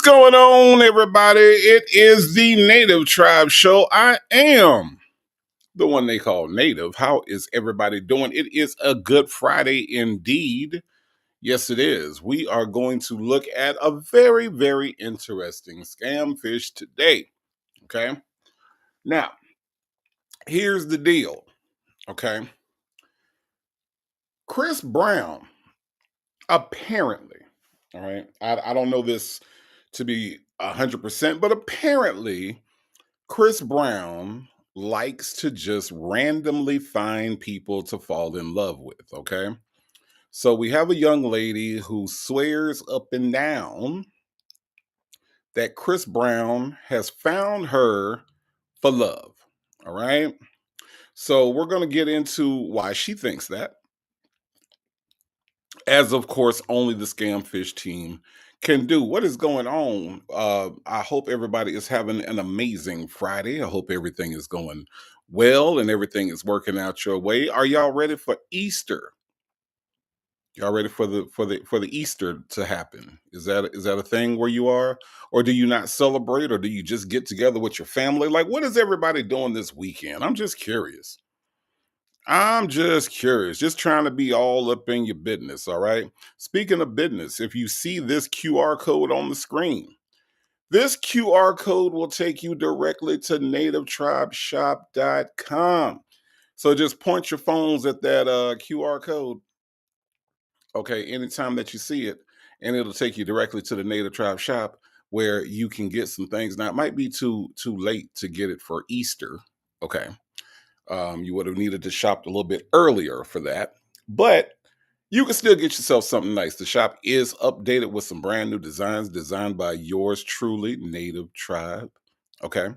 going on, everybody? It is the Native Tribe Show. I am the one they call Native. How is everybody doing? It is a good Friday indeed. Yes, it is. We are going to look at a very, very interesting scam fish today. Okay. Now, here's the deal. Okay. Chris Brown, apparently, all right. I don't know this to be 100%, but apparently, Chris Brown likes to just randomly find people to fall in love with, okay? So we have a young lady who swears up and down that Chris Brown has found her for love, all right? So we're going to get into why she thinks that, as of course only the Scamfish team can do. What is going on? I hope everybody is having an amazing Friday. I hope everything is going well and everything is working out your way. Are y'all ready for Easter? Y'all ready for the Easter to happen? Is that a thing where you are, or do you not celebrate, or do you just get together with your family? Like, what is everybody doing this weekend? I'm just curious. I'm just curious, just trying to be all up in your business, all right? Speaking of business, if you see this QR code on the screen, this QR code will take you directly to nativetribeshop.com. So just point your phones at that QR code, okay, anytime that you see it, and it'll take you directly to the Native Tribe shop where you can get some things. Now, it might be too late to get it for Easter, okay? You would have needed to shop a little bit earlier for that, but you can still get yourself something nice. The shop is updated with some brand new designs designed by yours truly, Native Tribe. Okay,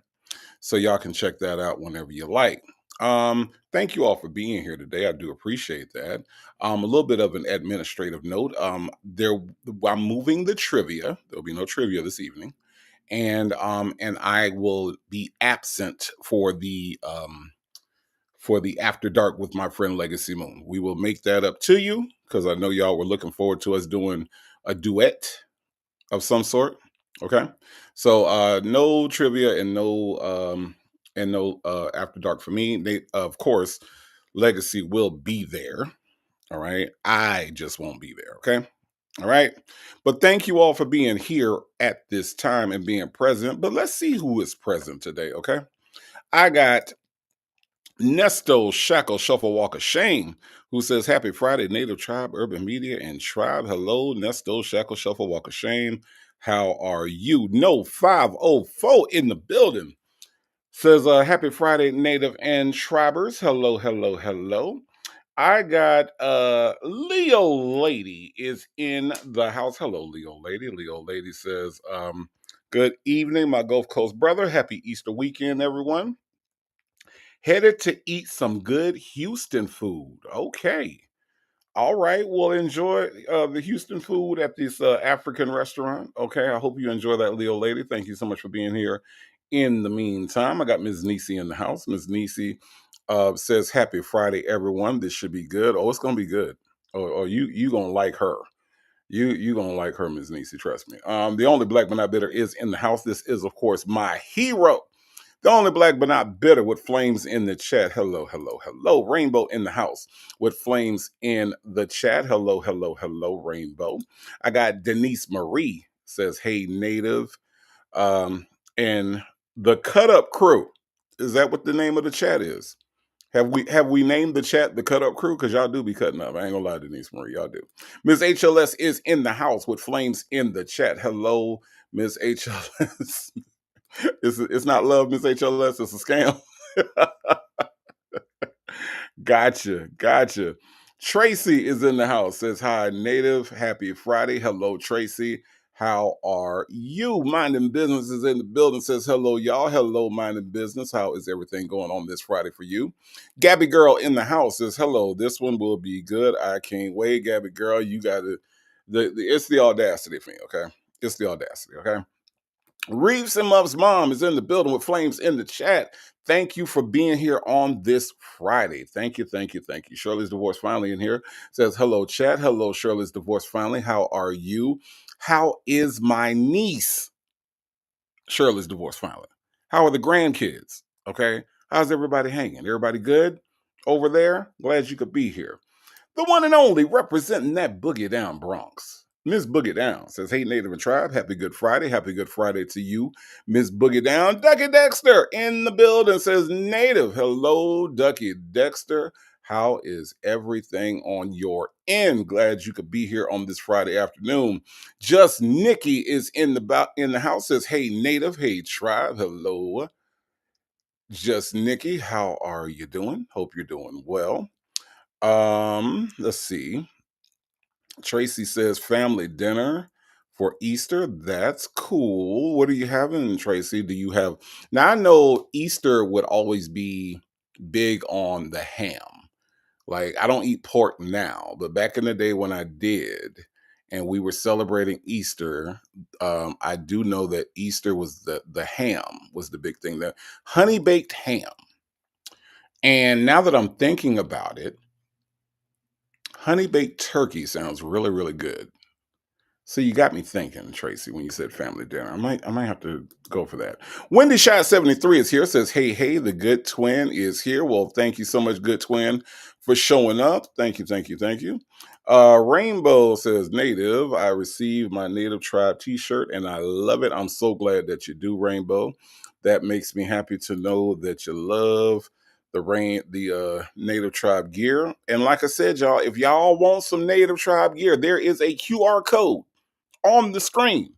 so y'all can check that out whenever you like. Thank you all for being here today. I do appreciate that. A little bit of an administrative note. I'm moving the trivia. There'll be no trivia this evening, and I will be absent for the After Dark with my friend Legacy Moon. We will make that up to you because I know y'all were looking forward to us doing a duet of some sort. Okay. So no trivia and no After Dark for me. They of course Legacy will be there. All right. I just won't be there. Okay. All right. But thank you all for being here at this time and being present. But let's see who is present today. Okay. I got Nesto Shackle Shuffle Walk of Shame, who says, Happy Friday, Native Tribe, Urban Media, and Tribe. Hello, Nesto Shackle Shuffle Walk of Shame. How are you? No 504 in the building. Says, Happy Friday, Native and Tribers. Hello, hello, hello. I got Leo Lady is in the house. Hello, Leo Lady. Leo Lady says, Good evening, my Gulf Coast brother. Happy Easter weekend, everyone. Headed to eat some good Houston food. Okay. All right. Well, enjoy the Houston food at this African restaurant. Okay. I hope you enjoy that, Leo Lady. Thank you so much for being here. In the meantime, I got Ms. Nisi in the house. Ms. Nisi says, Happy Friday, everyone. This should be good. Oh, it's going to be good. Oh, you going to like her. You gonna like her, Ms. Nisi, trust me. The only black but not bitter is in the house. This is, of course, my hero. The only black but not bitter with flames in the chat. Hello, hello, hello. Rainbow in the house with flames in the chat. Hello, hello, hello, Rainbow. I got Denise Marie says, Hey, Native. And the Cut Up Crew. Is that what the name of the chat is? Have we named the chat the Cut Up Crew? Because y'all do be cutting up. I ain't gonna lie, Denise Marie, y'all do. Miss HLS is in the house with flames in the chat. Hello, Miss HLS. It's not love, Miss HLS. It's a scam. Gotcha. Tracy is in the house. Says hi, Native. Happy Friday. Hello, Tracy. How are you? Minding Business is in the building. Says hello, y'all. Hello, Minding Business. How is everything going on this Friday for you? Gabby Girl in the house says hello. This one will be good. I can't wait, Gabby Girl. You got it. It's the audacity for me. Okay, it's the audacity. Okay. Reeves and Love's mom is in the building with flames in the chat. Thank you for being here on this Friday. Thank you. Shirley's Divorce finally in here. Says, hello, chat. Hello, Shirley's Divorce finally. How are you? How is my niece? Shirley's divorce finally. How are the grandkids? Okay. How's everybody hanging? Everybody good over there? Glad you could be here. The one and only representing that boogie down Bronx. Miss Boogie Down says, "Hey, Native and Tribe, happy Good Friday. Happy Good Friday to you, Miss Boogie Down." Ducky Dexter in the building says, "Native, hello, Ducky Dexter. How is everything on your end? Glad you could be here on this Friday afternoon." Just Nikki is in the house. Says, "Hey, Native. Hey, Tribe. Hello, just Nikki. How are you doing? Hope you're doing well." Let's see. Tracy says family dinner for Easter. That's cool. What are you having, Tracy? Do you have now? I know Easter would always be big on the ham. Like, I don't eat pork now, but back in the day when I did, and we were celebrating Easter, I do know that Easter was the ham was the big thing. The honey baked ham. And now that I'm thinking about it, honey baked turkey sounds really, really good. So you got me thinking, Tracy, when you said family dinner. I might have to go for that. Wendy Shot 73 is here. Says, "Hey, hey, the good twin is here." Well, thank you so much, good twin, for showing up. Thank you, thank you, thank you. Rainbow says, "Native, I received my Native Tribe t-shirt and I love it. I'm so glad that you do, Rainbow. That makes me happy to know that you love the Native Tribe gear. And like I said, y'all, if y'all want some Native Tribe gear, there is a QR code on the screen.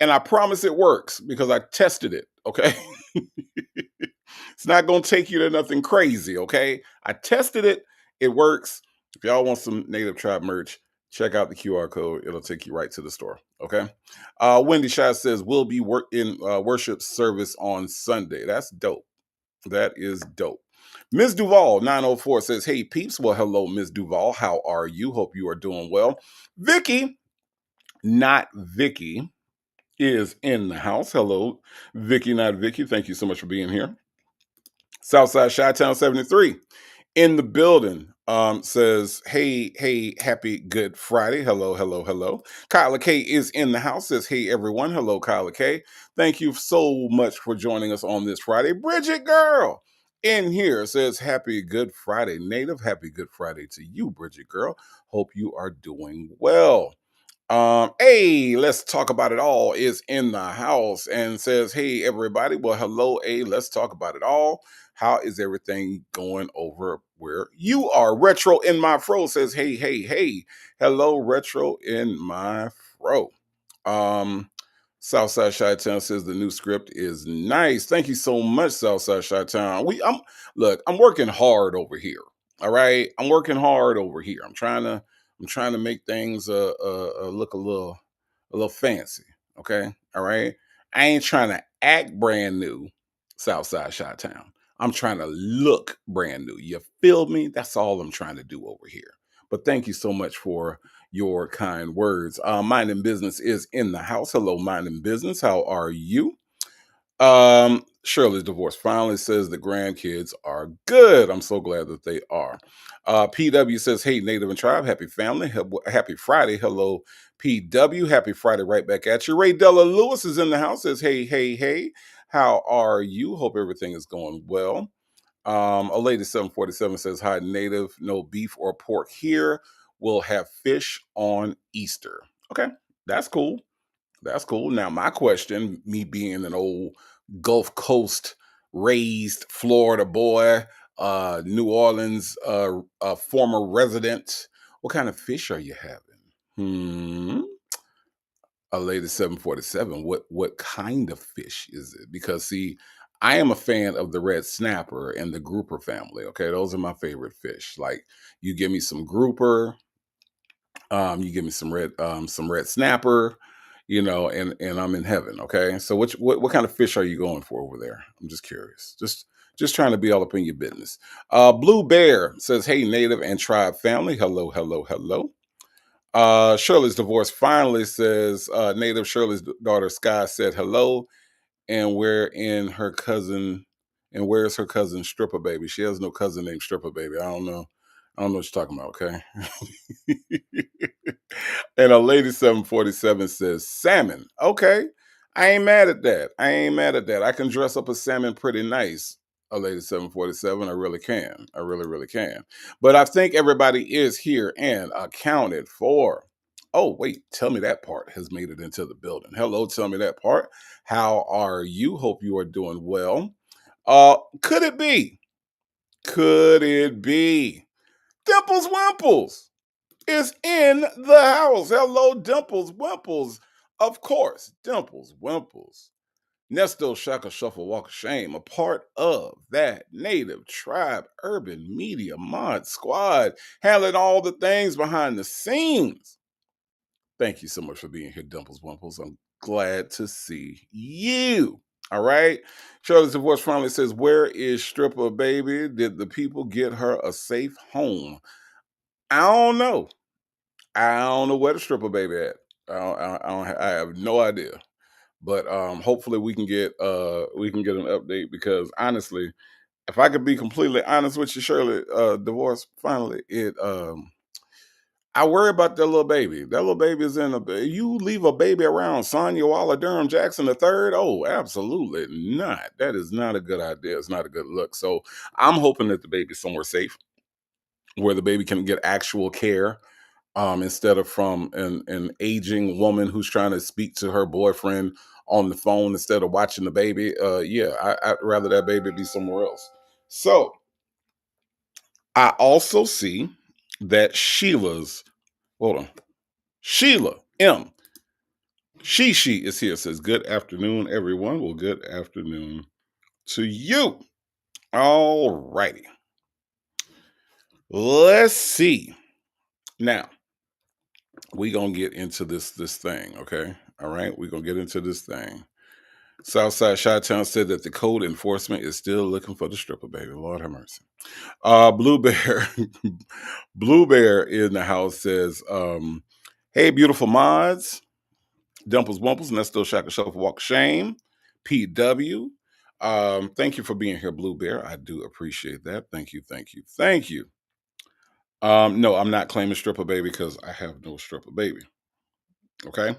And I promise it works because I tested it. Okay. It's not going to take you to nothing crazy. Okay. I tested it. It works. If y'all want some Native Tribe merch, check out the QR code. It'll take you right to the store. Okay. Wendy Shot says, "We'll be in worship service on Sunday." That's dope. That is dope. Ms. Duval 904 says, "Hey peeps." Well, hello, Ms. Duval. How are you? Hope you are doing well. Vicky, not Vicky, is in the house. Hello, Vicky, not Vicky. Thank you so much for being here. Southside Chi-Town 73 in the building. Says, "Hey, hey, happy Good Friday." Hello, hello, hello. Kyla K is in the house. Says, "Hey, everyone." Hello, Kyla K. Thank you so much for joining us on this Friday. Bridget Girl in here says, "Happy Good Friday, Native." Happy Good Friday to you, Bridget Girl. Hope you are doing well. Hey, let's talk about it all is in the house and says, "Hey, everybody." Well, hello, let's talk about it all. How is everything going over where you are? Retro in my fro says, "Hey, hey, hey." Hello, Retro in my fro. Um, Southside Chi-Town says the new script is nice. Thank you so much, Southside Chi-Town. I'm working hard over here. All right. I'm working hard over here. I'm trying to make things look a little fancy. Okay. All right. I ain't trying to act brand new, Southside Shot Town. I'm trying to look brand new. You feel me? That's all I'm trying to do over here. But thank you so much for your kind words. Mind and Business is in the house. Hello, Mind and Business. How are you? Shirley's divorce finally says the grandkids are good. I'm so glad that they are. PW says, "Hey, Native and Tribe, happy family, happy Friday." Hello, PW, happy Friday, right back at you. Ray Della Lewis is in the house. Says, "Hey, hey, hey, how are you? Hope everything is going well." A lady 747 says, "Hi, Native, no beef or pork here. We'll have fish on Easter." Okay, that's cool. That's cool. Now, my question, me being an old Gulf Coast raised Florida boy, New Orleans former resident, what kind of fish are you having? Hmm. A lady 747. What kind of fish is it? Because see, I am a fan of the red snapper and the grouper family. Okay, those are my favorite fish. Like, you give me some grouper, you give me some red snapper, and I'm in heaven. Okay. So what kind of fish are you going for over there? I'm just curious. Just trying to be all up in your business. Blue Bear says, "Hey, Native and Tribe family. Hello, hello, hello." Shirley's divorce finally says, Native Shirley's daughter Sky said hello, and where's her cousin Stripper Baby? She has no cousin named Stripper Baby. I don't know. I don't know what you're talking about, okay? And a lady 747 says salmon. Okay. I ain't mad at that. I ain't mad at that. I can dress up a salmon pretty nice, a lady 747. I really can. I really, really can. But I think everybody is here and accounted for. Oh, wait, tell me that part has made it into the building. Hello, tell me that part. How are you? Hope you are doing well. Could it be? Could it be? Dimples Wimples is in the house. Hello, Dimples Wimples. Of course, Dimples Wimples. Nesto Shaka Shuffle Walk of Shame, a part of that Native Tribe Urban Media Mod Squad, handling all the things behind the scenes. Thank you so much for being here, Dimples Wimples. I'm glad to see you. All right. Charlotte's divorce finally says, "Where is Stripper Baby? Did the people get her a safe home?" I don't know. I don't know where the Stripper Baby at. I have no idea. But hopefully we can get an update because honestly, if I could be completely honest with you, Shirley, divorce finally, it I worry about that little baby. That little baby is in a you leave a baby around Sonya Waller Durham Jackson the third. Oh, absolutely not. That is not a good idea. It's not a good look. So I'm hoping that the baby's somewhere safe where the baby can get actual care instead of from an aging woman who's trying to speak to her boyfriend on the phone instead of watching the baby. Yeah, I'd rather that baby be somewhere else. So I also see that hold on, Sheila M. She is here. Says, "Good afternoon, everyone." Well, good afternoon to you. All righty. Let's see. Now, we gonna get into this thing, okay? All right, we're gonna get into this thing. Southside Chi-Town said that the code enforcement is still looking for the stripper baby. Lord have mercy. Blue Bear, Blue Bear in the house says, "Hey, beautiful mods, Dumples Wumples, and that's still Shaka Shuffle Walk of Shame, PW. Thank you for being here, Blue Bear. I do appreciate that. Thank you, thank you, thank you. No, I'm not claiming stripper baby because I have no stripper baby. Okay,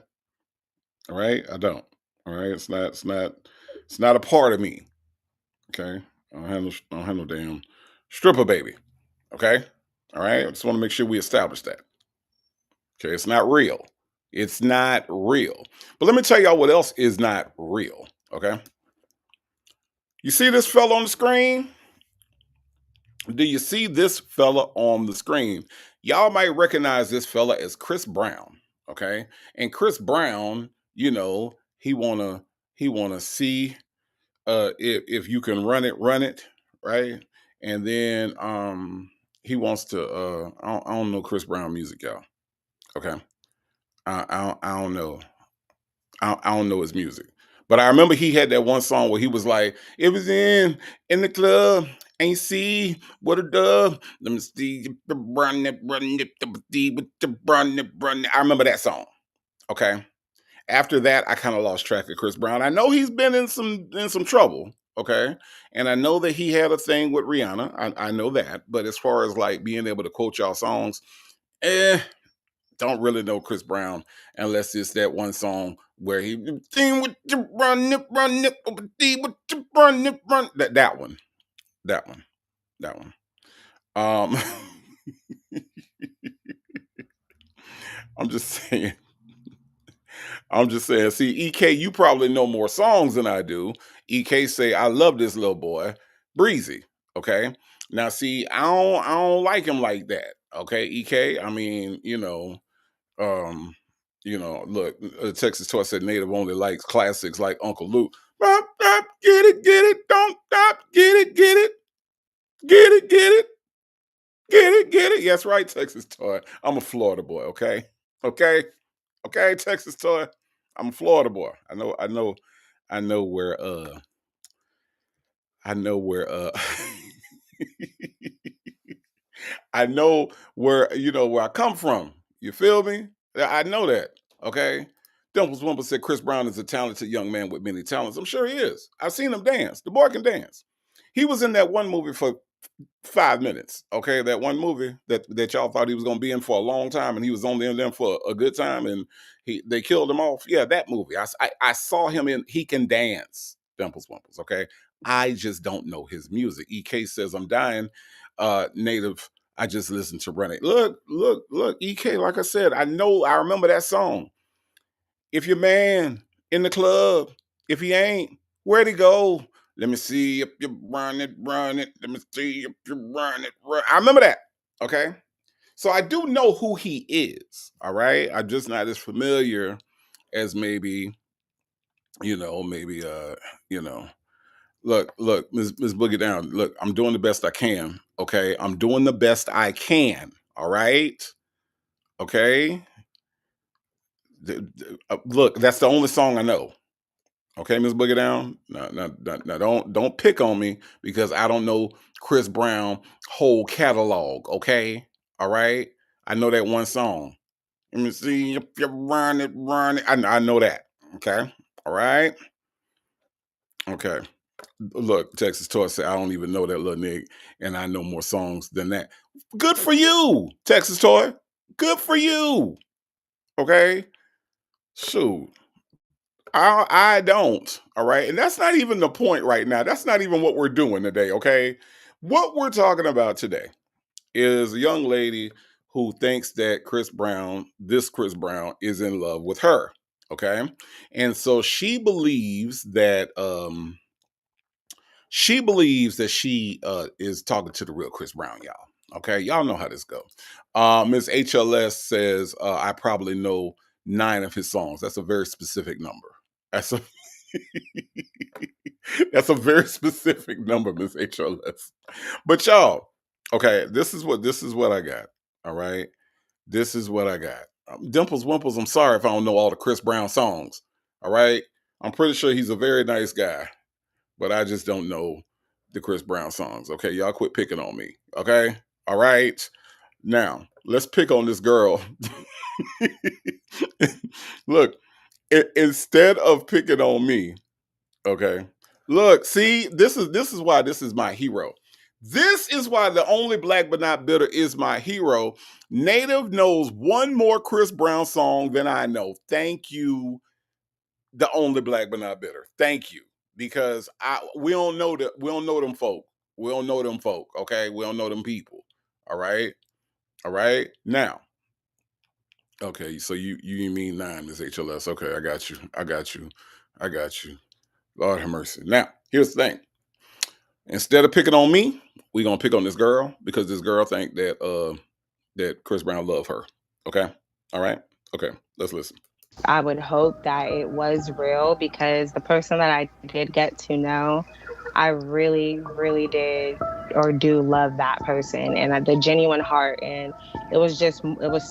all right, I don't. All right, it's not a part of me. Okay, I don't have no damn stripper baby. Okay, all right. I just want to make sure we establish that. Okay, it's not real. It's not real. But let me tell y'all what else is not real. Okay, you see this fella on the screen? Do you see this fella on the screen? Y'all might recognize this fella as Chris Brown. Okay, and Chris Brown, he wanna see if you can run it, right? And then he wants to I don't know Chris Brown music, y'all. Okay. I don't know. I don't know his music. But I remember he had that one song where he was like, "It was in the club, ain't see what a dub. Let me see run it, with the run it." I remember that song. Okay. After that, I kind of lost track of Chris Brown. I know he's been in some trouble. Okay. And I know that he had a thing with Rihanna. I know that. But as far as like being able to quote y'all songs, eh, don't really know Chris Brown unless it's that one song where he "Thing with the run it, with the run." That one, that one, that one. Um, I'm just saying. I'm just saying. See, EK, you probably know more songs than I do. EK say, "I love this little boy, Breezy." Okay. Now, see, I don't like him like that. Okay, EK. I mean, Um, look, Texas Toy said Native only likes classics like Uncle Luke. Bop, bop, get it, don't stop, get it, get it, get it. Yes, right, Texas Toy. I'm a Florida boy, okay? Okay, okay, Texas Toy. I'm a Florida boy. I know where I know where I know where where I come from. You feel me? I know that. Okay. Dimples Wimple said Chris Brown is a talented young man with many talents. I'm sure he is. I've seen him dance. The boy can dance. He was in that one movie for 5 minutes. Okay, that one movie that y'all thought he was gonna be in for a long time, and he was only in them for a good time, and they killed him off. Yeah, that movie. I saw him in. He can dance, Dimples Wimples. Okay, I just don't know his music. Ek says I'm dying. Native. I just listened to Run It. Look. Ek. Like I said, I remember that song. If your man in the club, if he ain't, where'd he go? Let me see if you run it. Let me see if you run it. I remember that. Okay. So I do know who he is. All right. I'm just not as familiar as maybe, maybe you know. Look, Miss Boogie Down. Look, I'm doing the best I can. Okay. I'm doing the best I can. All right. Okay. Look, that's the only song I know. Okay, Miss Boogie Down. No, don't pick on me because I don't know Chris Brown whole catalog. Okay, all right. I know that one song. Let me see if you run it. I know that. Okay, all right. Okay. Look, Texas Toy said I don't even know that little nigga, and I know more songs than that. Good for you, Texas Toy. Good for you. Okay. Shoot. I don't. All right. And that's not even the point right now. That's not even what we're doing today. Okay. What we're talking about today is a young lady who thinks that Chris Brown, is in love with her. Okay. And so she believes that she is talking to the real Chris Brown, y'all. Okay. Y'all know how this goes. Miss HLS says, I probably know 9 of his songs. That's a very specific number. That's a that's a very specific number, Miss HLS. But y'all, okay, this is what I got. All right. This is what I got. Dimples Wimples, I'm sorry if I don't know all the Chris Brown songs. All right. I'm pretty sure he's a very nice guy, but I just don't know the Chris Brown songs. Okay, y'all quit picking on me. Okay, all right. Now let's pick on this girl. Look, instead of picking on me, okay. Look, see, this is why this is my hero. This is why the only black but not bitter is my hero. Native knows one more Chris Brown song than I know. Thank you, the only black but not bitter. Thank you, because we don't know them folk. We don't know them folk. Okay, we don't know them people. All right, all right. Now, okay. So you mean 9 is HLS? Okay, I got you. I got you. I got you. Lord have mercy. Now, here's the thing. Instead of picking on me, we're gonna pick on this girl because this girl think that Chris Brown love her. Okay, all right. Okay, let's listen. I would hope that it was real because the person that I did get to know, I really, really did or do love that person and the genuine heart. And it was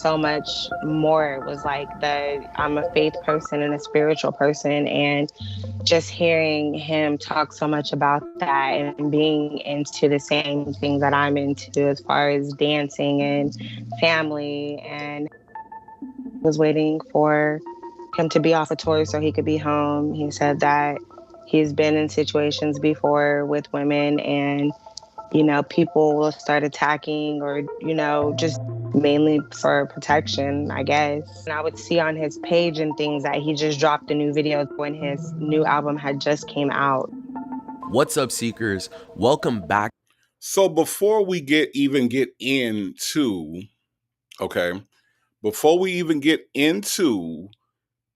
so much more. It was like I'm a faith person and a spiritual person. And just hearing him talk so much about that and being into the same thing that I'm into as far as dancing and family and was waiting for him to be off a tour so he could be home. He said that he's been in situations before with women and, people will start attacking or, just mainly for protection, I guess. And I would see on his page and things that he just dropped a new video when his new album had just came out. What's up, Seekers? Welcome back. So before we get into, okay, before we even get into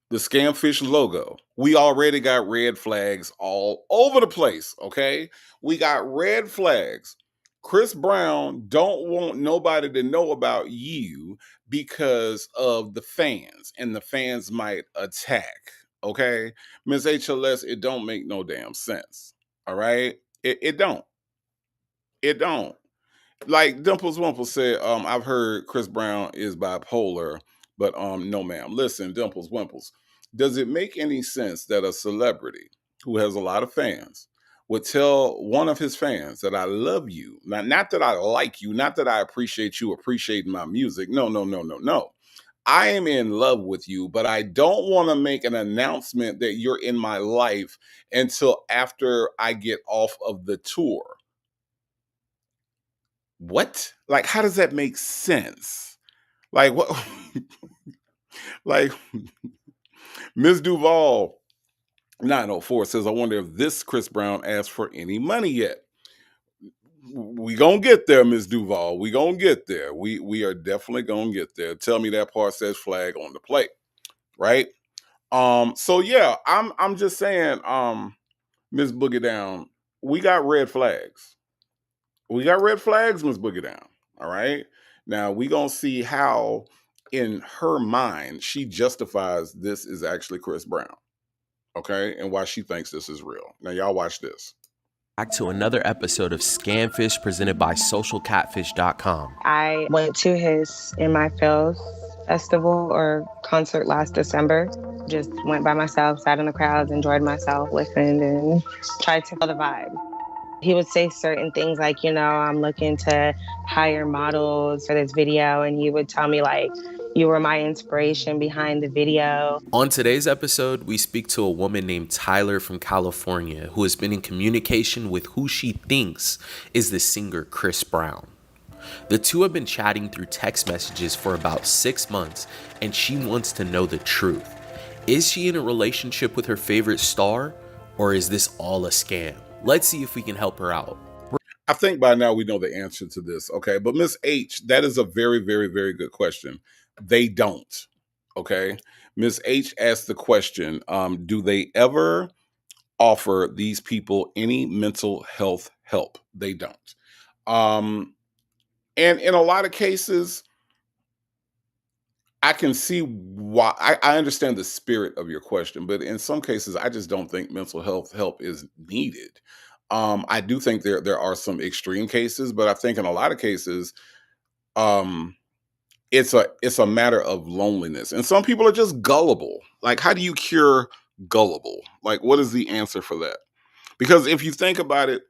the Scamfish logo, we already got red flags all over the place. Okay, we got red flags. Chris Brown don't want nobody to know about you because of the fans, and the fans might attack. Okay, Miss HLS, it don't make no damn sense. All right, it don't. It don't. Like Dimples Wumple said, I've heard Chris Brown is bipolar, but no, ma'am. Listen, Dimples Wimples, does it make any sense that a celebrity who has a lot of fans would tell one of his fans that I love you? Not that I like you, not that I appreciate you appreciating my music. No, no, no, no, no. I am in love with you, but I don't want to make an announcement that you're in my life until after I get off of the tour. What? Like, how does that make sense? Like, what? Like, Ms. Duval 904 says, I wonder if this Chris Brown asked for any money yet. We gonna get there, Ms. Duval. We gonna get there. We are definitely gonna get there. Tell me that part says flag on the plate, right? So yeah, I'm just saying, Ms. Boogie Down, we got red flags. We got red flags, Ms. Boogie Down. All right. Now we gonna see how, in her mind, she justifies this is actually Chris Brown. Okay, and why she thinks this is real. Now y'all watch this. Back to another episode of Scamfish presented by socialcatfish.com. I went to his In My Feels festival or concert last December. Just went by myself, sat in the crowds, enjoyed myself, listened, and tried to feel the vibe. He would say certain things like, I'm looking to hire models for this video. And he would tell me, like, you were my inspiration behind the video. On today's episode, we speak to a woman named Tyler from California who has been in communication with who she thinks is the singer Chris Brown. The two have been chatting through text messages for about 6 months, and she wants to know the truth. Is she in a relationship with her favorite star, or is this all a scam? Let's see if we can help her out. I think by now we know the answer to this, okay? But Miss H, that is a very, very, very good question. They don't, okay? Miss H asked the question, do they ever offer these people any mental health help? They don't. And in a lot of cases, I can see why. I understand the spirit of your question, but in some cases, I just don't think mental health help is needed. I do think there are some extreme cases, but I think in a lot of cases, it's a matter of loneliness, and some people are just gullible. Like, how do you cure gullible? Like, what is the answer for that? Because if you think about it,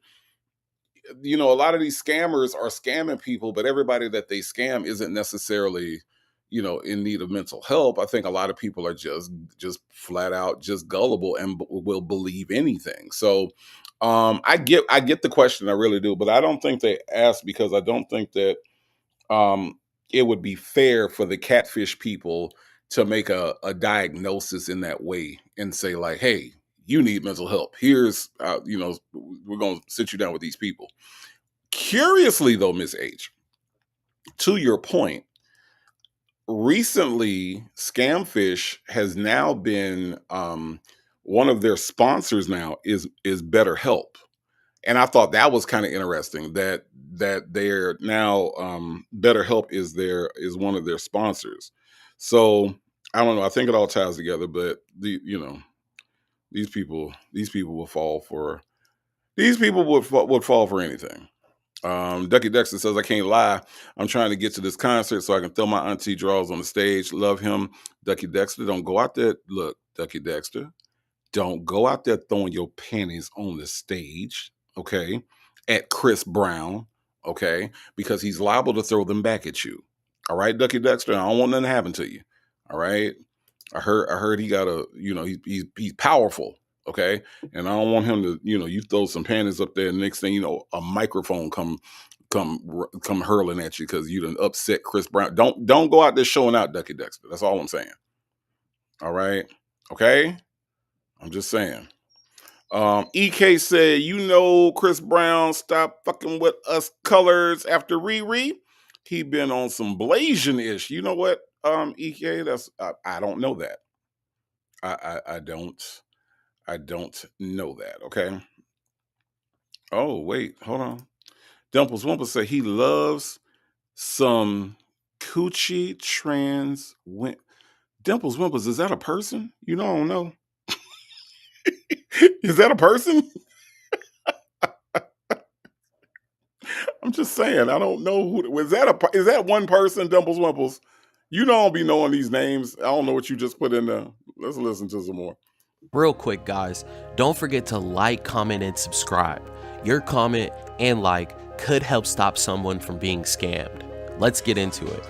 a lot of these scammers are scamming people, but everybody that they scam isn't necessarily, in need of mental help. I think a lot of people are just flat out just gullible and will believe anything. So I get the question, I really do, but I don't think they ask because I don't think that it would be fair for the catfish people to make a diagnosis in that way and say, like, hey, you need mental help. Here's, we're going to sit you down with these people. Curiously, though, Miss H, to your point, recently, Scamfish has now been, one of their sponsors now is BetterHelp. And I thought that was kind of interesting that they're now, BetterHelp is one of their sponsors. So I don't know. I think it all ties together, but these people will fall for would fall for anything. Ducky Dexter says, I can't lie. I'm trying to get to this concert so I can throw my auntie draws on the stage. Love him. Ducky Dexter, don't go out there. Look, Ducky Dexter, don't go out there throwing your panties on the stage, okay, at Chris Brown, okay, because he's liable to throw them back at you. All right, Ducky Dexter, I don't want nothing to happen to you. All right. I heard he got he's powerful. Okay. And I don't want him to, you throw some panties up there. And next thing you know, a microphone come hurling at you because you done upset Chris Brown. Don't go out there showing out, Ducky Dexter. That's all I'm saying. All right. Okay. I'm just saying. EK said, Chris Brown stopped fucking with us colors after Riri. He been on some Blasian-ish. You know what, EK? I don't know that. I don't know that. Okay. Oh, wait, hold on. Dimples Wimples said he loves some coochie trans. Dimples Wimples, is that a person? I don't know. Is that a person? I'm just saying, I don't know who is that one person, Dimples Wimples? You don't be knowing these names. I don't know what you just put in there. Let's listen to some more. Real quick, guys, don't forget to like, comment, and subscribe. Your comment and like could help stop someone from being scammed. Let's get into it.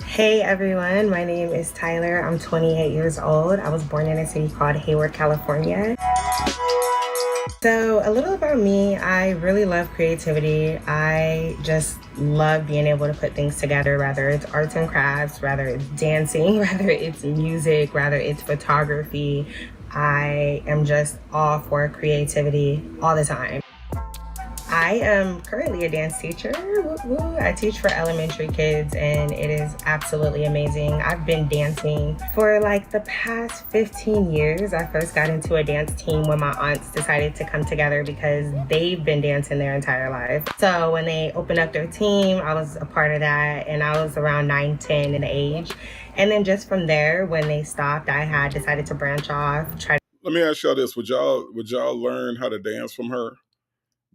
Hey everyone, my name is Tyler. I'm 28 years old. I was born in a city called Hayward, California. So, a little about me, I really love creativity. I just love being able to put things together, whether it's arts and crafts, whether it's dancing, whether it's music, whether it's photography. I am just all for creativity all the time. I am currently a dance teacher. Woo woo. I teach for elementary kids and it is absolutely amazing. I've been dancing for like the past 15 years. I first got into a dance team when my aunts decided to come together because they've been dancing their entire life. So when they opened up their team, I was a part of that and I was around 9, 10 in age. And then just from there, when they stopped, I had decided to branch off, try. Let me ask y'all this: Would y'all learn how to dance from her?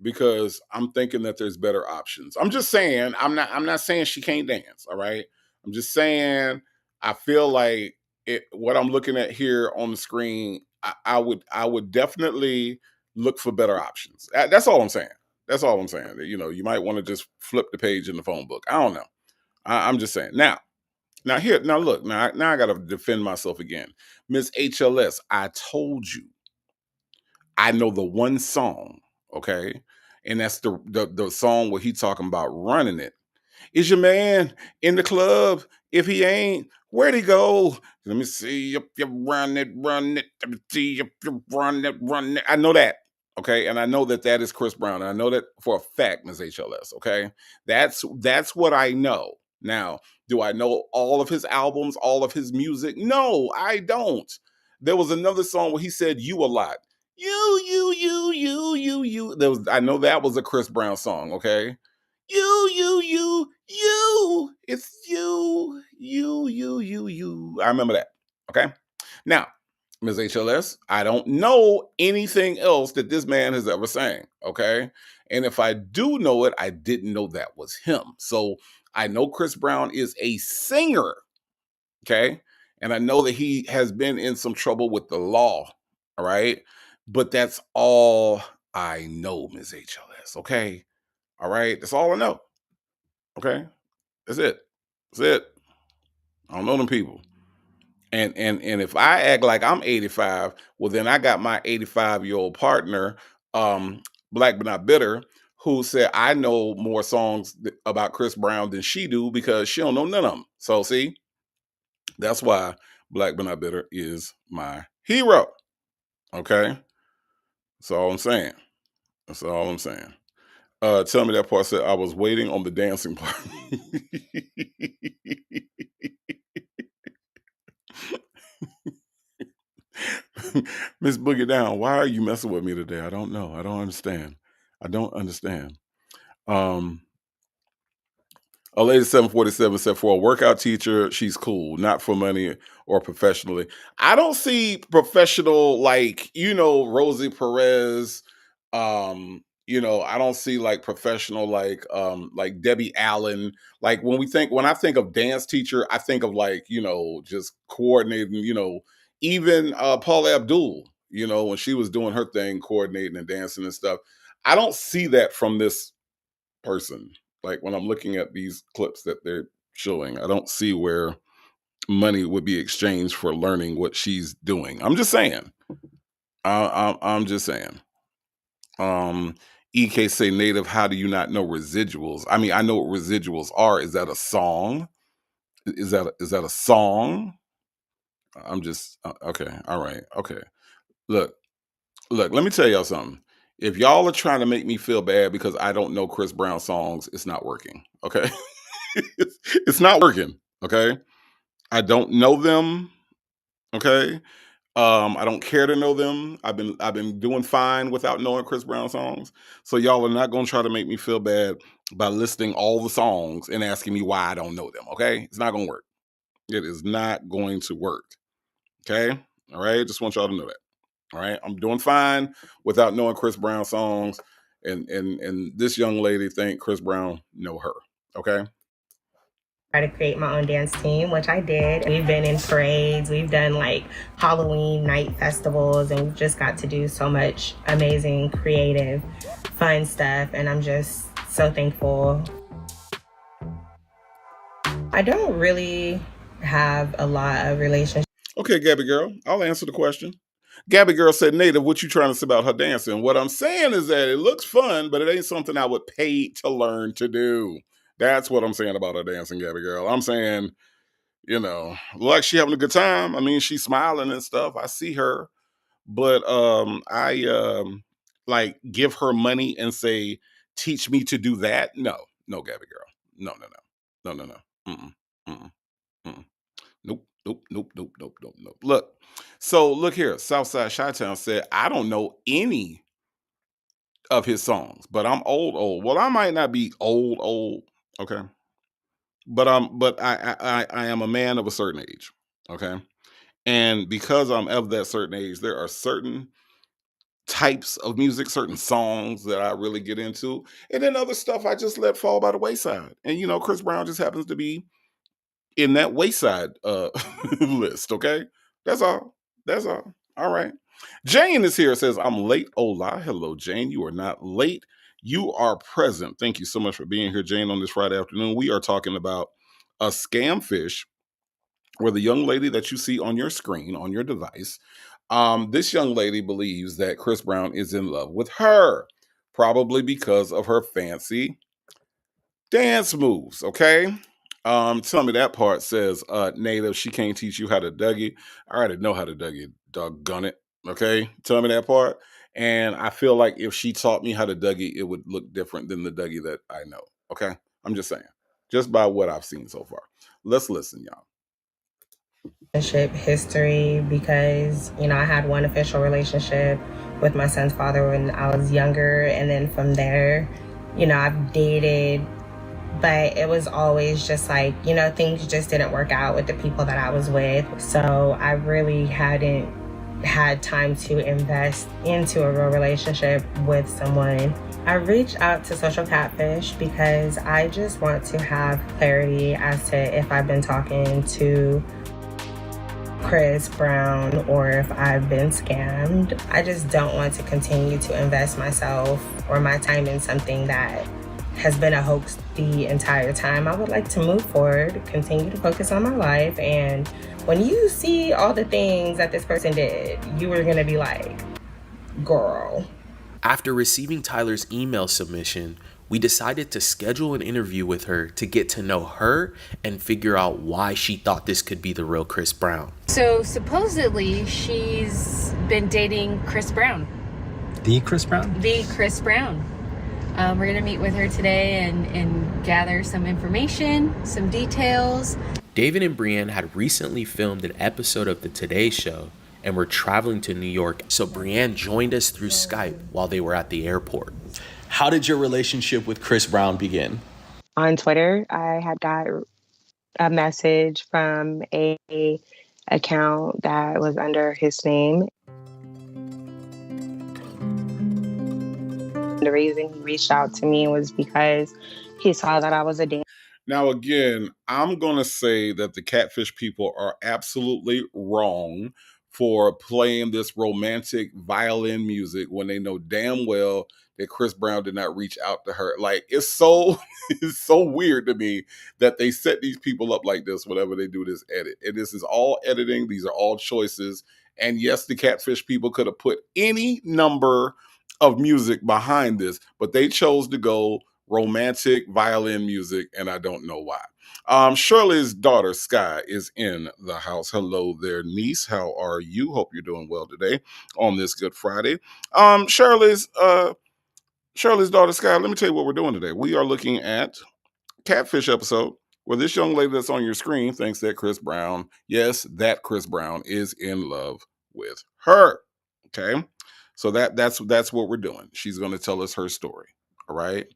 Because I'm thinking that there's better options. I'm just saying, I'm not saying she can't dance, all right? I'm just saying I feel like what I'm looking at here on the screen, I would definitely look for better options. That's all I'm saying. That's all I'm saying. You know, you might want to just flip the page in the phone book. I don't know. I'm just saying. Now look, now I got to defend myself again. Miss HLS, I told you I know the one song, okay? And that's the song where he talking about running it. Is your man in the club? If he ain't, where'd he go? Let me see if you run it, run it. Let me see if you run it, run it. I know that, okay? And I know that that is Chris Brown. And I know that for a fact, Ms. HLS, okay? That's what I know. Now, do I know all of his albums, all of his music? No, I don't. There was another song where he said "you" a lot. You. There was, I know that was a Chris Brown song, okay? You. It's you. I remember that. Okay. Now, Ms. HLS, I don't know anything else that this man has ever sang. Okay. And if I do know it, I didn't know that was him. So I know Chris Brown is a singer. Okay. And I know that he has been in some trouble with the law. All right. But that's all I know, Ms. HLS. Okay. All right. That's all I know. Okay. That's it. That's it. I don't know them people. And if I act like I'm 85, well then I got my 85-year-old partner, Black but Not Bitter, who said I know more songs about Chris Brown than she do because she don't know none of them. So see, that's why Black but Not Bitter is my hero. Okay. That's all I'm saying. That's all I'm saying. Tell me that part said I was waiting on the dancing part. Miss Boogie Down, why are you messing with me today? I don't know. I don't understand. I don't understand. A lady 747 said for a workout teacher, she's cool, not for money or professionally. I don't see professional like, you know, Rosie Perez. I don't see like professional like Debbie Allen. Like when I think of dance teacher, I think of like, you know, just coordinating, you know, even Paula Abdul, you know, when she was doing her thing, coordinating and dancing and stuff. I don't see that from this person. Like when I'm looking at these clips that they're showing, I don't see where money would be exchanged for learning what she's doing. I'm just saying. I'm just saying. EK say native. How do you not know residuals? I mean, I know what residuals are. Is that a song? Is that a song? I'm just okay. All right. Okay. Look. Let me tell y'all something. If y'all are trying to make me feel bad because I don't know Chris Brown songs, it's not working. Okay. It's not working. Okay. I don't know them. Okay. I don't care to know them. I've been doing fine without knowing Chris Brown songs. So y'all are not gonna try to make me feel bad by listing all the songs and asking me why I don't know them. Okay. It's not gonna work. It is not going to work. Okay. All right. Just want y'all to know that. All right. I'm doing fine without knowing Chris Brown songs. And this young lady think Chris Brown know her. Okay. Try to create my own dance team, which I did. We've been in parades, we've done like Halloween night festivals, and we've just got to do so much amazing, creative, fun stuff. And I'm just so thankful. I don't really have a lot of relationships. Okay, Gabby girl, I'll answer the question. Gabby Girl said, Native, what you trying to say about her dancing? What I'm saying is that it looks fun, but it ain't something I would pay to learn to do. That's what I'm saying about her dancing, Gabby Girl. I'm saying, like she having a good time. I mean, she's smiling and stuff. I see her. But I like give her money and say, teach me to do that. No, no, Gabby Girl. No, no, no. No, no, no. Mm-mm. Mm-mm. Mm-mm. Nope, nope, nope, nope, nope, nope, nope. Look here. Southside Chi-Town said, I don't know any of his songs, but I'm old. Well, I might not be old, okay. But I am a man of a certain age. Okay. And because I'm of that certain age, there are certain types of music, certain songs that I really get into. And then other stuff I just let fall by the wayside. And Chris Brown just happens to be in that wayside list. Okay, that's all. That's all. All right. Jane is here. Says I'm late. Hola, hello, Jane. You are not late. You are present. Thank you so much for being here, Jane. On this Friday afternoon, we are talking about a scam fish, where the young lady that you see on your screen on your device, this young lady believes that Chris Brown is in love with her, probably because of her fancy dance moves. Okay. Tell me that part. Says Native, she can't teach you how to Dougie. I already know how to Dougie, doggone it. Okay, tell me that part. And I feel like if she taught me how to Dougie, it would look different than the Dougie that I know. Okay, I'm just saying, just by what I've seen so far. Let's listen, y'all. Relationship history because I had one official relationship with my son's father when I was younger, and then from there I've dated, but it was always just like things just didn't work out with the people that I was with, so I really hadn't had time to invest into a real relationship with someone. I reached out to Social Catfish because I just want to have clarity as to if I've been talking to Chris Brown or if I've been scammed. I just don't want to continue to invest myself or my time in something that has been a hoax the entire time. I would like to move forward, continue to focus on my life, and when you see all the things that this person did, you were gonna be like, girl. After receiving Tyler's email submission, we decided to schedule an interview with her to get to know her and figure out why she thought this could be the real Chris Brown. So supposedly she's been dating Chris Brown. The Chris Brown? The Chris Brown. We're going to meet with her today and gather some information, some details. David and Brienne had recently filmed an episode of The Today Show and were traveling to New York, so Brienne joined us through Skype while they were at the airport. How did your relationship with Chris Brown begin? On Twitter, I had got a message from a account that was under his name. The reason he reached out to me was because he saw that I was a dancer. Now, again, I'm going to say that the Catfish people are absolutely wrong for playing this romantic violin music when they know damn well that Chris Brown did not reach out to her. Like, it's so it's so weird to me that they set these people up like this whenever they do this edit. And this is all editing. These are all choices. And yes, the Catfish people could have put any number of music behind this, but they chose to go romantic violin music, and I don't know why. Shirley's daughter, Sky, is in the house. Hello there, niece. How are you? Hope you're doing well today on this Good Friday. Shirley's daughter, Sky, let me tell you what we're doing today. We are looking at Catfish episode where this young lady that's on your screen thinks that Chris Brown, yes, that Chris Brown is in love with her. Okay? So that's what we're doing. She's going to tell us her story. All right?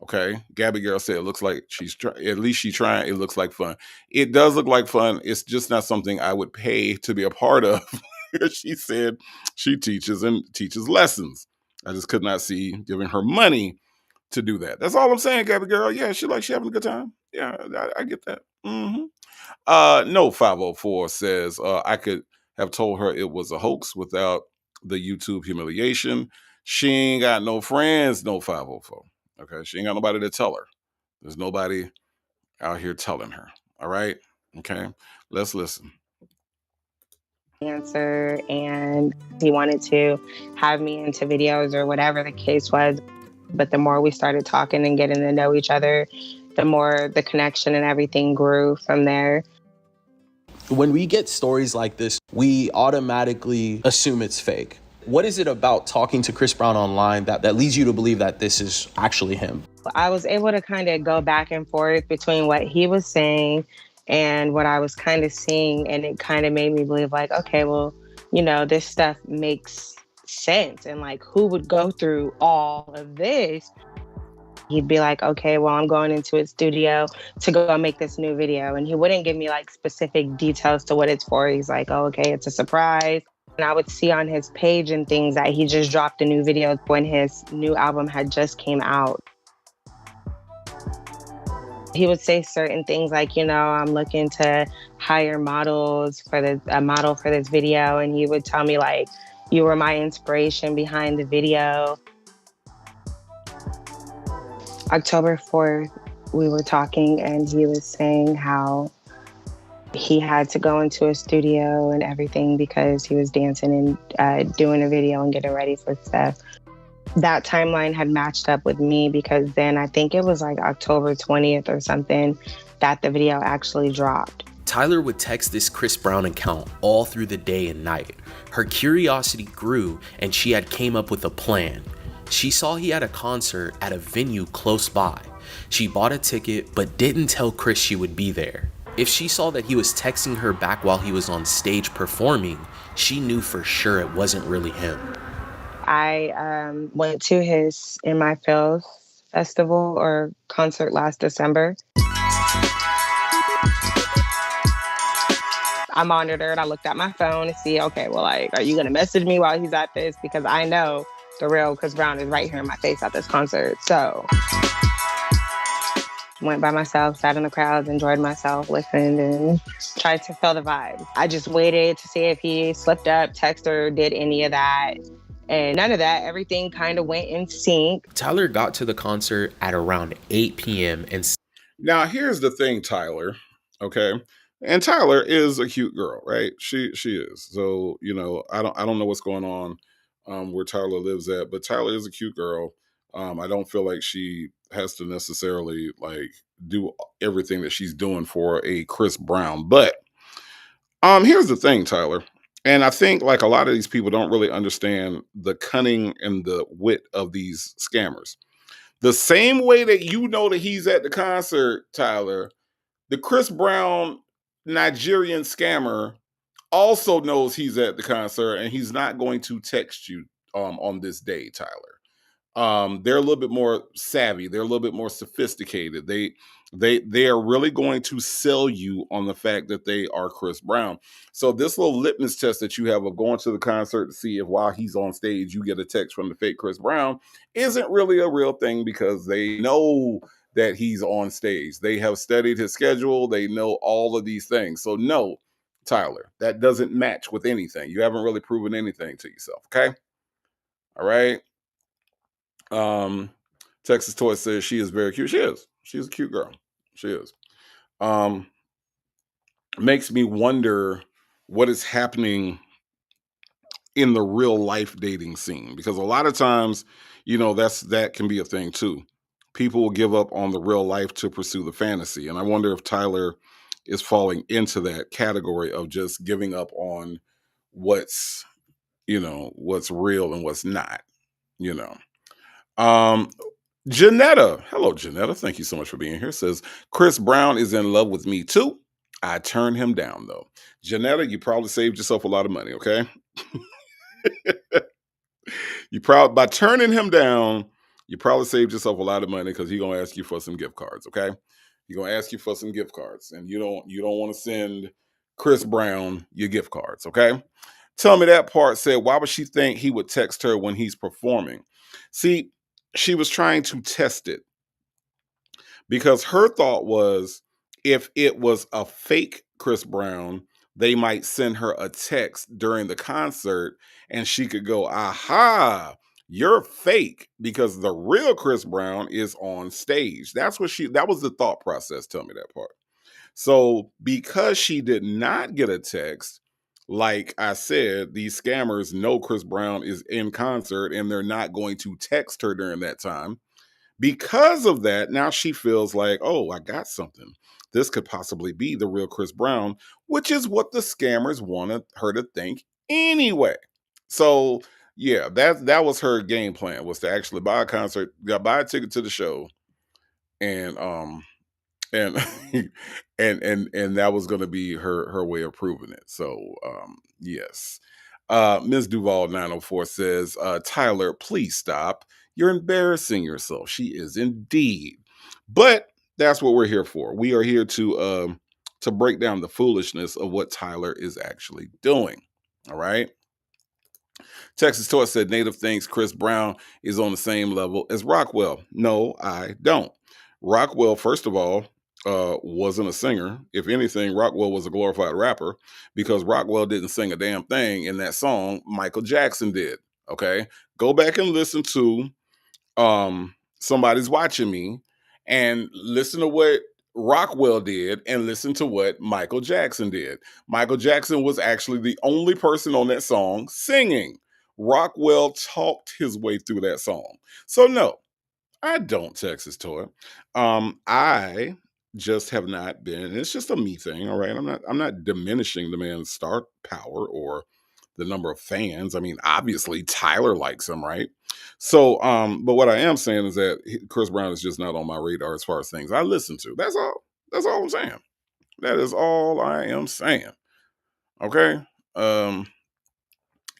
Okay, Gabby Girl said it looks like at least she's trying. It looks like fun. It does look like fun. It's just not something I would pay to be a part of. She said she teaches lessons. I just could not see giving her money to do that. That's all I'm saying, Gabby Girl. Yeah, she having a good time. Yeah, I get that. No 504 says I could have told her it was a hoax without the YouTube humiliation. She ain't got no friends, no 504. Okay, she ain't got nobody to tell her. There's nobody out here telling her. All right, okay, let's listen. Dancer, and he wanted to have me into videos or whatever the case was. But the more we started talking and getting to know each other, the more the connection and everything grew from there. When we get stories like this, we automatically assume it's fake. What is it about talking to Chris Brown online that leads you to believe that this is actually him? I was able to kind of go back and forth between what he was saying and what I was kind of seeing. And it kind of made me believe, like, okay, well, you know, this stuff makes sense. And like, who would go through all of this? He'd be like, okay, well, I'm going into a studio to go make this new video. And he wouldn't give me like specific details to what it's for. He's like, oh, okay, it's a surprise. And I would see on his page and things that he just dropped a new video when his new album had just came out. He would say certain things like, you know, I'm looking to hire models for a model for this video. And he would tell me like, you were my inspiration behind the video. October 4th, we were talking and he was saying how he had to go into a studio and everything because he was dancing and doing a video and getting ready for stuff. That timeline had matched up with me because then I think it was like October 20th or something that the video actually dropped. Tyler would text this Chris Brown account all through the day and night. Her curiosity grew and she had came up with a plan. She saw he had a concert at a venue close by. She bought a ticket but didn't tell Chris she would be there. If she saw that he was texting her back while he was on stage performing, she knew for sure it wasn't really him. I went to his In My Feels festival or concert last December. I monitored, I looked at my phone to see, okay, well, like, are you gonna message me while he's at this? Because I know the real Chris Brown is right here in my face at this concert. So went by myself, sat in the crowds, enjoyed myself, listened, and tried to feel the vibe. I just waited to see if he slipped up, texted, or did any of that. And none of that. Everything kind of went in sync. Tyler got to the concert at around 8 p.m. and Now, here's the thing, Tyler, okay? And Tyler is a cute girl, right? She is. So, you know, I don't know what's going on where Tyler lives at, but Tyler is a cute girl. I don't feel like she has to necessarily like do everything that she's doing for a Chris Brown. But here's the thing, Tyler. And I think like a lot of these people don't really understand the cunning and the wit of these scammers. The same way that you know that he's at the concert, Tyler, the Chris Brown Nigerian scammer also knows he's at the concert and he's not going to text you on this day, Tyler. They're a little bit more savvy. They're a little bit more sophisticated. They are really going to sell you on the fact that they are Chris Brown. So this little litmus test that you have of going to the concert to see if while he's on stage you get a text from the fake Chris Brown isn't really a real thing because they know that he's on stage. They have studied his schedule. They know all of these things. So no, Tyler, that doesn't match with anything. You haven't really proven anything to yourself. Okay. All right. Texas Toy says she is very cute. She is. She's a cute girl. She is. Makes me wonder what is happening in the real life dating scene because a lot of times, you know, that can be a thing too. People will give up on the real life to pursue the fantasy, and I wonder if Tyler is falling into that category of just giving up on what's real and what's not. You know. Janetta. Hello, Janetta. Thank you so much for being here. Says, Chris Brown is in love with me too. I turned him down though. Janetta, you probably saved yourself a lot of money, okay? By turning him down, you probably saved yourself a lot of money because he's gonna ask you for some gift cards, okay? He's gonna ask you for some gift cards, and you don't want to send Chris Brown your gift cards, okay? Tell me that part said, why would she think he would text her when he's performing? See, she was trying to test it because her thought was if it was a fake Chris Brown, they might send her a text during the concert and she could go, aha, you're fake because the real Chris Brown is on stage. That was the thought process. Tell me that part. So because she did not get a text, like I said, these scammers know Chris Brown is in concert and they're not going to text her during that time. Because of that, now she feels like, oh, I got something. This could possibly be the real Chris Brown, which is what the scammers wanted her to think anyway. So yeah, that was her game plan, was to actually buy a concert, buy a ticket to the show, and and and that was going to be her way of proving it. So yes. Ms. Duval 904 says, Tyler, please stop. You're embarrassing yourself. She is indeed. But that's what we're here for. We are here to break down the foolishness of what Tyler is actually doing. All right. Texas Toy said Native thinks Chris Brown is on the same level as Rockwell. No, I don't. Rockwell, first of all, wasn't a singer. If anything, Rockwell was a glorified rapper, because Rockwell didn't sing a damn thing in that song. Michael Jackson did. Okay. Go back and listen to Somebody's Watching Me and listen to what Rockwell did and listen to what Michael Jackson did. Michael Jackson was actually the only person on that song singing. Rockwell talked his way through that song. So no, I don't, Texas Toy. I just have not been. It's just a me thing, all right. I'm not diminishing the man's star power or the number of fans. I mean, obviously Tyler likes him, right? So, but what I am saying is that Chris Brown is just not on my radar as far as things I listen to. That's all. That's all I'm saying. That is all I am saying. Okay.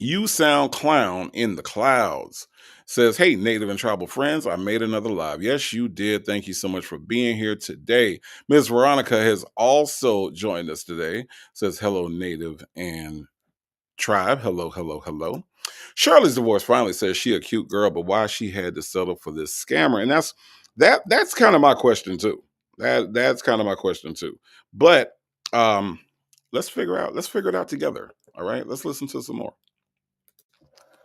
You sound clown in the clouds says, hey, Native and Tribal friends, I made another live. Yes, you did. Thank you so much for being here today. Ms. Veronica has also joined us today. Says, hello, Native and Tribe. Hello, hello, hello. Shirley's divorce finally says she a cute girl, but why she had to settle for this scammer. And that's kind of my question too. That's kind of my question too. But let's figure it out together. All right. Let's listen to some more.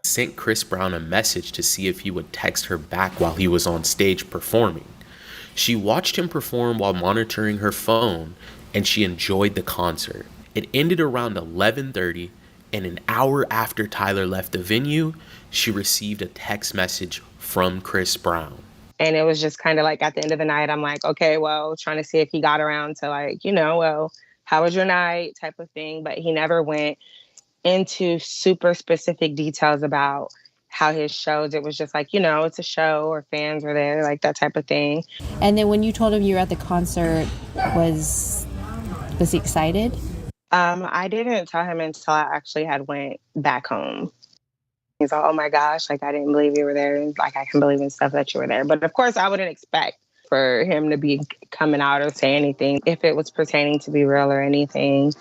Sent Chris Brown a message to see if he would text her back while he was on stage performing. She watched him perform while monitoring her phone, and she enjoyed the concert. It ended around 11:30, and an hour after Tyler left the venue, she received a text message from Chris Brown. And it was just kind of like at the end of the night, I'm like, okay, well, trying to see if he got around to like, well, how was your night type of thing. But he never went into super specific details about how his shows. It was just like, it's a show or fans were there, like that type of thing. And then when you told him you were at the concert, was he excited? I didn't tell him until I actually had went back home. He's like, oh my gosh, like I didn't believe you were there. And like I can believe in stuff that you were there. But of course I wouldn't expect for him to be coming out or say anything if it was pertaining to be real or anything.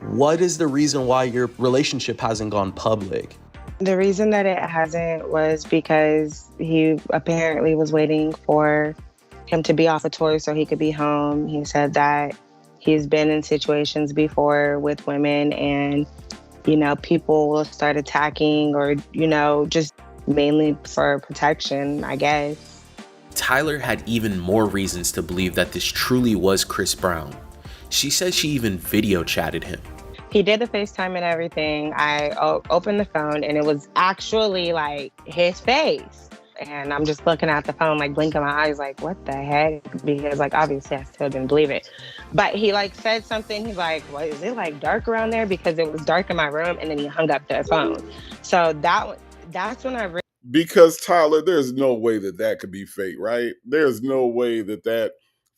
What is the reason why your relationship hasn't gone public? The reason that it hasn't was because he apparently was waiting for him to be off a tour so he could be home. He said that he's been in situations before with women and, people will start attacking or, just mainly for protection, I guess. Tyler had even more reasons to believe that this truly was Chris Brown. She said she even video chatted him. He did the FaceTime and everything. I opened the phone and it was actually like his face. And I'm just looking at the phone, like blinking my eyes, like, what the heck? Because like, obviously I still didn't believe it. But he like said something. He's like, what, is it like dark around there? Because it was dark in my room. And then he hung up the phone. So that's when I really. Because Tyler, there's no way that could be fake, right? There's no way that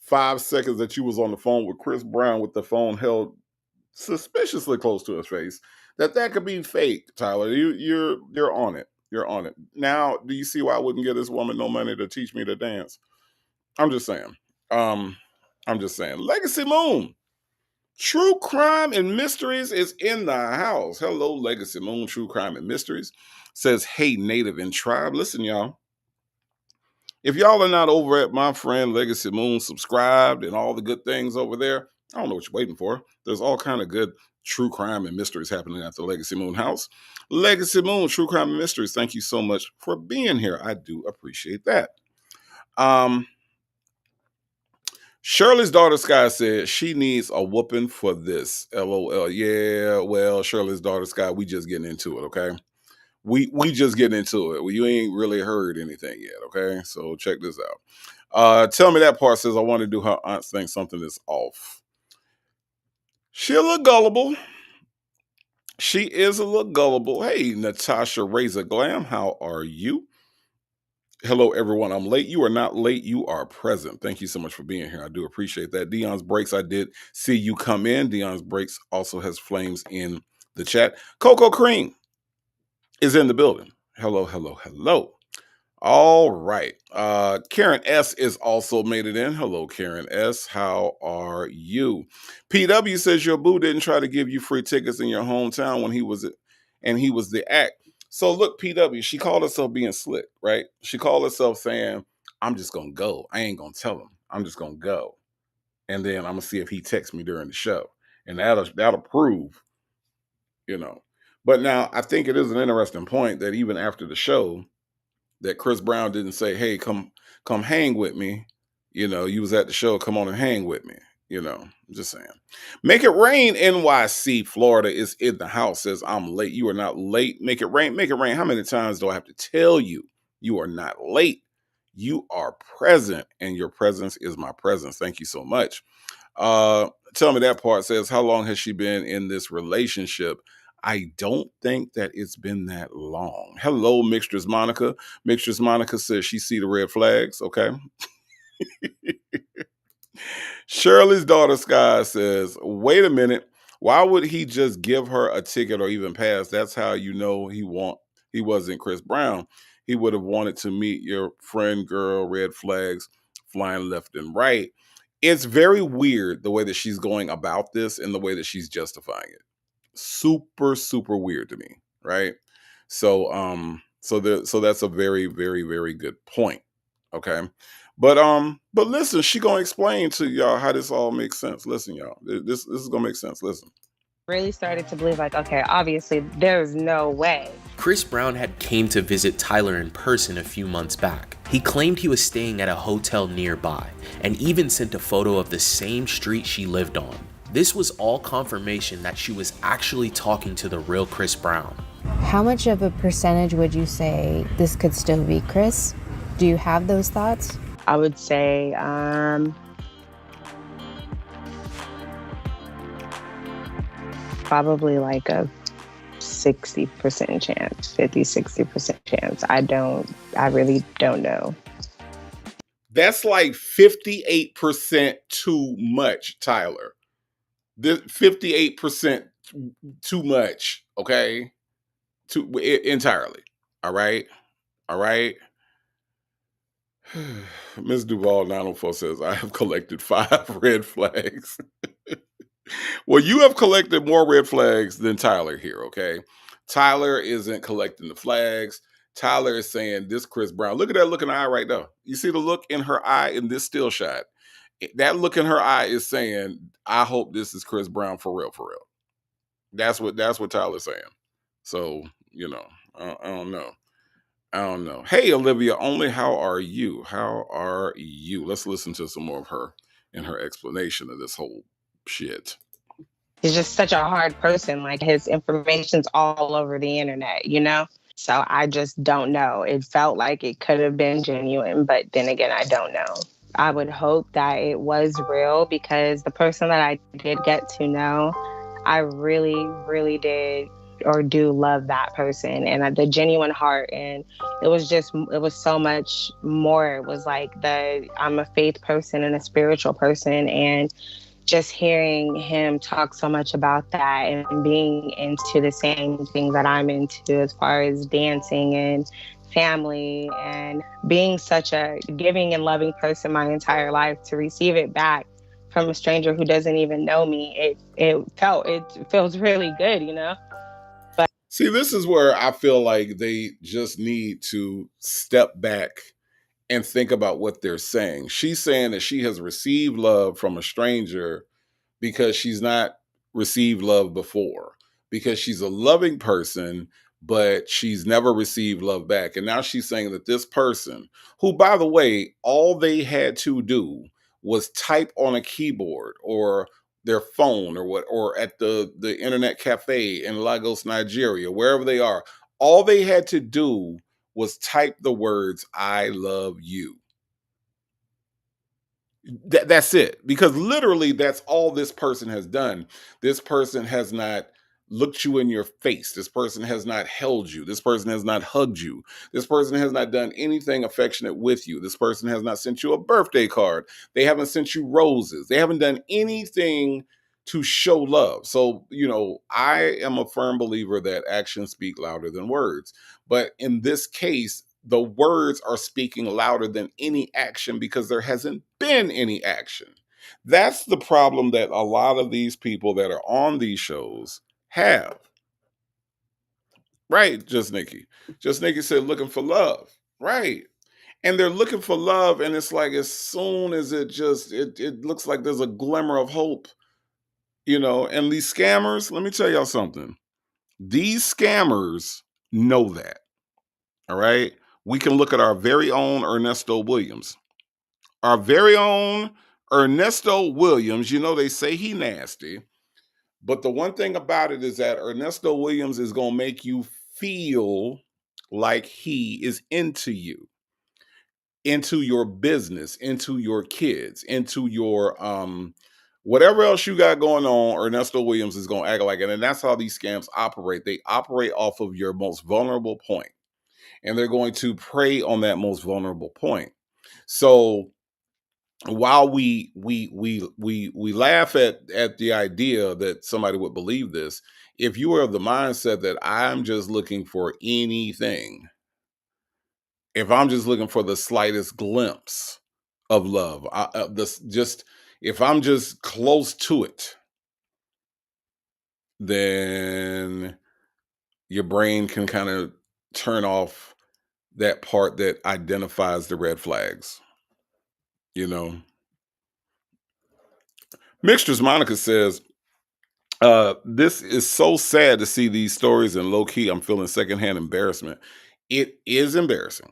5 seconds that you was on the phone with Chris Brown with the phone held suspiciously close to his face, that could be fake, Tyler. You're on it. You're on it. Now, do you see why I wouldn't give this woman no money to teach me to dance? I'm just saying. Legacy Moon. True Crime and Mysteries is in the house. Hello, Legacy Moon, True Crime and Mysteries. Says, hey, Native and Tribe. Listen, y'all. If y'all are not over at my friend Legacy Moon, subscribed and all the good things over there, I don't know what you're waiting for. There's all kind of good true crime and mysteries happening at the Legacy Moon house. Legacy Moon, True Crime and Mysteries, thank you so much for being here. I do appreciate that. Shirley's daughter Sky said she needs a whooping for this. LOL. Yeah, well, Shirley's daughter Sky, we just getting into it, okay? We just getting into it. Well, you ain't really heard anything yet, okay? So check this out. Tell me that part says I want to do her aunt think something is off. She a little gullible. She is a little gullible. Hey, Natasha Razor Glam, how are you? Hello, everyone. I'm late. You are not late. You are present. Thank you so much for being here. I do appreciate that. Dion's Breaks, I did see you come in. Dion's Breaks also has flames in the chat. Coco Cream is in the building. Hello, hello, hello. All right. Karen S is also made it in. Hello, Karen S. How are you? PW says your boo didn't try to give you free tickets in your hometown when he was the act. So look, PW, she called herself being slick, right? She called herself saying, I'm just gonna go. I ain't gonna tell him. I'm just gonna go. And then I'm gonna see if he texts me during the show. And that'll prove, you know. But now I think it is an interesting point that even after the show, that Chris Brown didn't say, "Hey, come hang with me." You know, you was at the show, come on and hang with me. You know, I'm just saying. Make it rain, NYC, Florida is in the house. Says I'm late. You are not late. Make it rain. Make it rain. How many times do I have to tell you? You are not late. You are present, and your presence is my presence. Thank you so much. Tell me that part says, how long has she been in this relationship? I don't think that it's been that long. Hello, Mixtures Monica. Mixtures Monica says she see the red flags. Okay. Shirley's daughter Sky says, wait a minute. Why would he just give her a ticket or even pass? That's how you know he wasn't Chris Brown. He would have wanted to meet your friend girl, red flags flying left and right. It's very weird the way that she's going about this and the way that she's justifying it. Super, super weird to me, right? So so that's a very, very, very good point. Okay. But listen, she gonna explain to y'all how this all makes sense. Listen, y'all. This is gonna make sense. Listen. Really started to believe like, okay, obviously there's no way. Chris Brown had came to visit Tyler in person a few months back. He claimed he was staying at a hotel nearby and even sent a photo of the same street she lived on. This was all confirmation that she was actually talking to the real Chris Brown. How much of a percentage would you say this could still be Chris? Do you have those thoughts? I would say probably like a 60% chance, 50-60% chance. I really don't know. That's like 58% too much, Tyler. This 58% too much, okay? Entirely. All right. Ms. Duval 904 says, I have collected 5 red flags. Well, you have collected more red flags than Tyler here, okay? Tyler isn't collecting the flags. Tyler is saying this Chris Brown. Look at that look in the eye right there. You see the look in her eye in this still shot. That look in her eye is saying, I hope this is Chris Brown for real, for real. That's what Tyler's saying. So, you know, I don't know. I don't know. Hey, Olivia, only how are you? How are you? Let's listen to some more of her and her explanation of this whole shit. He's just such a hard person. Like his information's all over the internet, you know? So I just don't know. It felt like it could have been genuine, but then again, I don't know. I would hope that it was real because the person that I did get to know, I really, really did or do love that person and the genuine heart. And it was so much more. It was like I'm a faith person and a spiritual person. And just hearing him talk so much about that and being into the same things that I'm into as far as dancing and family and being such a giving and loving person my entire life, to receive it back from a stranger who doesn't even know me, it feels really good, you know? But see, this is where I feel like they just need to step back and think about what they're saying. She's saying that she has received love from a stranger because she's not received love before, because she's a loving person, but she's never received love back. And now she's saying that this person, who, by the way, all they had to do was type on a keyboard or their phone or at the internet cafe in Lagos, Nigeria, wherever they are. All they had to do was type the words "I love you." That's it. Because literally that's all this person has done. This person has not looked you in your face. This person has not held you. This person has not hugged you. This person has not done anything affectionate with you. This person has not sent you a birthday card. They haven't sent you roses. They haven't done anything to show love. So, I am a firm believer that actions speak louder than words. But in this case, the words are speaking louder than any action because there hasn't been any action. That's the problem that a lot of these people that are on these shows have. Right, Just Nikki. Just Nikki said looking for love. Right. And they're looking for love, and it's like as soon as it looks like there's a glimmer of hope, and these scammers, let me tell y'all something. These scammers know that. All right. We can look at our very own Ernesto Williams. Our very own Ernesto Williams, they say he nasty. But the one thing about it is that Ernesto Williams is going to make you feel like he is into you, into your business, into your kids, into your whatever else you got going on. Ernesto Williams is going to act like it. And that's how these scams operate. They operate off of your most vulnerable point, and they're going to prey on that most vulnerable point. So while we laugh at the idea that somebody would believe this, if you are of the mindset that I'm just looking for anything, if I'm just looking for the slightest glimpse of love, if I'm just close to it, then your brain can kind of turn off that part that identifies the red flags. Mixtures Monica says, this is so sad to see these stories, and low key, I'm feeling secondhand embarrassment. It is embarrassing.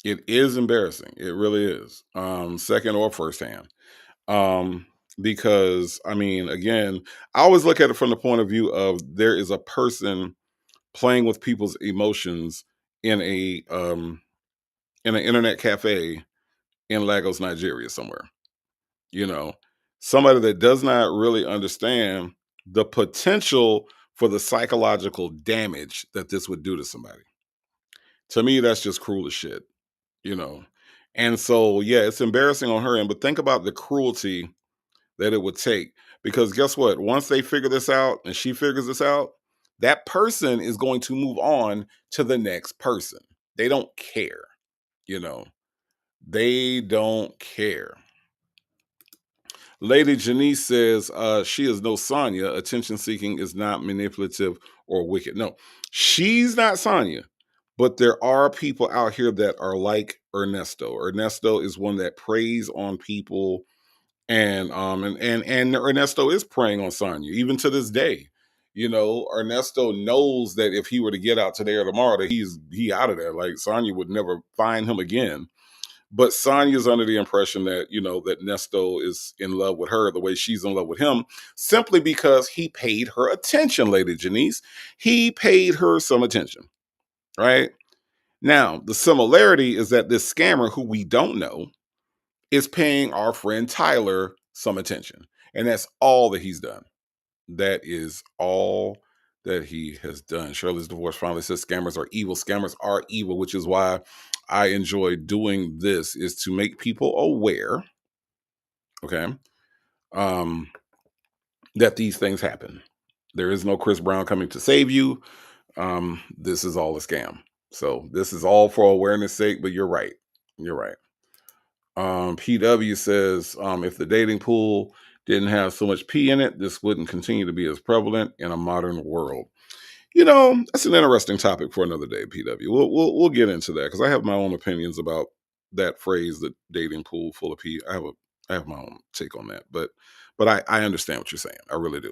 It is embarrassing. It really is. Second or firsthand. Because again, I always look at it from the point of view of there is a person playing with people's emotions in an internet cafe in Lagos, Nigeria, somewhere. Somebody that does not really understand the potential for the psychological damage that this would do to somebody. To me, that's just cruel as shit, you know. And so, yeah, it's embarrassing on her end, but think about the cruelty that it would take. Because guess what? Once they figure this out and she figures this out, that person is going to move on to the next person. They don't care, you know. They don't care. Lady Janice says she is no Sonya. Attention seeking is not manipulative or wicked. No, she's not Sonya. But there are people out here that are like Ernesto. Ernesto is one that preys on people, and Ernesto is preying on Sonya even to this day. You know, Ernesto knows that if he were to get out today or tomorrow, that he out of there. Like Sonya would never find him again. But Sonya's under the impression that, that Nesto is in love with her the way she's in love with him, simply because he paid her attention, Lady Janice. He paid her some attention, right? Now, the similarity is that this scammer, who we don't know, is paying our friend Tyler some attention. And that's all that he's done. That is all that he has done. Shirley's Divorce finally says scammers are evil. Scammers are evil, which is why I enjoy doing this, is to make people aware, okay, that these things happen. There is no Chris Brown coming to save you. This is all a scam. So this is all for awareness sake, but you're right. You're right. PW says, if the dating pool didn't have so much P in it, this wouldn't continue to be as prevalent in a modern world. That's an interesting topic for another day, PW. We'll get into that because I have my own opinions about that phrase, the dating pool full of P. I have my own take on that, but I understand what you're saying. I really do.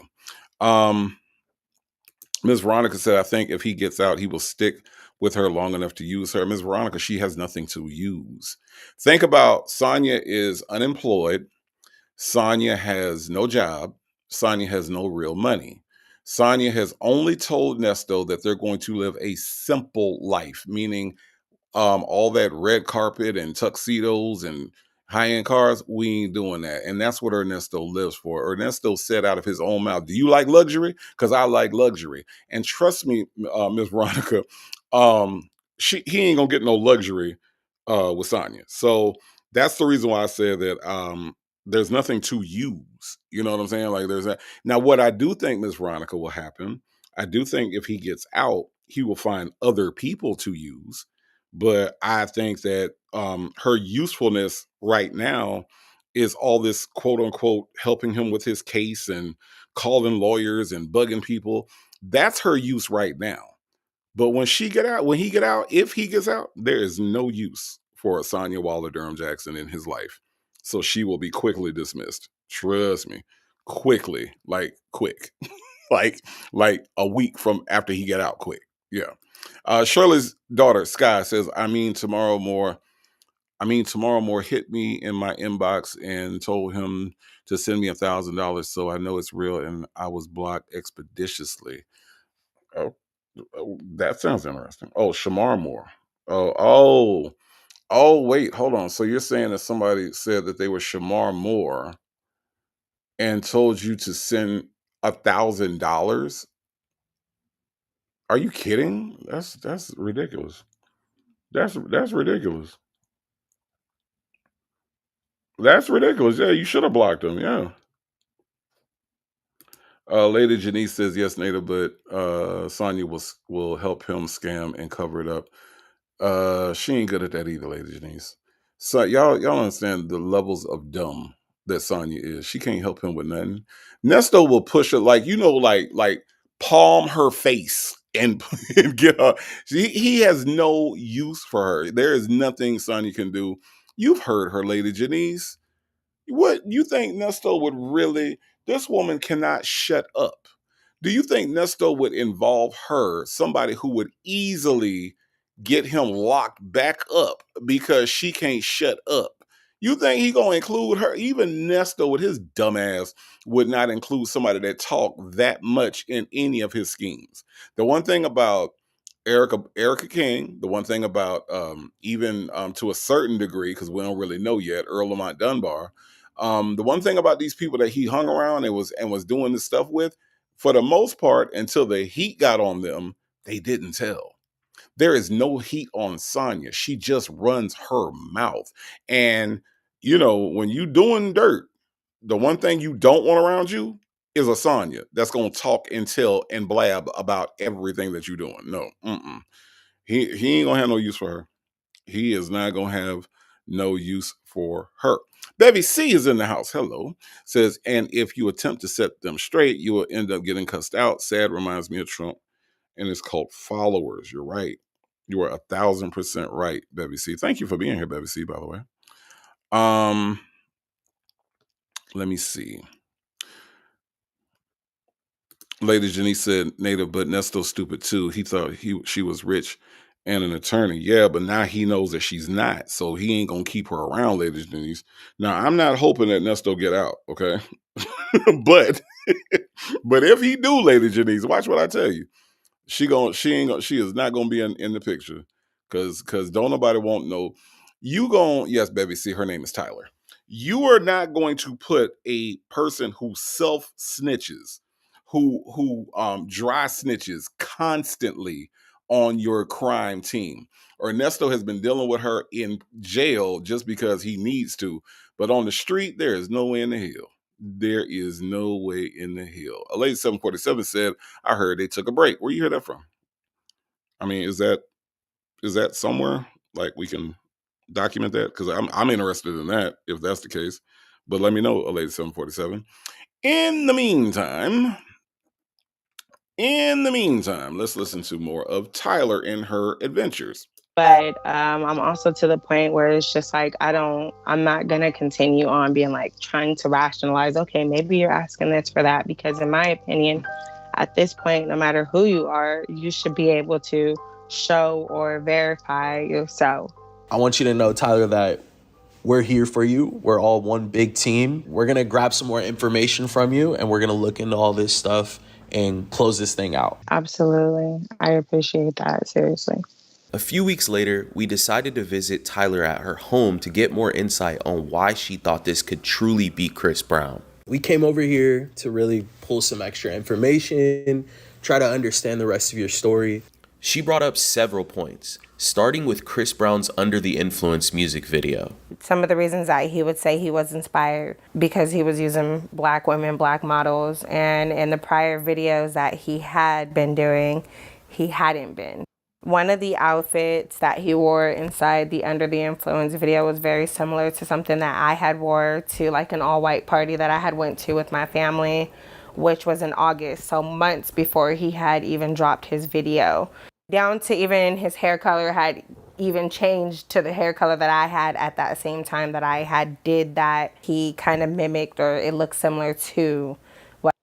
Ms. Veronica said, I think if he gets out, he will stick with her long enough to use her. Ms. Veronica, she has nothing to use. Think about Sonia is unemployed. Sonia has no job. Sonia has no real money. Sonia has only told Nesto that they're going to live a simple life, meaning all that red carpet and tuxedos and high-end cars, we ain't doing that. And that's what Ernesto lives for. Ernesto said out of his own mouth, do you like luxury? Because I like luxury. And trust me, Ms. Veronica, um, he ain't gonna get no luxury with Sonya. So that's the reason why I said that there's nothing to use. You know what I'm saying? Like there's that. Now, what I do think, Ms. Veronica, will happen, I do think if he gets out, he will find other people to use, but I think that her usefulness right now is all this quote unquote helping him with his case and calling lawyers and bugging people. That's her use right now. But when he get out, if he gets out, there is no use for Sonya Waller Durham Jackson in his life. So she will be quickly dismissed. Trust me, quickly, like quick, like a week from after he get out, quick. Yeah. Shirley's daughter, Sky, says, tomorrow more hit me in my inbox and told him to send me $1,000 so I know it's real, and I was blocked expeditiously. Oh, that sounds interesting. Oh, Shamar Moore. Wait, hold on. So you're saying that somebody said that they were Shamar Moore and told you to send $1,000? Are you kidding? That's ridiculous. That's ridiculous. That's ridiculous. Yeah, you should have blocked him. Yeah. Lady Janice says yes, Native, but Sonya will help him scam and cover it up. She ain't good at that either, Lady Janice. So y'all understand the levels of dumb that Sonya is. She can't help him with nothing. Nesto will push her like palm her face and, and get her. He has no use for her. There is nothing Sonya can do. You've heard her, Lady Janice. What you think Nesto would really? This woman cannot shut up. Do you think Nesto would involve her, somebody who would easily get him locked back up because she can't shut up? You think he gonna include her? Even Nesto with his dumb ass would not include somebody that talk that much in any of his schemes. The one thing about Erica King, the one thing about even to a certain degree, because we don't really know yet, Earl Lamont Dunbar. The one thing about these people that he hung around and was doing this stuff with, for the most part, until the heat got on them, they didn't tell. There is no heat on Sonya. She just runs her mouth. And, when you doing dirt, the one thing you don't want around you is a Sonya that's going to talk and tell and blab about everything that you're doing. No, he ain't going to have no use for her. He is not going to have no use for her. Bevy C is in the house. Hello. Says, and if you attempt to set them straight, you will end up getting cussed out. Sad reminds me of Trump, and it's called followers. You're right. You are 1,000% right, Bevy C. Thank you for being here, Bevy C, by the way. Let me see. Lady Janice said, Native, but Nesto's stupid too. He thought she was rich and an attorney. Yeah, but now he knows that she's not. So he ain't going to keep her around, Lady Janice. Now, I'm not hoping that Nesto get out, okay? but but if he do, Lady Janice, watch what I tell you. She is not gonna be in the picture, because don't nobody want no. Yes, baby. See, her name is Tyler. You are not going to put a person who self snitches, who dry snitches constantly on your crime team. Ernesto has been dealing with her in jail just because he needs to, but on the street there is no way in the hell. There is no way in the hell. A lady 747 said, I heard they took a break. Where you hear that from? I mean, is that somewhere like we can document that? Because I'm interested in that if that's the case. But let me know, a lady 747. In the meantime, let's listen to more of Tyler and her adventures. But I'm also to the point where it's just like I'm not gonna continue on being like trying to rationalize, okay, maybe you're asking this for that, because in my opinion, At this point, no matter who you are, you should be able to show or verify yourself. I want you to know, Tyler, that we're here for you. We're all one big team. We're going to grab some more information from you, and we're going to look into all this stuff and close this thing out. Absolutely. I appreciate that. Seriously. A few weeks later, we decided to visit Tyler at her home to get more insight on why she thought this could truly be Chris Brown. We came over here to really pull some extra information, try to understand the rest of your story. She brought up several points, starting with Chris Brown's Under the Influence music video. Some of the reasons that he would say he was inspired because he was using Black women, Black models, and in the prior videos that he had been doing, he hadn't been. One of the outfits that he wore inside the Under the Influence video was very similar to something that I had wore to like an all-white party that I had went to with my family, which was in August, so months before he had even dropped his video. Down to even his hair color had even changed to the hair color that I had at that same time that I had did that. He kind of mimicked, or it looked similar to what.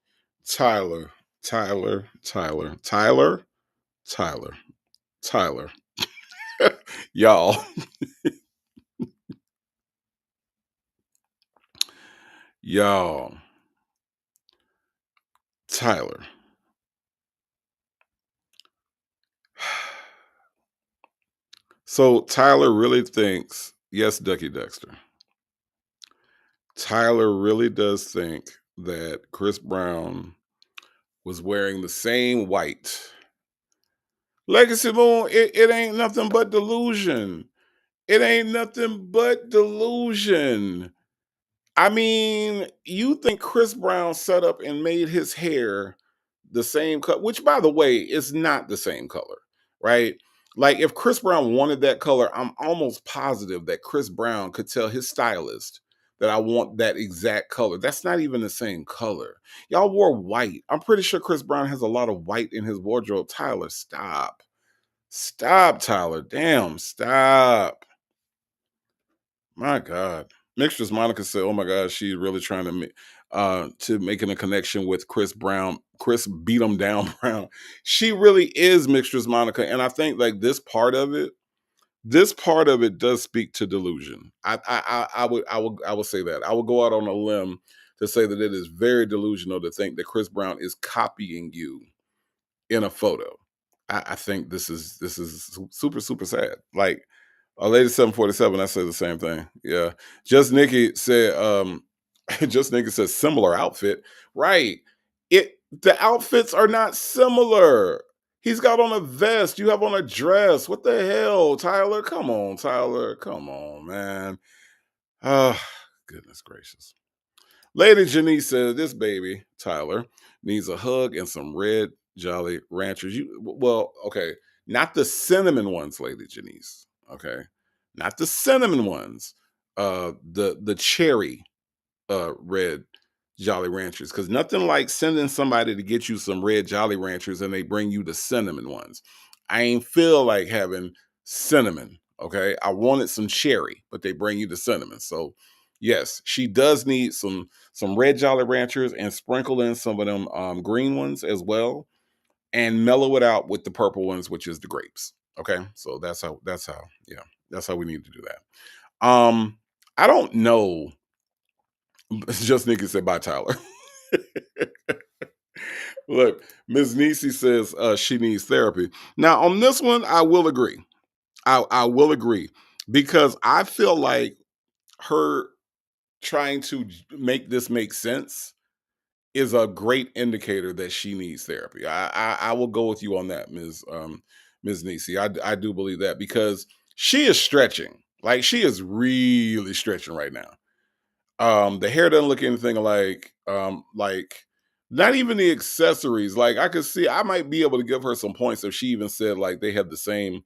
Tyler, Tyler, Tyler, Tyler, Tyler, Tyler. Y'all. Y'all. Tyler. So Tyler really thinks, yes, Ducky Dexter. Tyler really does think that Chris Brown was wearing the same white. Legacy Moon, it ain't nothing but delusion. It ain't nothing but delusion. I mean, you think Chris Brown set up and made his hair the same color, which by the way, is not the same color, right? Like if Chris Brown wanted that color, I'm almost positive that Chris Brown could tell his stylist that I want that exact color. That's not even the same color. Y'all wore white. I'm pretty sure Chris Brown has a lot of white in his wardrobe. Tyler, stop. Stop, Tyler. Damn, stop. My God. Mixtress Monica said, "Oh my God, she's really trying to making a connection with Chris Brown, Chris beat him down Brown." She really is Mixtress Monica, and I think like this part of it does speak to delusion. I would say that I would go out on a limb to say that it is very delusional to think that Chris Brown is copying you in a photo. I think this is super super sad. Like a lady 747, I say the same thing. Yeah. Just Nikki said, just Nikki says similar outfit. Right. The outfits are not similar. He's got on a vest. You have on a dress. What the hell, Tyler? Come on, Tyler. Come on, man. Oh, goodness gracious. Lady Janice says this baby, Tyler, needs a hug and some red Jolly Ranchers. Well, okay. Not the cinnamon ones, Lady Janice. Okay, not the cinnamon ones. The cherry red Jolly Ranchers, because nothing like sending somebody to get you some red Jolly Ranchers and they bring you the cinnamon ones. I ain't feel like having cinnamon. Okay, I wanted some cherry, but they bring you the cinnamon. So yes, she does need some red Jolly Ranchers and sprinkle in some of them green ones as well, and mellow it out with the purple ones, which is the grapes. Okay, so that's how we need to do that. I don't know. Just Nikki said bye, Tyler. Look, Ms. Nisi says she needs therapy. Now on this one, I will agree. I will agree, because I feel like her trying to make this make sense is a great indicator that she needs therapy. I will go with you on that, Ms. Nisi. I do believe that, because she is stretching. Like she is really stretching right now. The hair doesn't look anything like not even the accessories. Like I could see, I might be able to give her some points if she even said like they had the same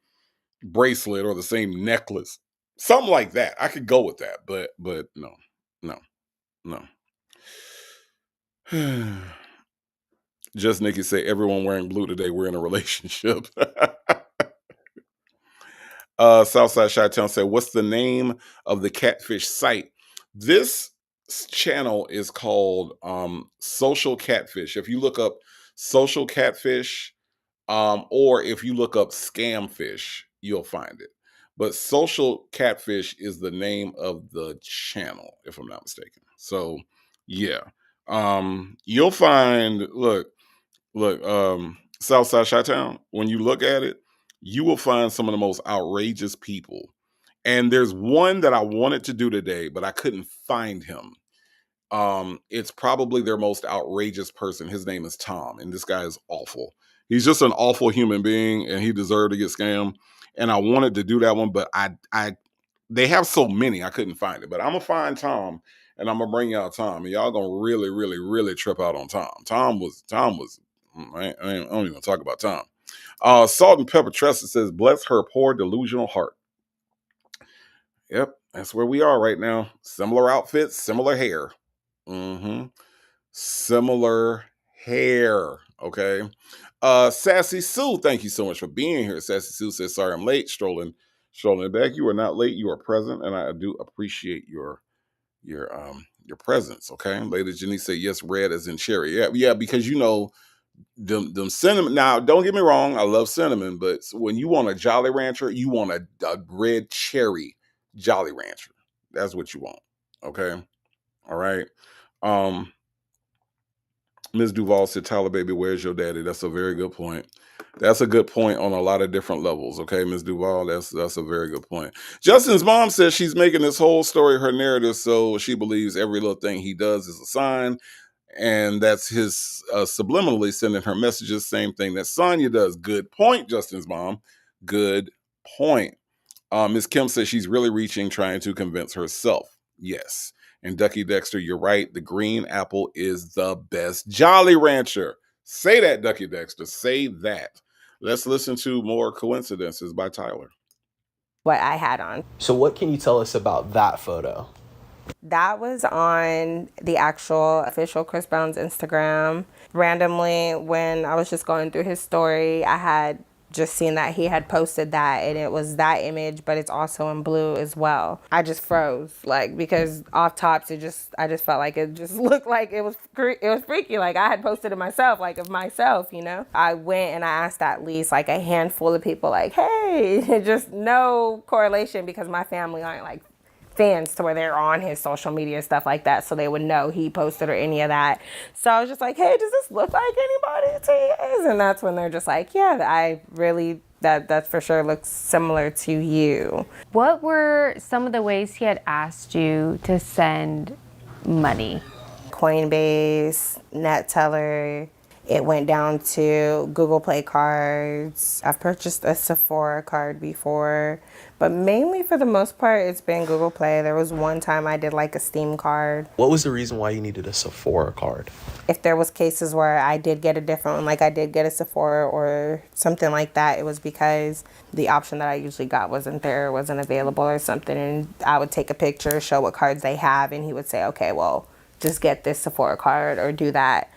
bracelet or the same necklace, something like that. I could go with that, but no. Just Nikki say everyone wearing blue today. We're in a relationship. Southside Chi-Town said, "What's the name of the catfish site?" This channel is called Social Catfish. If you look up Social catfish, or if you look up scamfish, you'll find it. But social catfish is the name of the channel, if I'm not mistaken. So yeah. You'll find Southside Chi-Town, when you look at it, you will find some of the most outrageous people. And there's one that I wanted to do today, but I couldn't find him. It's probably their most outrageous person. His name is Tom, and this guy is awful. He's just an awful human being, and he deserved to get scammed. And I wanted to do that one, but they have so many, I couldn't find it. But I'm gonna find Tom, and I'm gonna bring y'all Tom, and y'all gonna really, really, really trip out on Tom. Tom was. I don't even talk about Tom. Salt and Pepper Tressa says, "Bless her poor delusional heart." Yep, that's where we are right now. Similar outfits, similar hair. Mm-hmm. Similar hair. Okay. Sassy Sue, thank you so much for being here. Sassy Sue says, "Sorry I'm late. Strolling back. You are not late. You are present, and I do appreciate your presence." Okay. Lady Jenny said, "Yes, red as in cherry." Yeah, because them cinnamon. Now, don't get me wrong, I love cinnamon, but when you want a Jolly Rancher, you want a red cherry Jolly Rancher. That's what you want. Okay. All right. Ms. Duval said, "Tyler, baby, where's your daddy?" That's a very good point. That's a good point on a lot of different levels. Okay, Ms. Duval, that's a very good point. Justin's mom says she's making this whole story her narrative, so she believes every little thing he does is a sign, and that's his subliminally sending her messages. Same thing that Sonya does. Good point, Justin's mom. Good point. Ms. Kim says she's really reaching, trying to convince herself. Yes. And Ducky Dexter, you're right. The green apple is the best Jolly Rancher. Say that, Ducky Dexter. Say that. Let's listen to more Coincidences by Tyler. What I had on. So what can you tell us about that photo? That was on the actual official Chris Brown's Instagram. Randomly, when I was just going through his story, I had just seen that he had posted that, and it was that image, but it's also in blue as well. I just froze, like, because off tops, I just felt like it just looked like it was freaky. Like, I had posted it myself, like, of myself, I went and I asked at least like a handful of people, like, hey, just no correlation, because my family aren't like fans to where they're on his social media, stuff like that, so they would know he posted or any of that. So I was just like, hey, does this look like anybody to you guys? And that's when they're just like, yeah, I really, that for sure looks similar to you. What were some of the ways he had asked you to send money? Coinbase, NetTeller. It went down to Google Play cards. I've purchased a Sephora card before, but mainly for the most part, it's been Google Play. There was one time I did like a Steam card. What was the reason why you needed a Sephora card? If there was cases where I did get a different one, like I did get a Sephora or something like that, it was because the option that I usually got wasn't there, wasn't available or something. And I would take a picture, show what cards they have, and he would say, okay, well, just get this Sephora card or do that.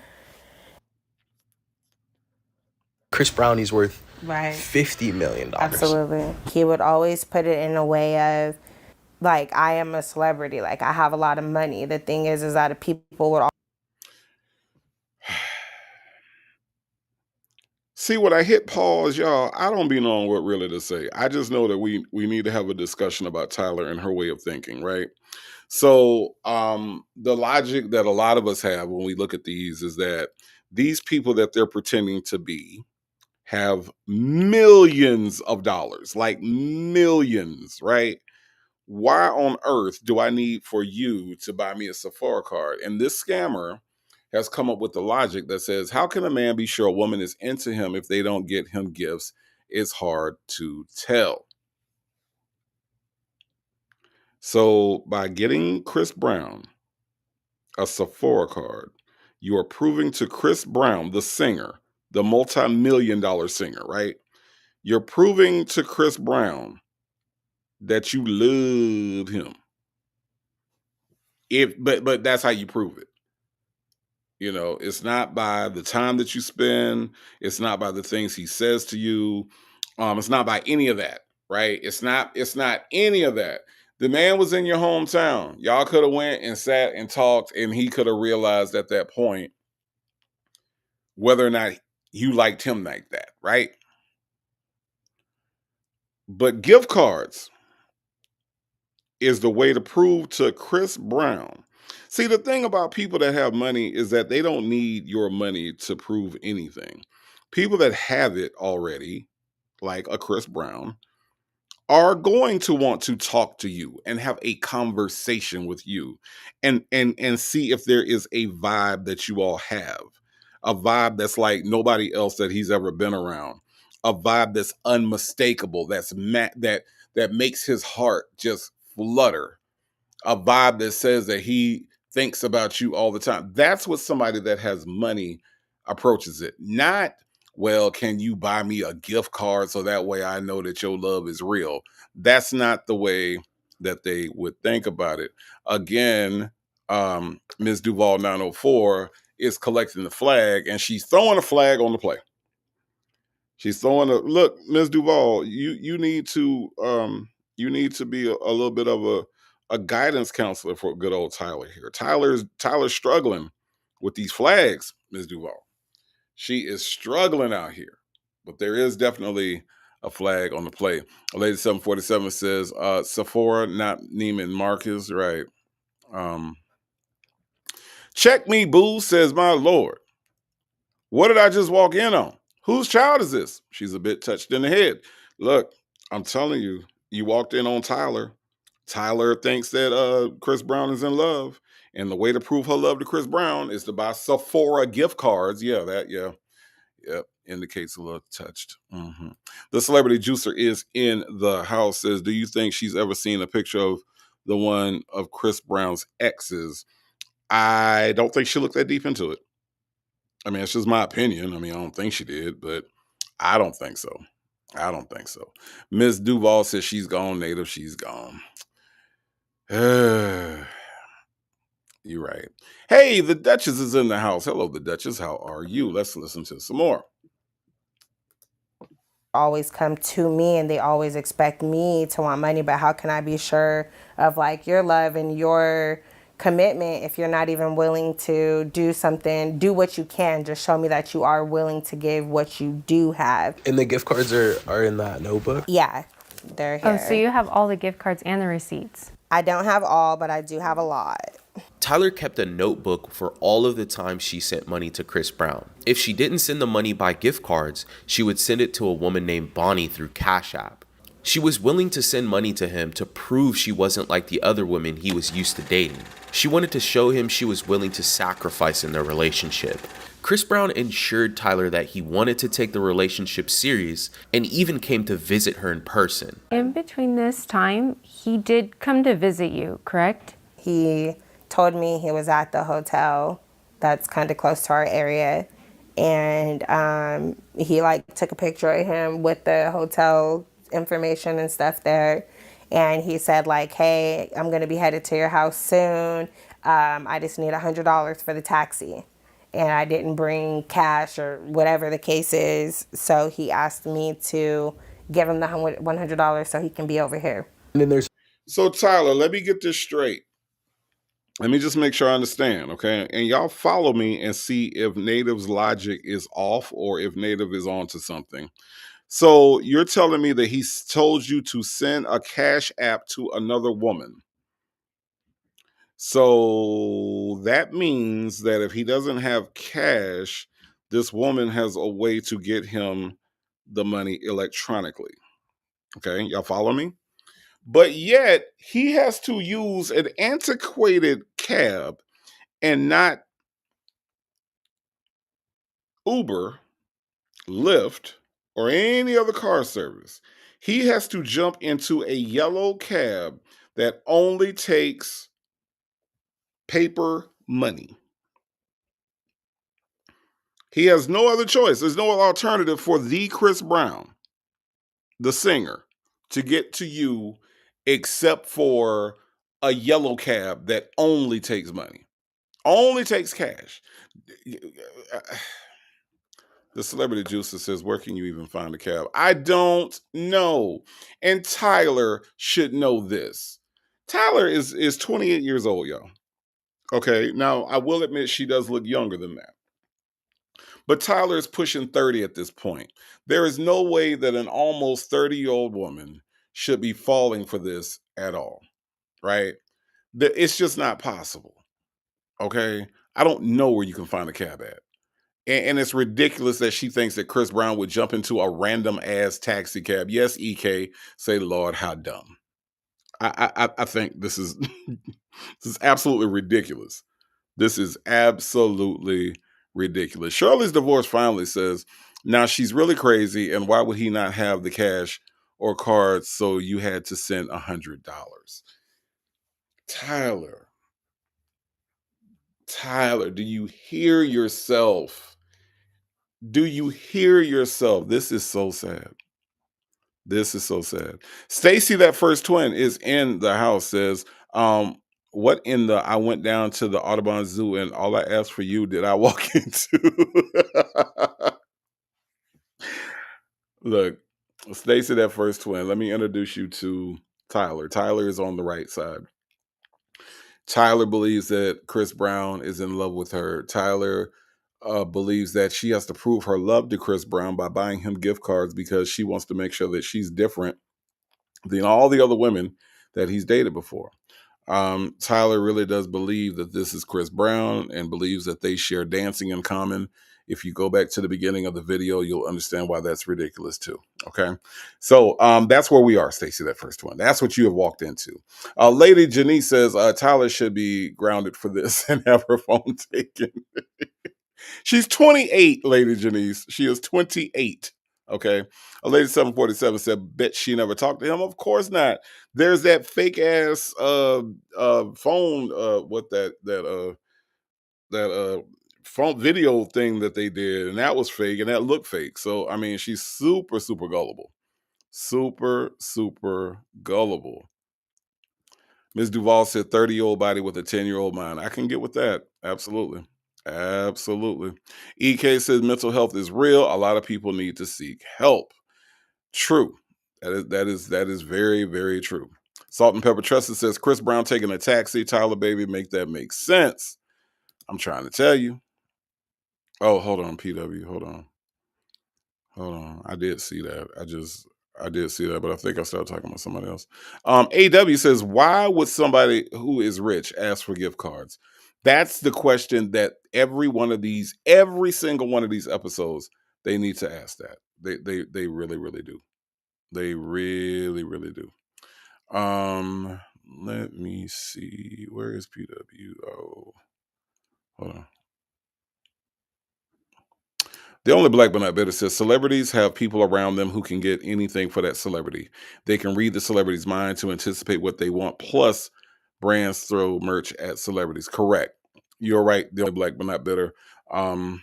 Chris Brown is worth Right. $50 million. Absolutely. He would always put it in a way of, like, I am a celebrity. Like, I have a lot of money. The thing is that people would See, when I hit pause, y'all, I don't be knowing what really to say. I just know that we need to have a discussion about Tyler and her way of thinking, right? So the logic that a lot of us have when we look at these is that these people that they're pretending to be have millions of dollars, like millions, right? Why on earth do I need for you to buy me a Sephora card? And this scammer has come up with the logic that says, how can a man be sure a woman is into him if they don't get him gifts? It's hard to tell. So by getting Chris Brown a Sephora card, you are proving to Chris Brown, the singer, the multi-million-dollar singer, right? You're proving to Chris Brown that you love him. But that's how you prove it. It's not by the time that you spend. It's not by the things he says to you. It's not by any of that, right? It's not any of that. The man was in your hometown. Y'all could have went and sat and talked, and he could have realized at that point whether or not you liked him like that, right? But gift cards is the way to prove to Chris Brown. See, the thing about people that have money is that they don't need your money to prove anything. People that have it already, like a Chris Brown, are going to want to talk to you and have a conversation with you and see if there is a vibe that you all have. A vibe that's like nobody else that he's ever been around. A vibe that's unmistakable, that makes his heart just flutter, a vibe that says that he thinks about you all the time. That's what somebody that has money approaches it. Not, well, can you buy me a gift card so that way I know that your love is real? That's not the way that they would think about it. Again, Ms. Duval 904 is collecting the flag and she's throwing a flag on the play. She's throwing a look, Ms. Duval, you need to be a little bit of a guidance counselor for good old Tyler here. Tyler's struggling with these flags, Ms. Duval. She is struggling out here. But there is definitely a flag on the play. Lady 747 says, Sephora, not Neiman Marcus, right? Check me, boo, says my Lord. What did I just walk in on? Whose child is this? She's a bit touched in the head. Look, I'm telling you, you walked in on Tyler. Tyler thinks that Chris Brown is in love. And the way to prove her love to Chris Brown is to buy Sephora gift cards. Yep, indicates a little touched. The celebrity juicer is in the house. Says, do you think she's ever seen a picture of the one of Chris Brown's exes? I don't think she looked that deep into it. I mean, it's just my opinion. I mean, I don't think she did, but I don't think so. Ms. Duval says she's gone, Native. She's gone. You're right. Hey, the Duchess is in the house. Hello, the Duchess. How are you? Let's listen to some more. Always come to me and they always expect me to want money, but how can I be sure of like your love and your commitment if you're not even willing to do what you can, just show me that you are willing to give what you do have. And the gift cards are in that notebook? Yeah, they're here. Oh, so you have all the gift cards and the receipts? I don't have all, but I do have a lot. Tyler kept a notebook for all of the times she sent money to Chris Brown. If she didn't send the money by gift cards, she would send it to a woman named Bonnie through Cash App. She was willing to send money to him to prove she wasn't like the other women he was used to dating. She wanted to show him she was willing to sacrifice in their relationship. Chris Brown assured Tyler that he wanted to take the relationship serious and even came to visit her in person. In between this time, he did come to visit you, correct? He told me he was at the hotel that's kind of close to our area, and he like took a picture of him with the hotel information and stuff there, and he said like, hey, I'm gonna be headed to your house soon. I just need $100 for the taxi, and I didn't bring cash or whatever the case is, so he asked me to give him the $100 so he can be over here. And then there's So Tyler, let me get this straight. Let me just make sure I understand, okay? And y'all follow me and see if Native's logic is off or if Native is onto something. So you're telling me that he's told you to send a Cash App to another woman. So that means that if he doesn't have cash, this woman has a way to get him the money electronically. Okay, y'all follow me? But yet he has to use an antiquated cab and not Uber, Lyft, or any other car service. He has to jump into a yellow cab that only takes paper money. He has no other choice. There's no alternative for the Chris Brown, the singer, to get to you except for a yellow cab that only takes money, only takes cash. The celebrity juicer says, where can you even find a cab? I don't know. And Tyler should know this. Tyler is 28 years old, y'all. Okay, now I will admit she does look younger than that. But Tyler is pushing 30 at this point. There is no way that an almost 30-year-old woman should be falling for this at all, right? It's just not possible. Okay. I don't know where you can find a cab at. And it's ridiculous that she thinks that Chris Brown would jump into a random ass taxi cab. Yes, EK, say, Lord, how dumb. I think this is this is absolutely ridiculous. This is absolutely ridiculous. Shirley's divorce finally says, now she's really crazy, and why would he not have the cash or cards? So you had to send $100. Tyler, do you hear yourself? Do you hear yourself? This is so sad. This is so sad. Stacy, that first twin, is in the house, says, what in the I went down to the Audubon Zoo and all I asked for you did I walk into? Look, Stacy, that first twin, let me introduce you to Tyler. Tyler is on the right side. Tyler believes that Chris Brown is in love with her. Tyler believes that she has to prove her love to Chris Brown by buying him gift cards because she wants to make sure that she's different than all the other women that he's dated before. Tyler really does believe that this is Chris Brown and believes that they share dancing in common. If you go back to the beginning of the video, you'll understand why that's ridiculous too. Okay. So that's where we are, Stacey, that first one. That's what you have walked into. Lady Janice says Tyler should be grounded for this and have her phone taken. She's 28, Lady Janice. She is 28. Okay. A lady 747 said, bet she never talked to him. Of course not. There's that fake ass phone, what that phone video thing that they did, and that was fake and that looked fake. So I mean, she's super, super gullible. Super, super gullible. Ms. Duval said 30-year-old body with a 10-year-old mind. I can get with that. Absolutely. Absolutely. EK says mental health is real. A lot of people need to seek help. True. That is very, very true. Salt and Pepper Trusted says Chris Brown taking a taxi. Tyler, baby, make that make sense. I'm trying to tell you. Oh, hold on, PW. Hold on. I did see that. I did see that, but I think I started talking about somebody else. AW says, why would somebody who is rich ask for gift cards? That's the question that every single one of these episodes, they need to ask that. They really, really do. They really, really do. Let me see. Where is PW? Oh, hold on. The Only Black But Not Bitter says celebrities have people around them who can get anything for that celebrity. They can read the celebrity's mind to anticipate what they want. Plus, brands throw merch at celebrities. Correct. You're right. The Only Black But Not Bitter. I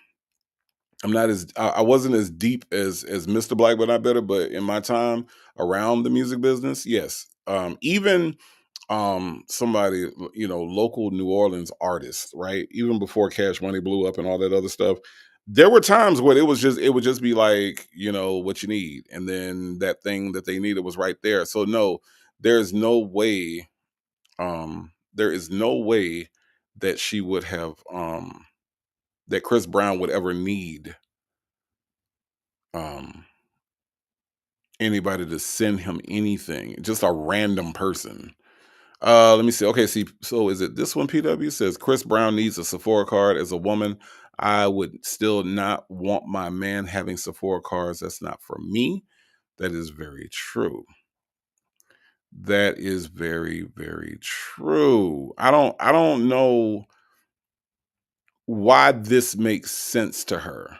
wasn't as deep as Mr. Black But Not Bitter, but in my time around the music business, yes. Even somebody, local New Orleans artist, right? Even before Cash Money blew up and all that other stuff, there were times where it would just be like, what you need, and then that thing that they needed was right there. So no, there's no way, there is no way that she would have that Chris Brown would ever need anybody to send him anything, just a random person. Let me see. Okay, so is it this one? PW says Chris Brown needs a Sephora card. As a woman, I would still not want my man having Sephora cards. That's not for me. That is very true. That is very, very true. I don't know why this makes sense to her.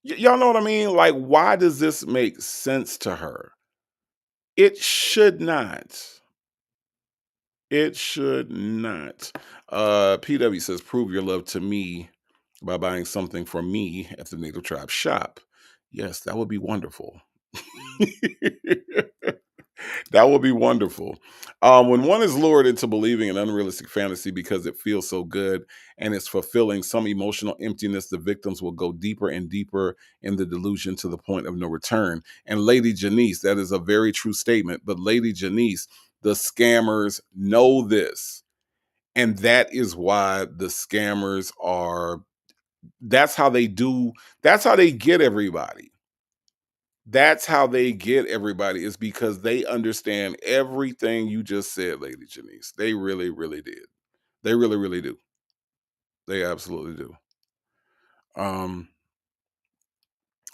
Y'all know what I mean? Like, why does this make sense to her? It should not. It should not. PW says, prove your love to me by buying something for me at the Native Tribe shop. Yes, that would be wonderful. That would be wonderful. When one is lured into believing an unrealistic fantasy because it feels so good and it's fulfilling some emotional emptiness, the victims will go deeper and deeper in the delusion to the point of no return. And Lady Janice, that is a very true statement. But Lady Janice, the scammers know this. And that is why the scammers are That's how they do. That's how they get everybody. That's how they get everybody, is because they understand everything you just said, Lady Janice. They really, really did. They really, really do. They absolutely do. I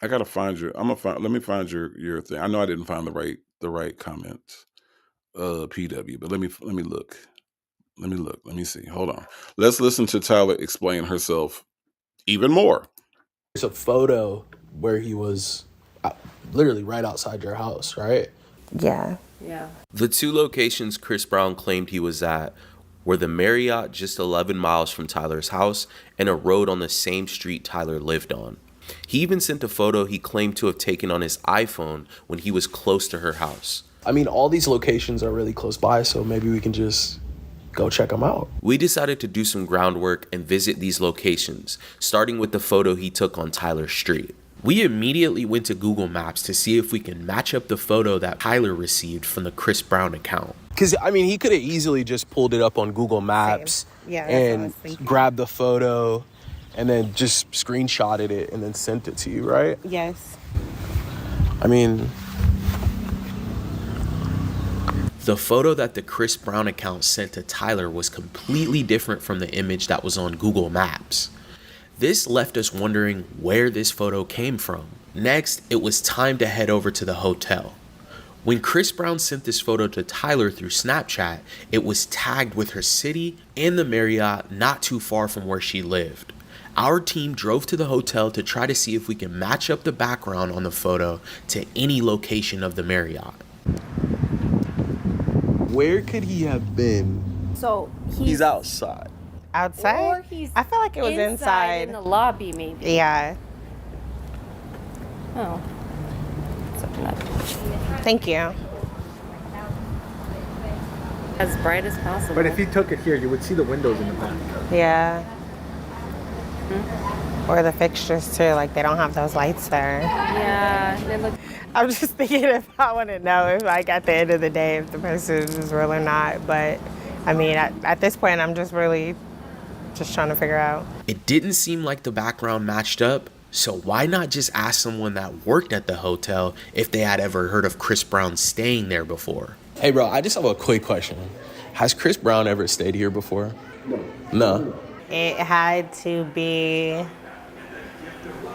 gotta find your. I'm gonna find. Let me find your thing. I know I didn't find the right comments. PW, but let me look. Let me look. Let me see. Hold on. Let's listen to Tyler explain herself even more. There's a photo where he was literally right outside your house, right? Yeah. Yeah. The two locations Chris Brown claimed he was at were the Marriott just 11 miles from Tyler's house and a road on the same street Tyler lived on. He even sent a photo he claimed to have taken on his iPhone when he was close to her house. I mean, all these locations are really close by, so maybe we can just go check them out. We decided to do some groundwork and visit these locations, starting with the photo he took on Tyler's street. We immediately went to Google Maps to see if we can match up the photo that Tyler received from the Chris Brown account. Because, I mean, he could have easily just pulled it up on Google Maps Yeah, that's what I was and thinking. grabbed the photo and then just screenshotted it and then sent it to you, right? Yes. I mean, The photo that the Chris Brown account sent to Tyler was completely different from the image that was on Google Maps. This left us wondering where this photo came from. Next, it was time to head over to the hotel. When Chris Brown sent this photo to Tyler through Snapchat, it was tagged with her city and the Marriott not too far from where she lived. Our team drove to the hotel to try to see if we can match up the background on the photo to any location of the Marriott. where could he have been? So He's outside. Outside? Or he's I feel like it was inside. in the lobby, maybe. Yeah. Oh. Let's open that. Thank you. As bright as possible. But if he took it here, you would see the windows in the back. Yeah. Or the fixtures too. Like they don't have those lights there. Yeah, they look. I'm just thinking if I want to know if, like, at the end of the day, if the person is real or not. But I mean, at this point, I'm just really just trying to figure out. It didn't seem like the background matched up, so why not just ask someone that worked at the hotel if they had ever heard of Chris Brown staying there before? Hey, bro, I just have a quick question. Has Chris Brown ever stayed here before? No. It had to be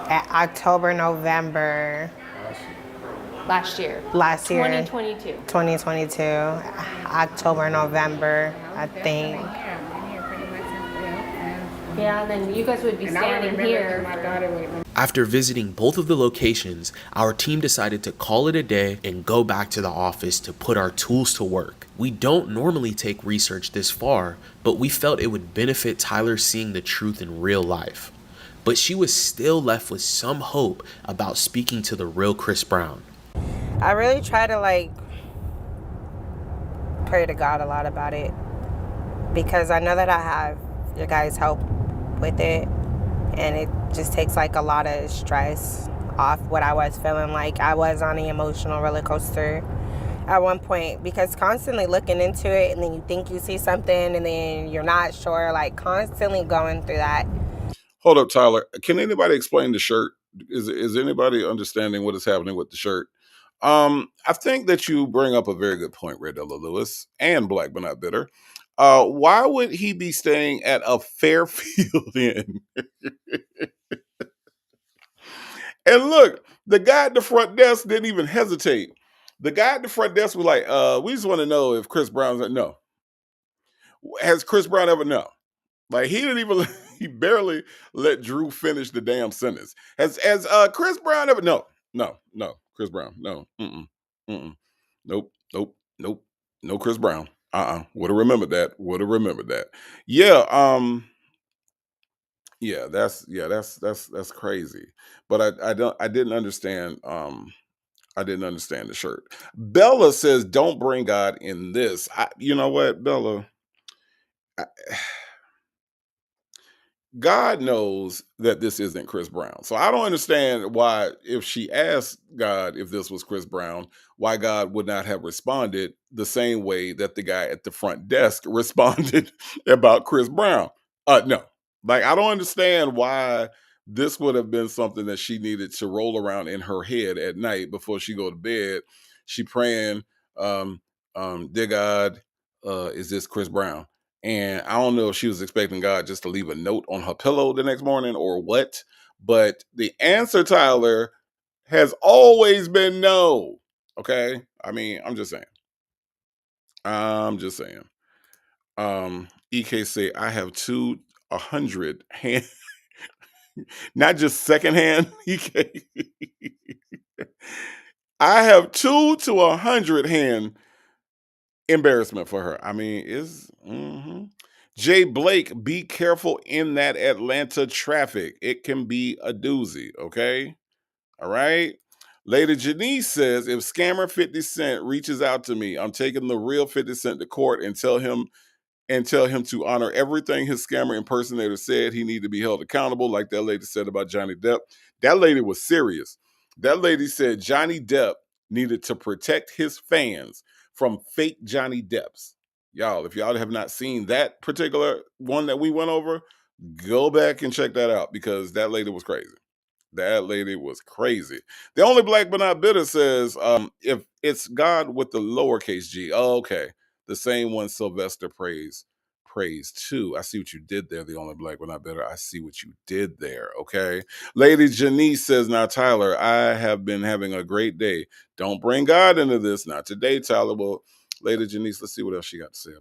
at October, November Last year. last year. 2022. 2022, October, November, I think. Yeah, and then you guys would be standing here. After visiting both of the locations, our team decided to call it a day and go back to the office to put our tools to work. We don't normally take research this far, but we felt it would benefit Tyler seeing the truth in real life. But she was still left with some hope about speaking to the real Chris Brown. I really try to pray to God a lot about it because I know that I have your guys' help with it, and it just takes a lot of stress off what I was feeling like. I was on an emotional roller coaster at one point because constantly looking into it and then you think you see something and then you're not sure, constantly going through that. Hold up, Tyler. Can anybody explain the shirt? Is anybody understanding what is happening with the shirt? I think that you bring up a very good point, Redella Lewis, and Black but not bitter. Why would he be staying at a Fairfield Inn? And look, the guy at the front desk didn't even hesitate. The guy at the front desk was like, we just want to know if Chris Brown's no. Has Chris Brown ever no? Like he didn't even he barely let Drew finish the damn sentence. Has Chris Brown ever no. Chris Brown. No. Nope. No Chris Brown. Would have remembered that. Yeah, yeah, that's crazy. But I didn't understand I didn't understand the shirt. Bella says don't bring God in this. You know what, Bella? God knows that this isn't Chris Brown. So I don't understand why, if she asked God if this was Chris Brown, why God would not have responded the same way that the guy at the front desk responded about Chris Brown. No. Like, I don't understand why this would have been something that she needed to roll around in her head at night before she go to bed. She praying, um, dear God, is this Chris Brown? And I don't know if she was expecting God just to leave a note on her pillow the next morning or what. But the answer, Tyler, has always been no. Okay. I mean, I'm just saying. I'm just saying. EK say I have 100 hand, not just secondhand. EK, I have 100 hand embarrassment for her. I mean, is Jay Blake, be careful in that Atlanta traffic. It can be a doozy. Okay, all right. Lady Janice says if scammer 50 Cent reaches out to me, I'm taking the real 50 Cent to court and tell him to honor everything his scammer impersonator said. He need to be held accountable, like that lady said about Johnny Depp. That lady was serious. That lady said Johnny Depp needed to protect his fans from fake Johnny Depps. Y'all, if y'all have not seen that particular one that we went over, go back and check that out because that lady was crazy. That lady was crazy. The only black but not bitter says, if it's God with the lowercase g. Oh, okay. The same one Sylvester prays too. I see what you did there. The only black but not bitter. I see what you did there. Okay. Lady Janice says, now, Tyler, I have been having a great day. Don't bring God into this. Not today, Tyler. Well, Lady Janice, let's see what else she got to say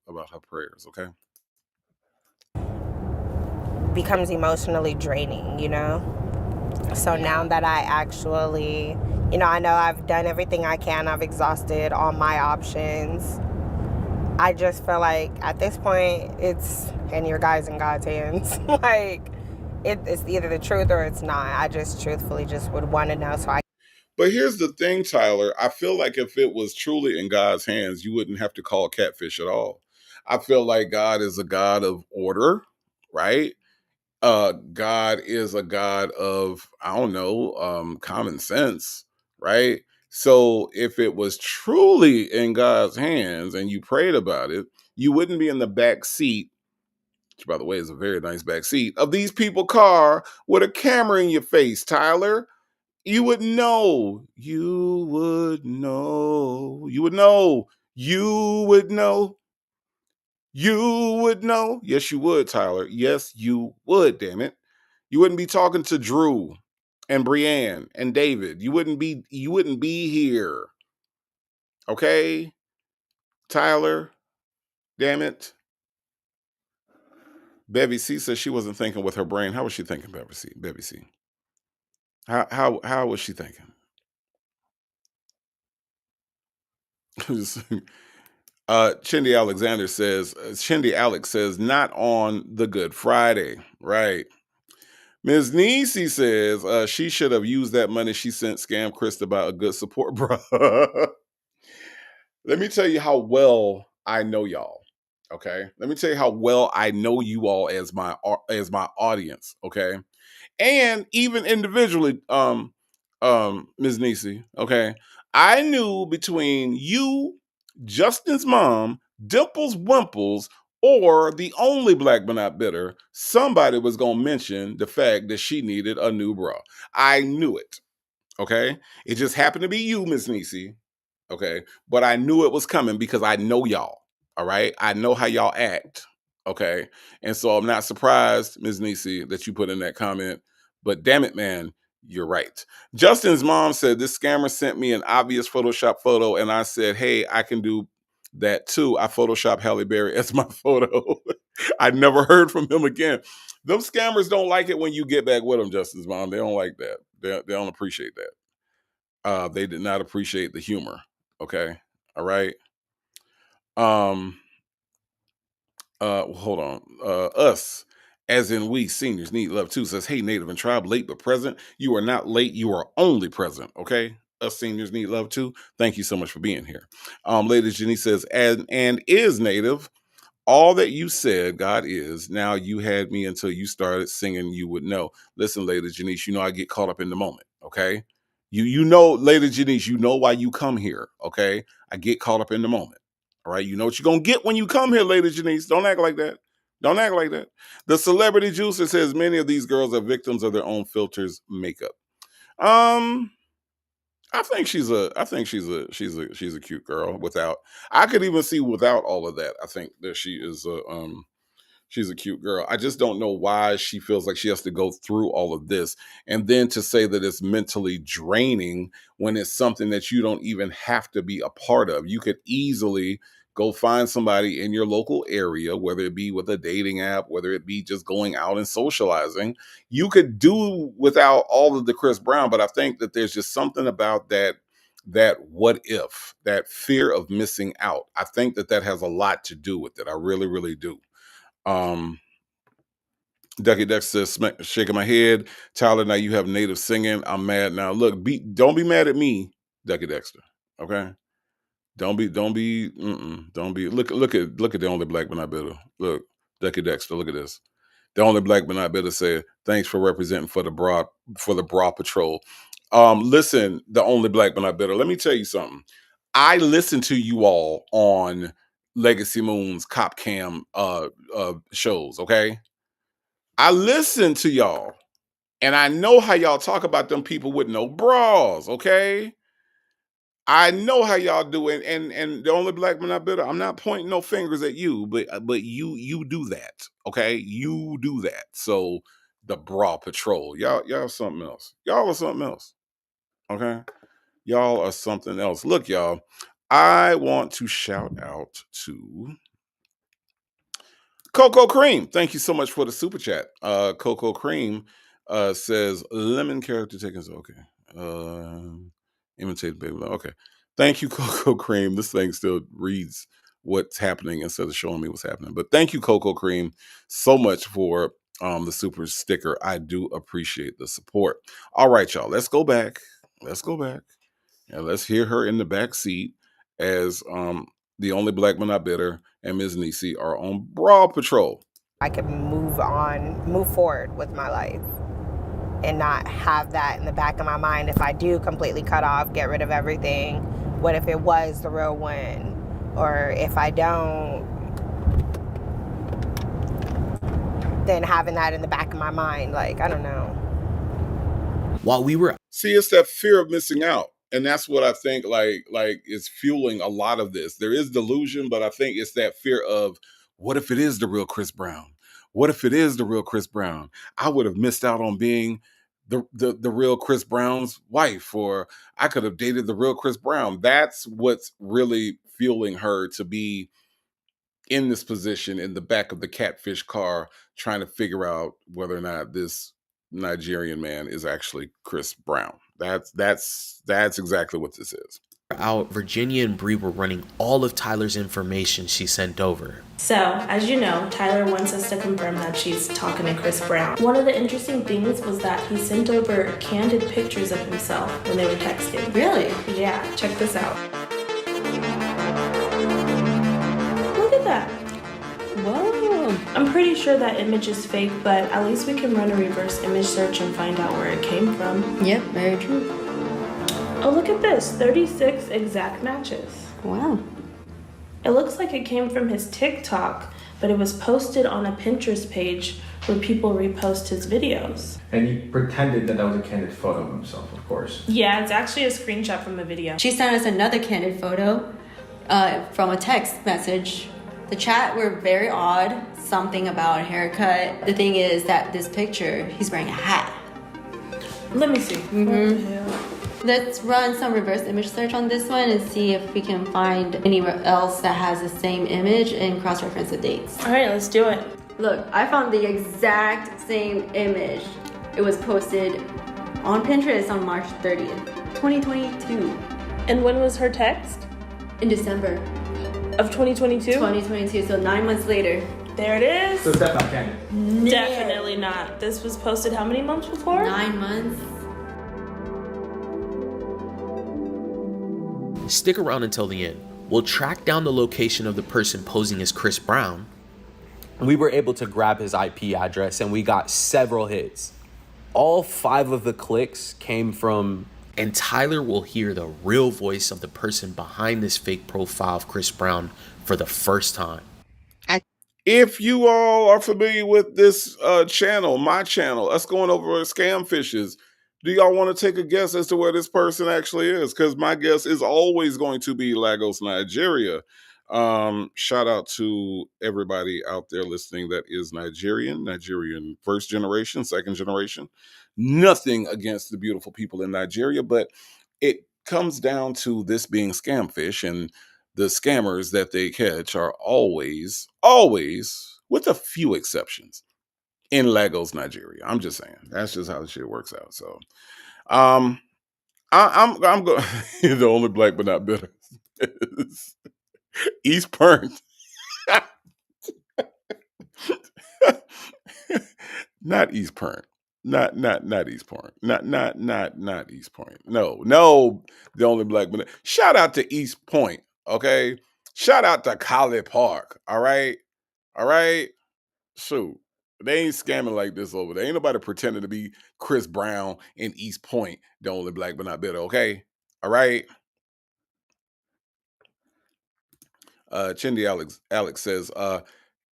about her prayers. Okay. Becomes emotionally draining, you know? So now that I actually, I know I've done everything I can, I've exhausted all my options. I just feel like at this point, it's in your guys' and God's hands. Like, it's either the truth or it's not. I just truthfully just would want to know. But here's the thing, Tyler. I feel like if it was truly in God's hands, you wouldn't have to call catfish at all. I feel like God is a God of order, right? God is a God of, I don't know, common sense, right? So if it was truly in God's hands and you prayed about it, you wouldn't be in the back seat, which by the way is a very nice back seat, of these people's car with a camera in your face, Tyler. You would know. You would know. You would know. You would know. You would know. Yes, you would, Tyler. Yes, you would, damn it. You wouldn't be talking to Drew and Brienne and David. You wouldn't be here. Okay? Tyler, damn it. Bevy C says she wasn't thinking with her brain. How was she thinking, Bevy C? How was she thinking? Chindy Alex says, not on the Good Friday. Right. Ms. Nisi says she should have used that money she sent Scam Chris about a good support, bro. Let me tell you how well I know y'all. Okay. Let me tell you how well I know you all as my audience. Okay. And even individually, Ms. Nisi, okay. I knew between you, Justin's mom, Dimples Wimples, or the only black but not bitter, somebody was gonna mention the fact that she needed a new bra. I knew it. Okay. It just happened to be you, Ms. Nisi. Okay. But I knew it was coming because I know y'all. All right. I know how y'all act. Okay. And so I'm not surprised, Ms. Nisi, that you put in that comment. But damn it, man, you're right. Justin's mom said this scammer sent me an obvious Photoshop photo, and I said, hey, I can do that too. I Photoshop Halle Berry as my photo. I never heard from him again. Them scammers don't like it when you get back with them, Justin's mom. They don't like that. They don't appreciate that. They did not appreciate the humor. Okay. All right. Hold on. Us, as in we seniors need love too, says, hey, Native and Tribe, late but present. You are not late, you are only present. Okay. Us seniors need love too. Thank you so much for being here. Lady Jenny says, and is Native. All that you said, God is. Now you had me until you started singing, you would know. Listen, Lady Janice, you know I get caught up in the moment, okay? You know, Lady Janice, you know why you come here, okay? I get caught up in the moment, all right? You know what you're going to get when you come here, Lady Janice. Don't act like that. Don't act like that. The celebrity juicer says many of these girls are victims of their own filters makeup. Um, I think she's a cute girl without. I could even see without all of that. I think that she's a cute girl. I just don't know why she feels like she has to go through all of this. And then to say that it's mentally draining when it's something that you don't even have to be a part of. You could easily go find somebody in your local area, whether it be with a dating app, whether it be just going out and socializing. You could do without all of the Chris Brown, but I think that there's just something about that what if, that fear of missing out. I think that has a lot to do with it. I really, really do. Ducky Dexter shaking my head. Tyler, now you have native singing. I'm mad now. Look, don't be mad at me, Ducky Dexter. Okay, don't be. Look at the only black but not bitter. Look, Ducky Dexter. Look at this. The only black but not bitter said, "Thanks for representing for the bra patrol." Listen, the only black but not bitter. Let me tell you something. I listen to you all on Legacy Moon's Cop Cam shows. Okay, I listen to y'all, and I know how y'all talk about them people with no bras. Okay, I know how y'all do it, and the only black man not bitter. I'm not pointing no fingers at you, but you do that. Okay, you do that. So the bra patrol, y'all something else. Y'all are something else. Okay, y'all are something else. Look, y'all. I want to shout out to Coco Cream. Thank you so much for the super chat. Coco Cream says lemon character taken. Okay. Imitate baby. Okay. Thank you, Coco Cream. This thing still reads what's happening instead of showing me what's happening. But thank you, Coco Cream, so much for the super sticker. I do appreciate the support. All right, y'all. Let's go back. And let's hear her in the back seat as the only black man not bitter and Ms. Nisi are on Bra Patrol. I could move forward with my life and not have that in the back of my mind. If I do completely cut off, get rid of everything, what if it was the real one? Or if I don't, then having that in the back of my mind, like, I don't know. While we were... See, it's that fear of missing out. And that's what I think like is fueling a lot of this. There is delusion, but I think it's that fear of, what if it is the real Chris Brown? What if it is the real Chris Brown? I would have missed out on being the real Chris Brown's wife, or I could have dated the real Chris Brown. That's what's really fueling her to be in this position in the back of the catfish car, trying to figure out whether or not this Nigerian man is actually Chris Brown. That's exactly what this is. Out, Virginia and Bree were running all of Tyler's information she sent over. So, as you know, Tyler wants us to confirm that she's talking to Chris Brown. One of the interesting things was that he sent over candid pictures of himself when they were texting. Really? Yeah, check this out. Look at that. Whoa. I'm pretty sure that image is fake, but at least we can run a reverse image search and find out where it came from. Yep, very true. Oh, look at this, 36 exact matches. Wow. It looks like it came from his TikTok, but it was posted on a Pinterest page where people repost his videos. And he pretended that was a candid photo of himself, of course. Yeah, it's actually a screenshot from a video. She sent us another candid photo from a text message. The chat were very odd, something about a haircut. The thing is that this picture, he's wearing a hat. Let me see. Mm-hmm. Let's run some reverse image search on this one and see if we can find anywhere else that has the same image and cross-reference the dates. All right, let's do it. Look, I found the exact same image. It was posted on Pinterest on March 30th, 2022. And when was her text? In December. Of 2022? 2022, so 9 months later. There it is. So it's definitely not candid. Definitely not. This was posted how many months before? 9 months. Stick around until the end. We'll track down the location of the person posing as Chris Brown. We were able to grab his IP address and we got several hits. All 5 of the clicks came from... And Tyler will hear the real voice of the person behind this fake profile of Chris Brown for the first time. If you all are familiar with this channel, my channel, us going over scam fishes, do y'all want to take a guess as to where this person actually is? Because my guess is always going to be Lagos, Nigeria. Shout out to everybody out there listening that is Nigerian first generation, second generation. Nothing against the beautiful people in Nigeria, but it comes down to this being scamfish, and the scammers that they catch are always, with a few exceptions, in Lagos, Nigeria. I'm just saying. That's just how the shit works out. So um I'm going the only black but not bitter is East Burnt. Not East Point. Not East Point. Not East Point. No, the only black but shout out to East Point. Okay. Shout out to College Park. All right. All right. Shoot. They ain't scamming like this over there. Ain't nobody pretending to be Chris Brown in East Point, the only black but not bitter. Okay. All right. Chindi Alex says,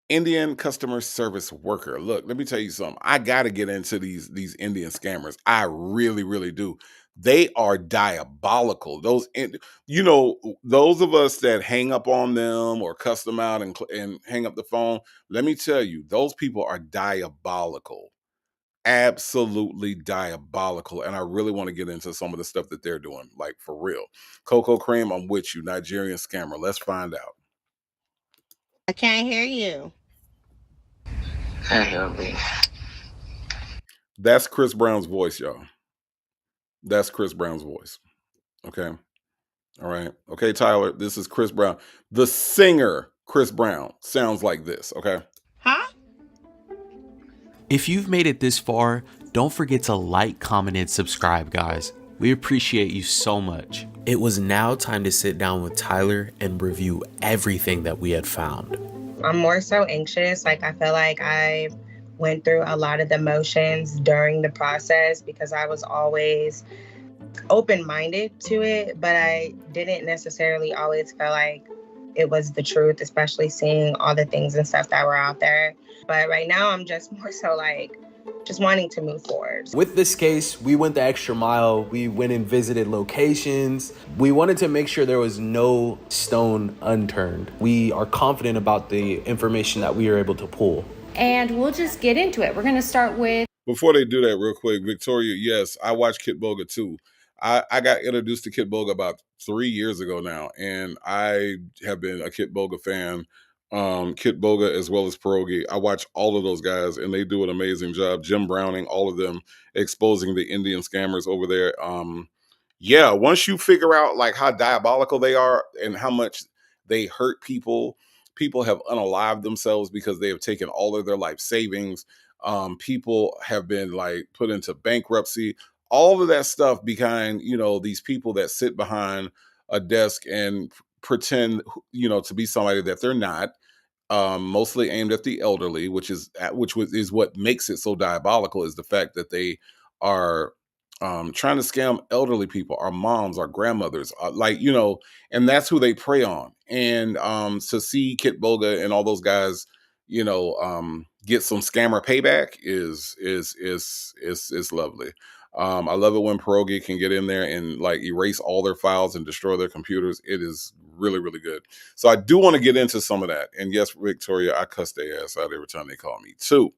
Indian customer service worker. Look, let me tell you something. I got to get into these Indian scammers. I really, really do. They are diabolical. Those of us that hang up on them or cuss them out and hang up the phone. Let me tell you, those people are diabolical. Absolutely diabolical. And I really want to get into some of the stuff that they're doing, like for real. Coco Cream, I'm with you. Nigerian scammer. Let's find out. I can't hear you. That's Chris Brown's voice, y'all. That's Chris Brown's voice. Okay. All right. Okay, Tyler, this is Chris Brown. The singer, Chris Brown, sounds like this. Okay. Huh? If you've made it this far, don't forget to like, comment, and subscribe, guys. We appreciate you so much. It was now time to sit down with Tyler and review everything that we had found. I'm more so anxious. Like, I feel like I went through a lot of the motions during the process because I was always open-minded to it, but I didn't necessarily always feel like it was the truth, especially seeing all the things and stuff that were out there. But right now, I'm just more so like just wanting to move forward. With this case, we went the extra mile. We went and visited locations. We wanted to make sure there was no stone unturned. We are confident about the information that we are able to pull. And we'll just get into it. We're going to start with... Before they do that real quick, Victoria, yes, I watched Kitboga too. I got introduced to Kitboga about 3 years ago now, and I have been a Kitboga fan. Kitboga as well as Pierogi. I watch all of those guys, and they do an amazing job. Jim Browning, all of them exposing the Indian scammers over there. Yeah, once you figure out like how diabolical they are and how much they hurt people, people have unalived themselves because they have taken all of their life savings. People have been like put into bankruptcy. All of that stuff behind, these people that sit behind a desk and pretend, to be somebody that they're not. Mostly aimed at the elderly, which is what makes it so diabolical, is the fact that they are trying to scam elderly people, our moms, our grandmothers, and that's who they prey on. And to see Kitboga and all those guys, get some scammer payback is lovely. I love it when Pierogi can get in there and like erase all their files and destroy their computers. It is really, really good. So I do want to get into some of that. And yes, Victoria, I cuss their ass out every time they call me too.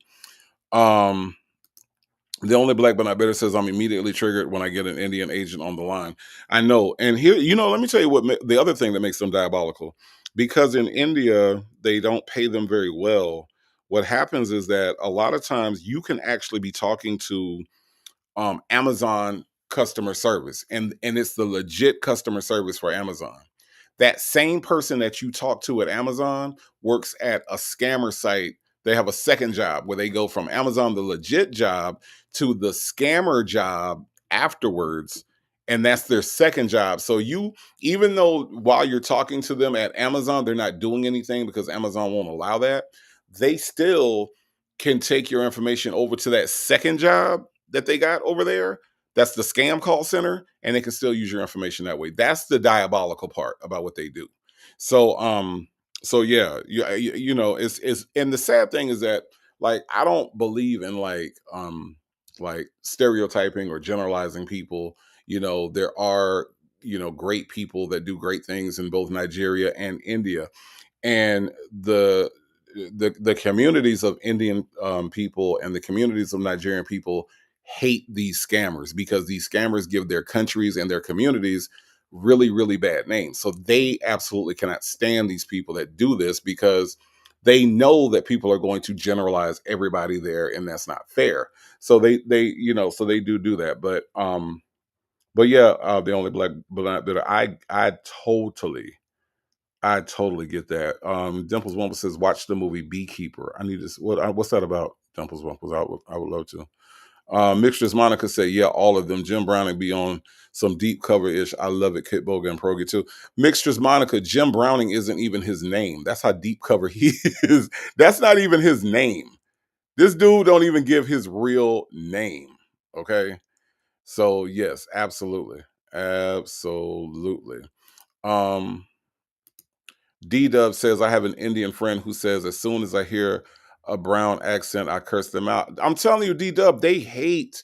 The only black but not bitter says I'm immediately triggered when I get an Indian agent on the line. I know. And here, let me tell you what the other thing that makes them diabolical. Because in India, they don't pay them very well. What happens is that a lot of times you can actually be talking to Amazon customer service, and it's the legit customer service for Amazon. That same person that you talk to at Amazon works at a scammer site. They have a second job where they go from Amazon, the legit job, to the scammer job afterwards. And that's their second job. So even though while you're talking to them at Amazon, they're not doing anything because Amazon won't allow that, they still can take your information over to that second job that they got over there. That's the scam call center, and they can still use your information that way. That's the diabolical part about what they do. So So yeah, you know, it's and the sad thing is that like I don't believe in like stereotyping or generalizing people. You know, there are, you know, great people that do great things in both Nigeria and India, and the communities of Indian people and the communities of Nigerian people hate these scammers because these scammers give their countries and their communities really really bad names. So they absolutely cannot stand these people that do this because they know that people are going to generalize everybody there, and that's not fair. So they you know, so they do that. But yeah, the only black that I totally get that. Dimples Wumble says, "Watch the movie Beekeeper." I need this. What's that about? Dimples Wumble. I would love to. Mixtures Monica said, "Yeah, all of them. Jim Browning be on some deep cover ish. I love it. Kit Boga and Progi too." Mixtures Monica, Jim Browning isn't even his name. That's how deep cover he is. That's not even his name. This dude don't even give his real name. Okay, so yes, absolutely, absolutely. Um, D-Dub says, I have an Indian friend who says, as soon as I hear a brown accent, I curse them out. I'm telling you, D-Dub, they hate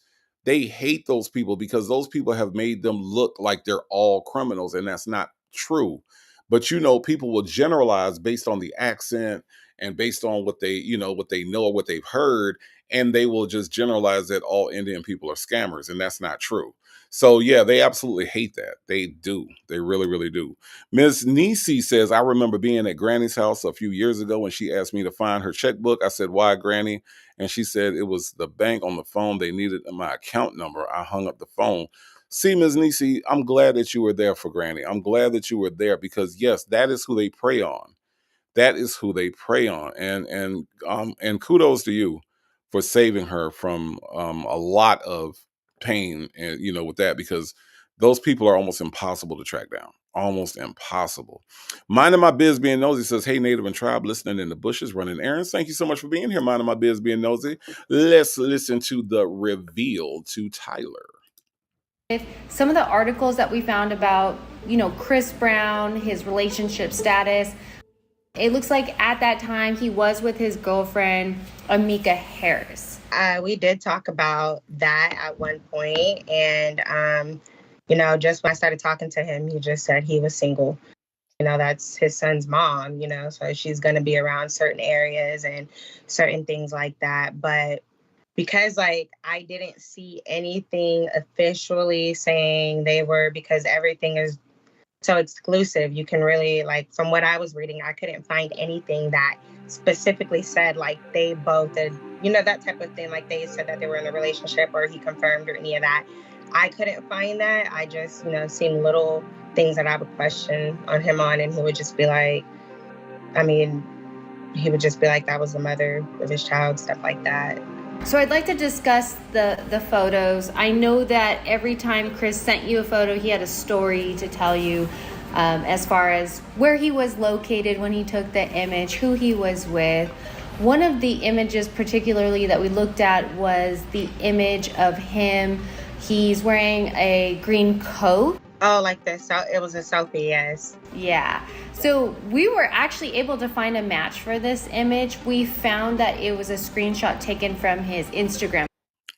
those people because those people have made them look like they're all criminals, and that's not true. But you know, people will generalize based on the accent and based on what they, you know, what they know or what they've heard, and they will just generalize that all Indian people are scammers, and that's not true. So yeah, they absolutely hate that. They do. They really, really do. Ms. Nisi says, I remember being at Granny's house a few years ago when she asked me to find her checkbook. I said, why, Granny? And she said it was the bank on the phone. They needed my account number. I hung up the phone. See, Ms. Nisi, I'm glad that you were there for Granny. I'm glad that you were there because, yes, that is who they prey on. That is who they prey on. And kudos to you for saving her from a lot of pain, and you know, with that, because those people are almost impossible to track down. Almost impossible. Minding My Biz Being Nosy says, hey, Native and Tribe, listening in the bushes, running errands. Thank you so much for being here, Minding My Biz Being Nosy. Let's listen to the reveal to Tyler. Some of the articles that we found about, you know, Chris Brown, his relationship status, it looks like at that time he was with his girlfriend, Amika Harris. We did talk about that at one point, and you know, just when I started talking to him, he just said he was single. You know, that's his son's mom, you know, so she's going to be around certain areas and certain things like that. But because, like, I didn't see anything officially saying they were, because everything is so exclusive, you can really, like, from what I was reading, I couldn't find anything that specifically said, like, they both did, you know, that type of thing. Like, they said that they were in a relationship or he confirmed or any of that. I couldn't find that. I just, you know, seen little things that I would question on him on, and he would just be like, I mean, he would just be like, that was the mother of his child, stuff like that. So I'd like to discuss the photos. I know that every time Chris sent you a photo, he had a story to tell you as far as where he was located when he took the image, who he was with. One of the images particularly that we looked at was the image of him. He's wearing a green coat. Oh, like this. So it was a selfie, yes. Yeah. So we were actually able to find a match for this image. We found that it was a screenshot taken from his Instagram.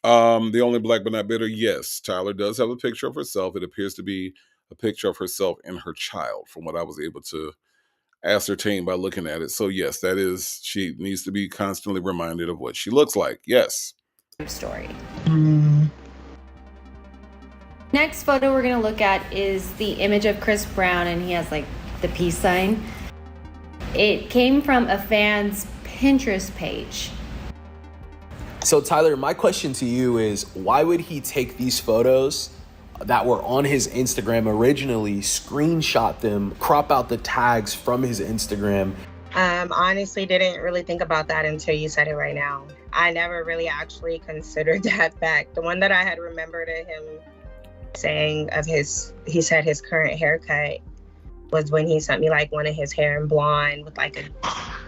The Only Black But Not Bitter. Yes, Tyler does have a picture of herself. It appears to be a picture of herself and her child, from what I was able to ascertain by looking at it. So yes, that is, she needs to be constantly reminded of what she looks like. Yes. Story. Next photo we're going to look at is the image of Chris Brown, and he has like the peace sign. It came from a fan's Pinterest page. So Tyler, my question to you is, why would he take these photos that were on his Instagram originally, screenshot them, crop out the tags from his Instagram? Honestly, didn't really think about that until you said it right now. I never really actually considered that fact. The one that I had remembered of him saying of his, he said his current haircut was when he sent me like one of his hair in blonde with like a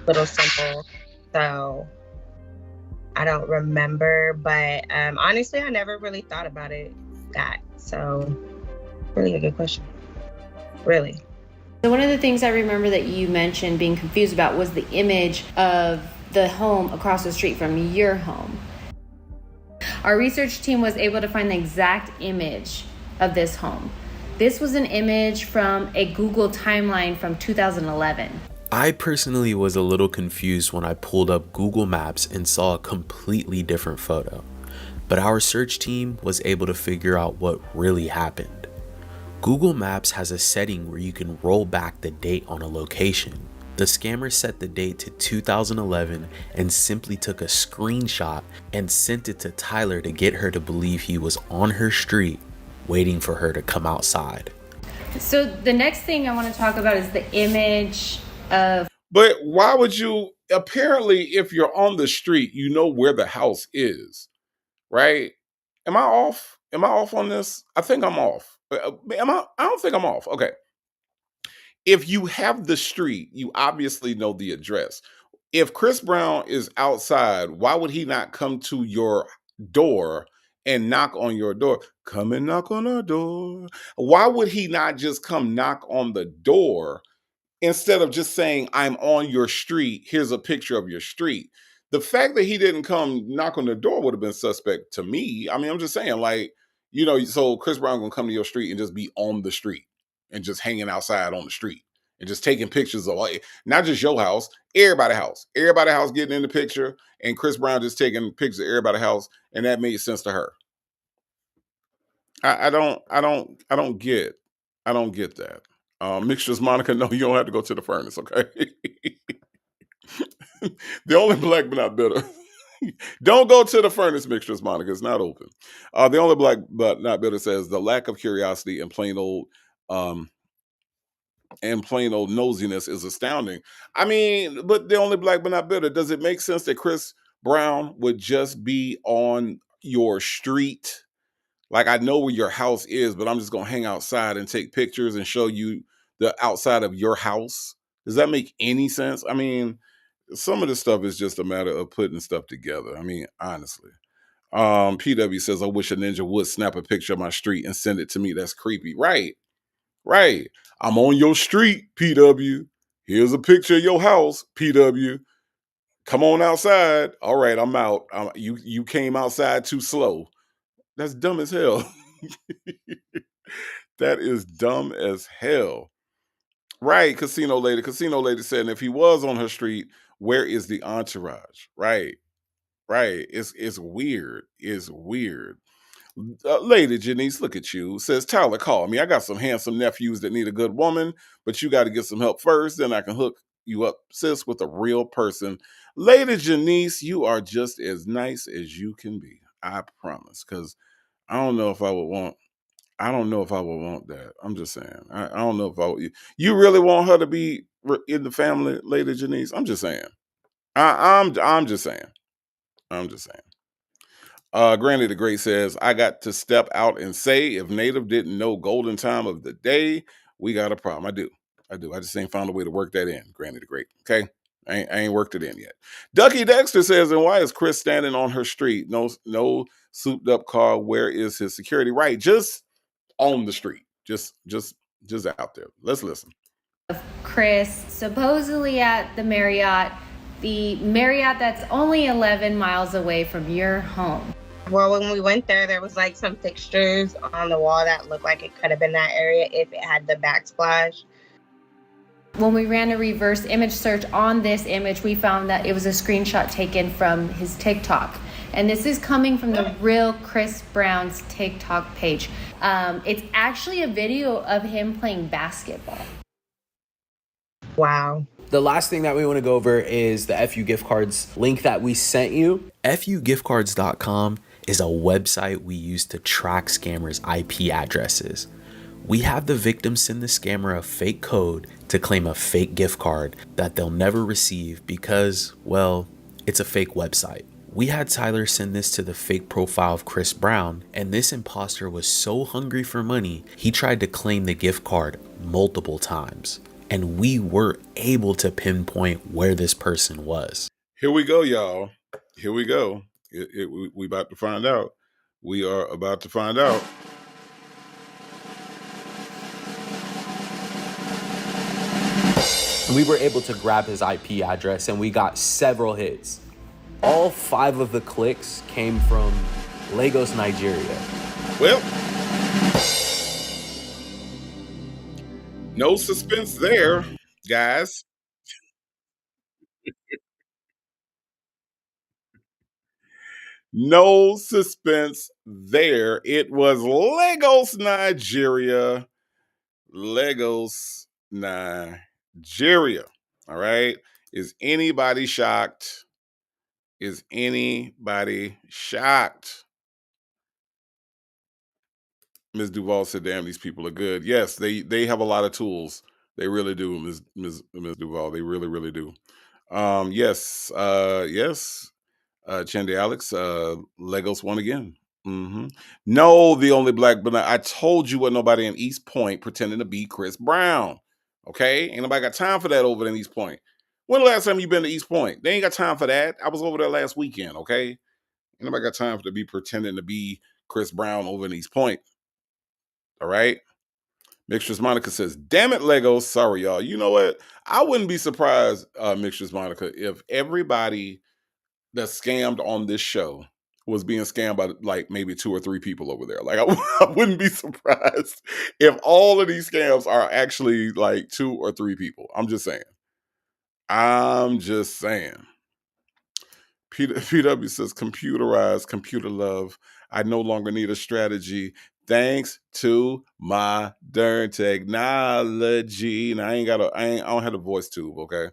little simple. So I don't remember, but honestly, I never really thought about it that. So really a good question. Really. So one of the things I remember that you mentioned being confused about was the image of the home across the street from your home. Our research team was able to find the exact image of this home. This was an image from a Google timeline from 2011. I personally was a little confused when I pulled up Google Maps and saw a completely different photo, but our search team was able to figure out what really happened. Google Maps has a setting where you can roll back the date on a location. The scammer set the date to 2011 and simply took a screenshot and sent it to Tyler to get her to believe he was on her street waiting for her to come outside. So the next thing I want to talk about is the image of... But why would you, apparently if you're on the street, you know where the house is, right? Am I off? Am I off on this? I think I'm off. Am I? I don't think I'm off. Okay. If you have the street, you obviously know the address. If Chris Brown is outside, why would he not come to your door and knock on your door? Come and knock on our door. Why would he not just come knock on the door instead of just saying, I'm on your street, here's a picture of your street? The fact that he didn't come knock on the door would have been suspect to me. I mean, I'm just saying, like, you know, so Chris Brown gonna come to your street and just be on the street and just hanging outside on the street and just taking pictures of, like, not just your house, everybody's house getting in the picture, and Chris Brown just taking pictures of everybody's house, and that made sense to her. I don't get that. Mixtures Monica, no, you don't have to go to the furnace, okay? The only black but not bitter. Don't go to the furnace, Mixtures Monica. It's not open. The only black but not bitter says the lack of curiosity and plain old nosiness is astounding. I mean, but the only black but not bitter. Does it make sense that Chris Brown would just be on your street? Like, I know where your house is, but I'm just gonna hang outside and take pictures and show you the outside of your house. Does that make any sense? I mean, some of this stuff is just a matter of putting stuff together. I mean, honestly. PW says, I wish a ninja would snap a picture of my street and send it to me. That's creepy. Right. I'm on your street, PW. Here's a picture of your house, PW. Come on outside. All right, I'm out. You came outside too slow. That's dumb as hell. That is dumb as hell. Right, Casino Lady. Casino Lady said, and if he was on her street, where is the entourage? Right. It's weird. It's weird. Lady Janice, look at you. Says, Tyler, call me. I got some handsome nephews that need a good woman, but you got to get some help first. Then I can hook you up, sis, with a real person. Lady Janice, you are just as nice as you can be. I promise. Because I don't know if I would want that. I'm just saying. I don't know if I would. You really want her to be in the family, Lady Janice? I'm just saying. I'm just saying. Granny the Great says, I got to step out and say, if Native didn't know golden time of the day, we got a problem. I do. I just ain't found a way to work that in, Granny the Great. Okay? I ain't worked it in yet. Ducky Dexter says, and why is Chris standing on her street? No souped up car. Where is his security? Right, just on the street. Just out there. Let's listen. Chris supposedly at the Marriott that's only 11 miles away from your home. Well, when we went there was like some fixtures on the wall that looked like it could have been that area if it had the backsplash. When we ran a reverse image search on this image, we found that it was a screenshot taken from his TikTok. And this is coming from the real Chris Brown's TikTok page. It's actually a video of him playing basketball. Wow. The last thing that we want to go over is the FU gift cards link that we sent you. FUgiftcards.com is a website we use to track scammers' IP addresses. We have the victim send the scammer a fake code to claim a fake gift card that they'll never receive because, well, it's a fake website. We had Tyler send this to the fake profile of Chris Brown, and this imposter was so hungry for money, he tried to claim the gift card multiple times. And we were able to pinpoint where this person was. Here we go, y'all. Here we go. We about to find out. We are about to find out. And we were able to grab his IP address and we got several hits. All 5 of the clicks came from Lagos, Nigeria. Well, no suspense there, guys. No suspense there. It was Lagos, Nigeria. Lagos, Nigeria. All right. Is anybody shocked? Is anybody shocked? Ms. Duval said, damn, these people are good. Yes, they have a lot of tools. They really do, Ms. Duval. They really, really do. Yes, Chende Alex, Legos won again. No, the only black, but I told you what nobody in East Point pretending to be Chris Brown. Okay, ain't nobody got time for that over in East Point. When the last time you been to East Point? They ain't got time for that. I was over there last weekend. Okay, ain't nobody got time to be pretending to be Chris Brown over in East Point. All right. Mixtures Monica says, damn it, Legos. Sorry, y'all. You know what? I wouldn't be surprised, Mixtures Monica, if everybody that's scammed on this show was being scammed by like maybe 2 or 3 people over there. Like I wouldn't be surprised if all of these scams are actually like 2 or 3 people. I'm just saying. PW says, computerized, computer love. I no longer need a strategy. Thanks to modern technology. And I don't have a voice tube, okay?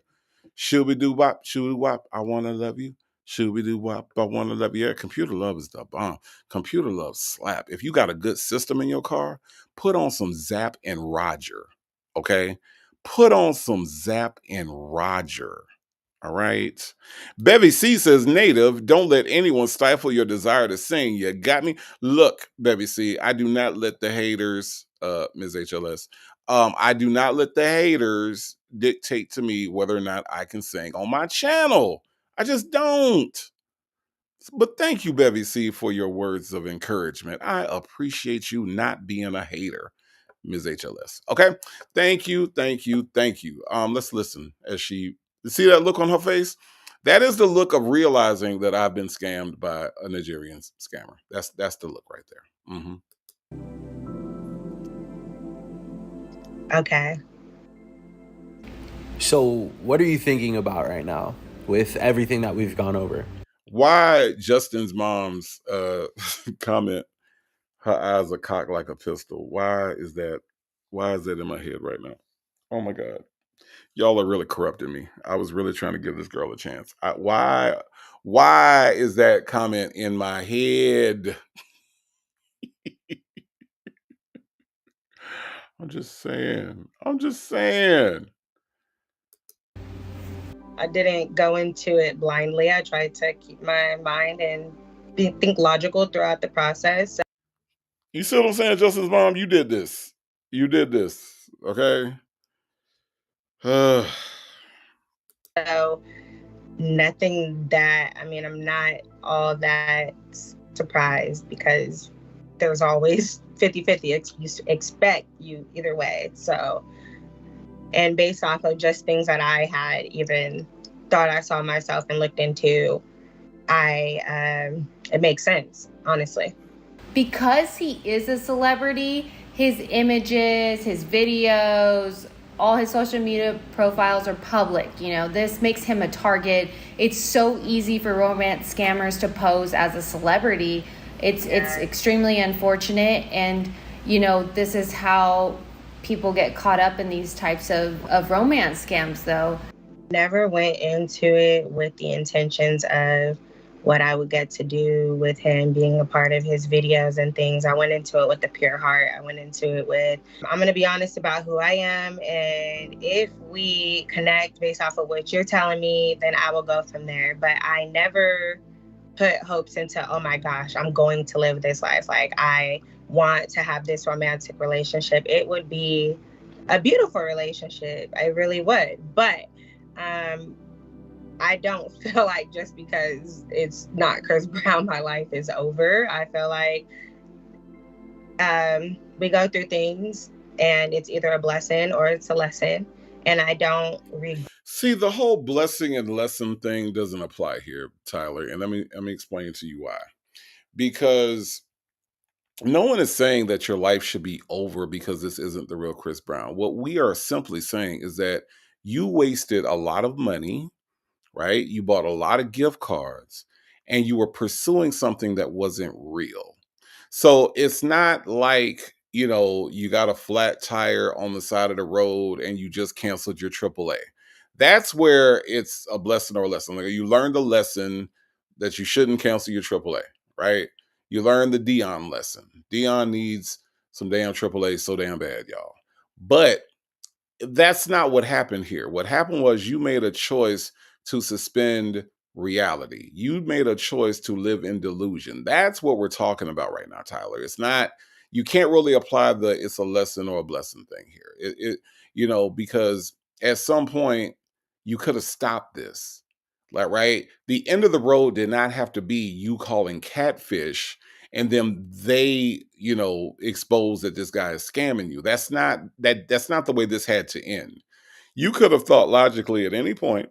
Shooby-doo-wop, shooby-wop, I wanna love you. Shooby-doo-wop, I wanna love you. Yeah, computer love is the bomb. Computer love slap. If you got a good system in your car, put on some Zap and Roger, okay? Put on some Zap and Roger. All right. Bevy C says, native, don't let anyone stifle your desire to sing. You got me? Look, Bevy C, I do not let the haters, Ms. HLS, I do not let the haters dictate to me whether or not I can sing on my channel. I just don't. But thank you, Bevy C, for your words of encouragement. I appreciate you not being a hater, Ms. HLS. Okay. Thank you. Let's listen as she see that look on her face. That is the look of realizing that I've been scammed by a Nigerian scammer. That's the look right there. Okay. So what are you thinking about right now with everything that we've gone over? Why Justin's mom's comment, her eyes are cocked like a pistol. Why is that in my head right now? Oh my God. Y'all are really corrupting me. I was really trying to give this girl a chance. Why is that comment in my head? I'm just saying. I didn't go into it blindly. I tried to keep my mind and think logical throughout the process. You see what I'm saying, Justin's mom? You did this. Okay? So nothing that, I'm not all that surprised because there's always 50-50. You expect you either way. So, and based off of just things that I had even thought I saw myself and looked into, it makes sense, honestly. Because he is a celebrity, his images, his videos, all his social media profiles are public. This makes him a target. It's so easy for romance scammers to pose as a celebrity. It's extremely unfortunate. And, this is how people get caught up in these types of romance scams, though. Never went into it with the intentions of what I would get to do with him being a part of his videos and things. I went into it with a pure heart. I went into it with, I'm going to be honest about who I am. And if we connect based off of what you're telling me, then I will go from there. But I never put hopes into, oh my gosh, I'm going to live this life. Like, I want to have this romantic relationship. It would be a beautiful relationship. I really would. But I don't feel like just because it's not Chris Brown, my life is over. I feel like we go through things and it's either a blessing or it's a lesson. and I don't See, the whole blessing and lesson thing doesn't apply here, Tyler. And let me explain to you why. Because no one is saying that your life should be over because this isn't the real Chris Brown. What we are simply saying is that you wasted a lot of money, right? You bought a lot of gift cards and you were pursuing something that wasn't real. So it's not like, you know, you got a flat tire on the side of the road and you just canceled your AAA. That's where it's a blessing or a lesson. Like you learned a lesson that you shouldn't cancel your AAA, right? You learned the Dion lesson. Dion needs some damn AAA so damn bad, y'all. But that's not what happened here. What happened was you made a choice to suspend reality. You made a choice to live in delusion. That's what we're talking about right now, Tyler. It's not, you can't really apply the it's a lesson or a blessing thing here. You know, because at some point you could have stopped this. Like, right? The end of the road did not have to be you calling catfish and then they, you know, expose that this guy is scamming you. That's not the way this had to end. You could have thought logically at any point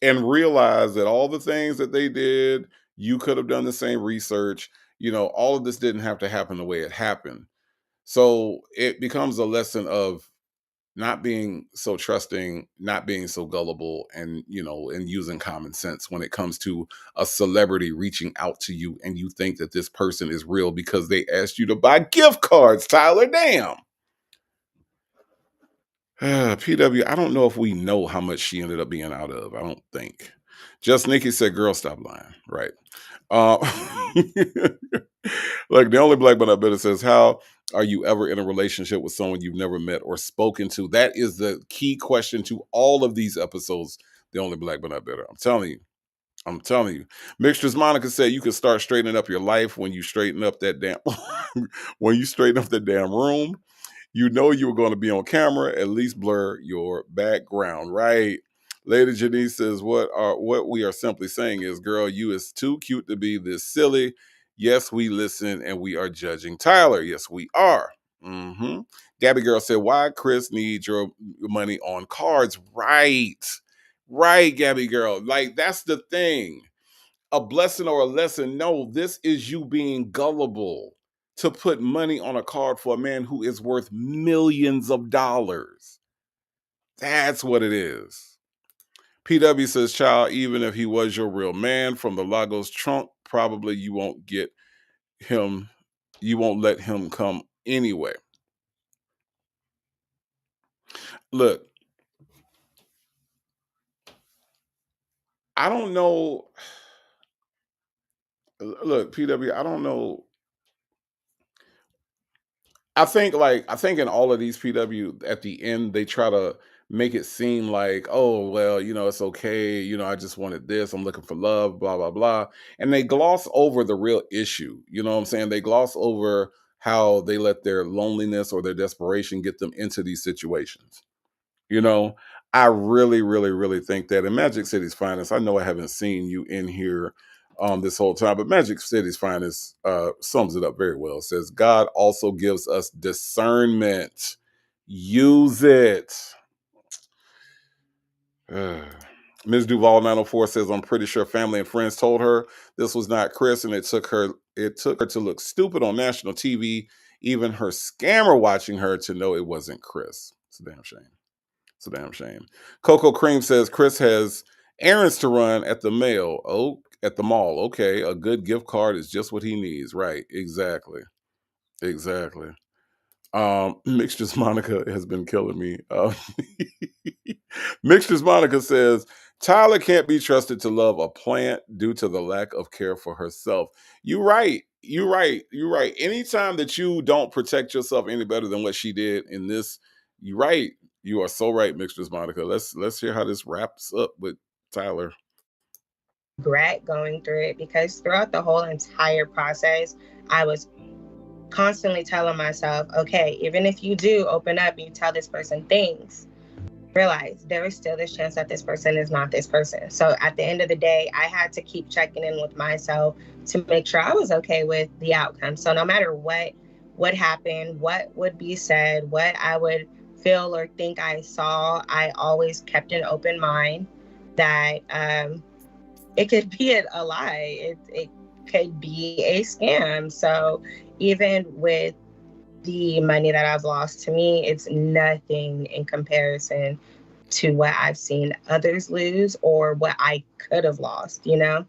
and realized that all the things that they did, you could have done the same research. You know, all of this didn't have to happen the way it happened. So it becomes a lesson of not being so trusting, not being so gullible, and, you know, and using common sense when it comes to a celebrity reaching out to you and you think that this person is real because they asked you to buy gift cards, Tyler. Damn. PW, I don't know if we know how much she ended up being out of. I don't think. Just Nikki said, girl, stop lying. Right. Uh, like the only black but I better says, how are you ever in a relationship with someone you've never met or spoken to? That is the key question to all of these episodes. The only black but not better. I'm telling you. I'm telling you. Mixtures Monica said you can start straightening up your life when you straighten up that damn when you straighten up the damn room. You know you were going to be on camera, at least blur your background, right? Lady Janice says, what we are simply saying is, girl, you is too cute to be this silly. Yes, we listen and we are judging Tyler. Yes, we are. Mm-hmm. Gabby Girl said, why Chris needs your money on cards? Right. Right, Gabby Girl. Like, that's the thing. A blessing or a lesson. No, this is you being gullible to put money on a card for a man who is worth millions of dollars. That's what it is. PW says, child, even if he was your real man from the Lagos trunk, probably you won't get him, you won't let him come anyway. Look, I don't know. Look, PW, I don't know. I think in all of these PW at the end they try to make it seem like, oh well, you know, it's okay, you know, I just wanted this, I'm looking for love, blah blah blah, and they gloss over the real issue. You know what I'm saying? They gloss over how they let their loneliness or their desperation get them into these situations. You know, I really, really, really think that in Magic City's Finest, I know I haven't seen you in here this whole time, but Magic City's Finest sums it up very well. It says, God also gives us discernment. Use it. Ms. Duval 904 says, I'm pretty sure family and friends told her this was not Chris, and it took her to look stupid on national TV, even her scammer watching her, to know it wasn't Chris. It's a damn shame. It's a damn shame. Coco Cream says Chris has errands to run at the at the mall. Okay, a good gift card is just what he needs. Right? Exactly. Exactly. Mixtures Monica has been killing me. Mixtures Monica says Tyler can't be trusted to love a plant due to the lack of care for herself. You're right. You're right. You're right. Anytime that you don't protect yourself any better than what she did in this, you're right. You are so right, Mixtures Monica. Let's hear how this wraps up with Tyler. Regret going through it, because throughout the whole entire process, I was constantly telling myself, okay, even if you do open up and you tell this person things, realize there is still this chance that this person is not this person. So at the end of the day, I had to keep checking in with myself to make sure I was okay with the outcome. So no matter what happened, what would be said, what I would feel or think I saw, I always kept an open mind that it could be a lie. It could be a scam. So even with the money that I've lost, to me, it's nothing in comparison to what I've seen others lose or what I could have lost, you know?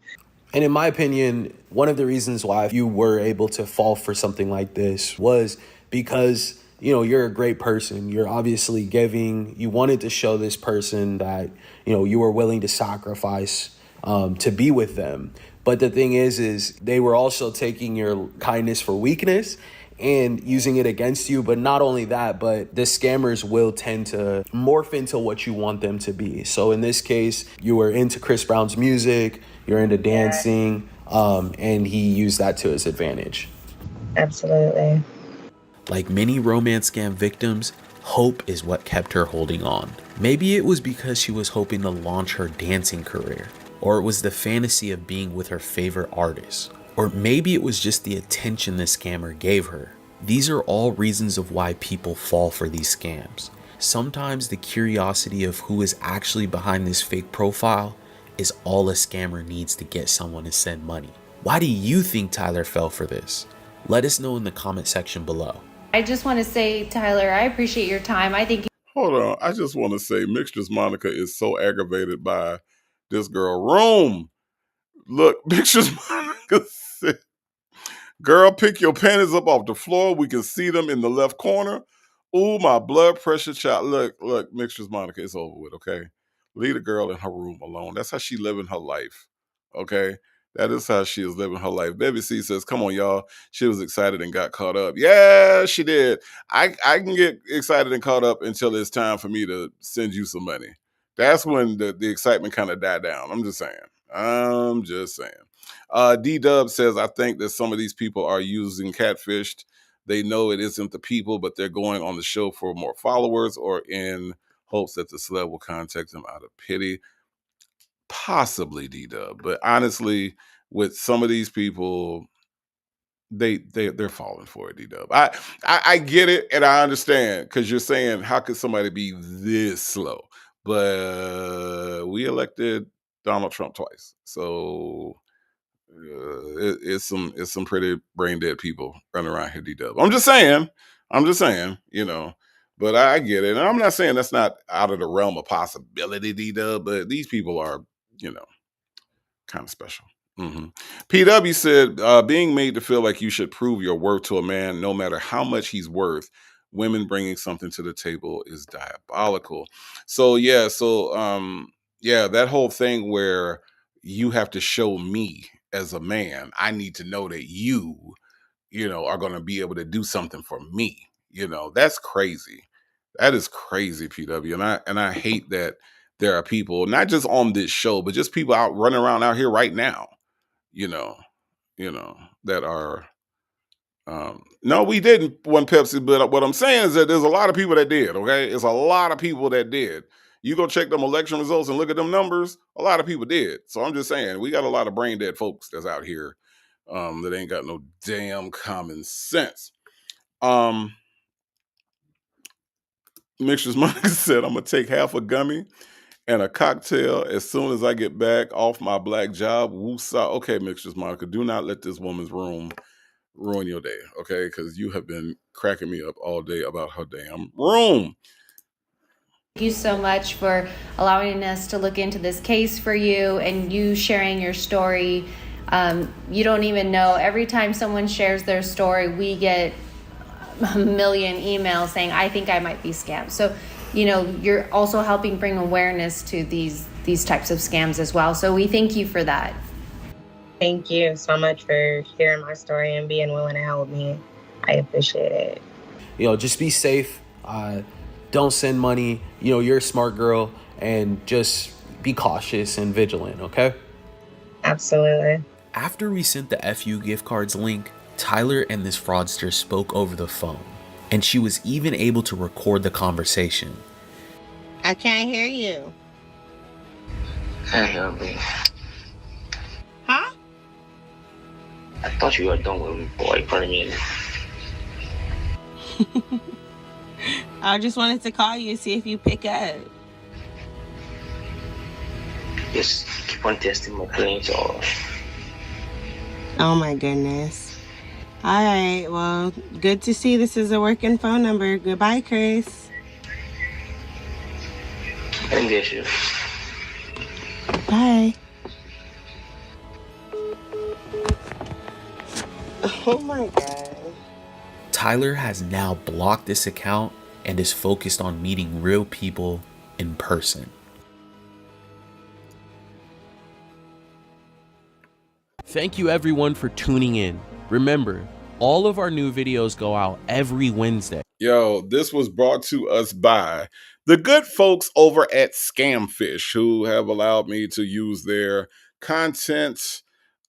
And in my opinion, one of the reasons why you were able to fall for something like this was because, you know, you're a great person. You're obviously giving. You wanted to show this person that, you know, you were willing to sacrifice to be with them. But the thing is they were also taking your kindness for weakness and using it against you. But not only that, but the scammers will tend to morph into what you want them to be. So in this case, you were into Chris Brown's music, you're into dancing, and he used that to his advantage. Absolutely. Like many romance scam victims, hope is what kept her holding on. Maybe it was because she was hoping to launch her dancing career, or it was the fantasy of being with her favorite artist, or maybe it was just the attention the scammer gave her. These are all reasons of why people fall for these scams. Sometimes the curiosity of who is actually behind this fake profile is all a scammer needs to get someone to send money. Why do you think Tyler fell for this? Let us know in the comment section below. I just want to say, Tyler, I appreciate your time. I think Hold on. I just want to say Mixtures Monica is so aggravated by this girl. Room. Look, Mixtures Monica said, girl, pick your panties up off the floor. We can see them in the left corner. Ooh, my blood pressure child. Look, Mixtures Monica, it's over with, okay? Leave the girl in her room alone. That's how she living her life, okay? That is how she is living her life. Baby C says, come on, y'all. She was excited and got caught up. Yeah, she did. I can get excited and caught up until it's time for me to send you some money. That's when the excitement kind of died down. I'm just saying. D-Dub says, I think that some of these people are using Catfished. They know it isn't the people, but they're going on the show for more followers or in hopes that the celeb will contact them out of pity. Possibly, D-Dub. But honestly, with some of these people, they're falling for it, D-Dub. I get it and I understand, because you're saying, how could somebody be this slow? But we elected Donald Trump twice. So it's some pretty brain dead people running around here, D-Dub. I'm just saying, you know. But I get it. And I'm not saying that's not out of the realm of possibility, D-Dub, but these people are, you know, kind of special. PW said, being made to feel like you should prove your worth to a man, no matter how much he's worth. Women bringing something to the table is diabolical. So that whole thing where you have to show me as a man, I need to know that you know, are going to be able to do something for me. You know, that's crazy. That is crazy, PW. And I hate that there are people, not just on this show, but just people out running around out here right now, you know, that are, no, we didn't win Pepsi, but what I'm saying is that there's a lot of people that did, okay? It's a lot of people that did. You go check them election results and look at them numbers, a lot of people did. So I'm just saying, we got a lot of brain dead folks that's out here that ain't got no damn common sense. Mixtures Monica said, I'm going to take half a gummy and a cocktail as soon as I get back off my black job. Woosah. Okay, Mixtures Monica, do not let this woman's room ruin your day, okay? Because you have been cracking me up all day about her damn room. Thank you so much for allowing us to look into this case for you and you sharing your story. You don't even know. Every time someone shares their story, we get a million emails saying, I think I might be scammed. So, you know, you're also helping bring awareness to these types of scams as well. So we thank you for that. Thank you so much for hearing my story and being willing to help me. I appreciate it. You know, just be safe. Don't send money. You know, you're a smart girl, and just be cautious and vigilant, okay? Absolutely. After we sent the FU gift cards link, Tyler and this fraudster spoke over the phone, and she was even able to record the conversation. I can't hear you. Can't hear me. Huh? I thought you were done with my boyfriend. I just wanted to call you, see if you pick up. Just keep on testing my feelings or Oh my goodness. All right, well, good to see this is a working phone number. Goodbye, Chris. I guess you. Bye. Oh my God. Tyler has now blocked this account and is focused on meeting real people in person. Thank you everyone for tuning in. Remember, all of our new videos go out every Wednesday. Yo, this was brought to us by the good folks over at Scamfish, who have allowed me to use their content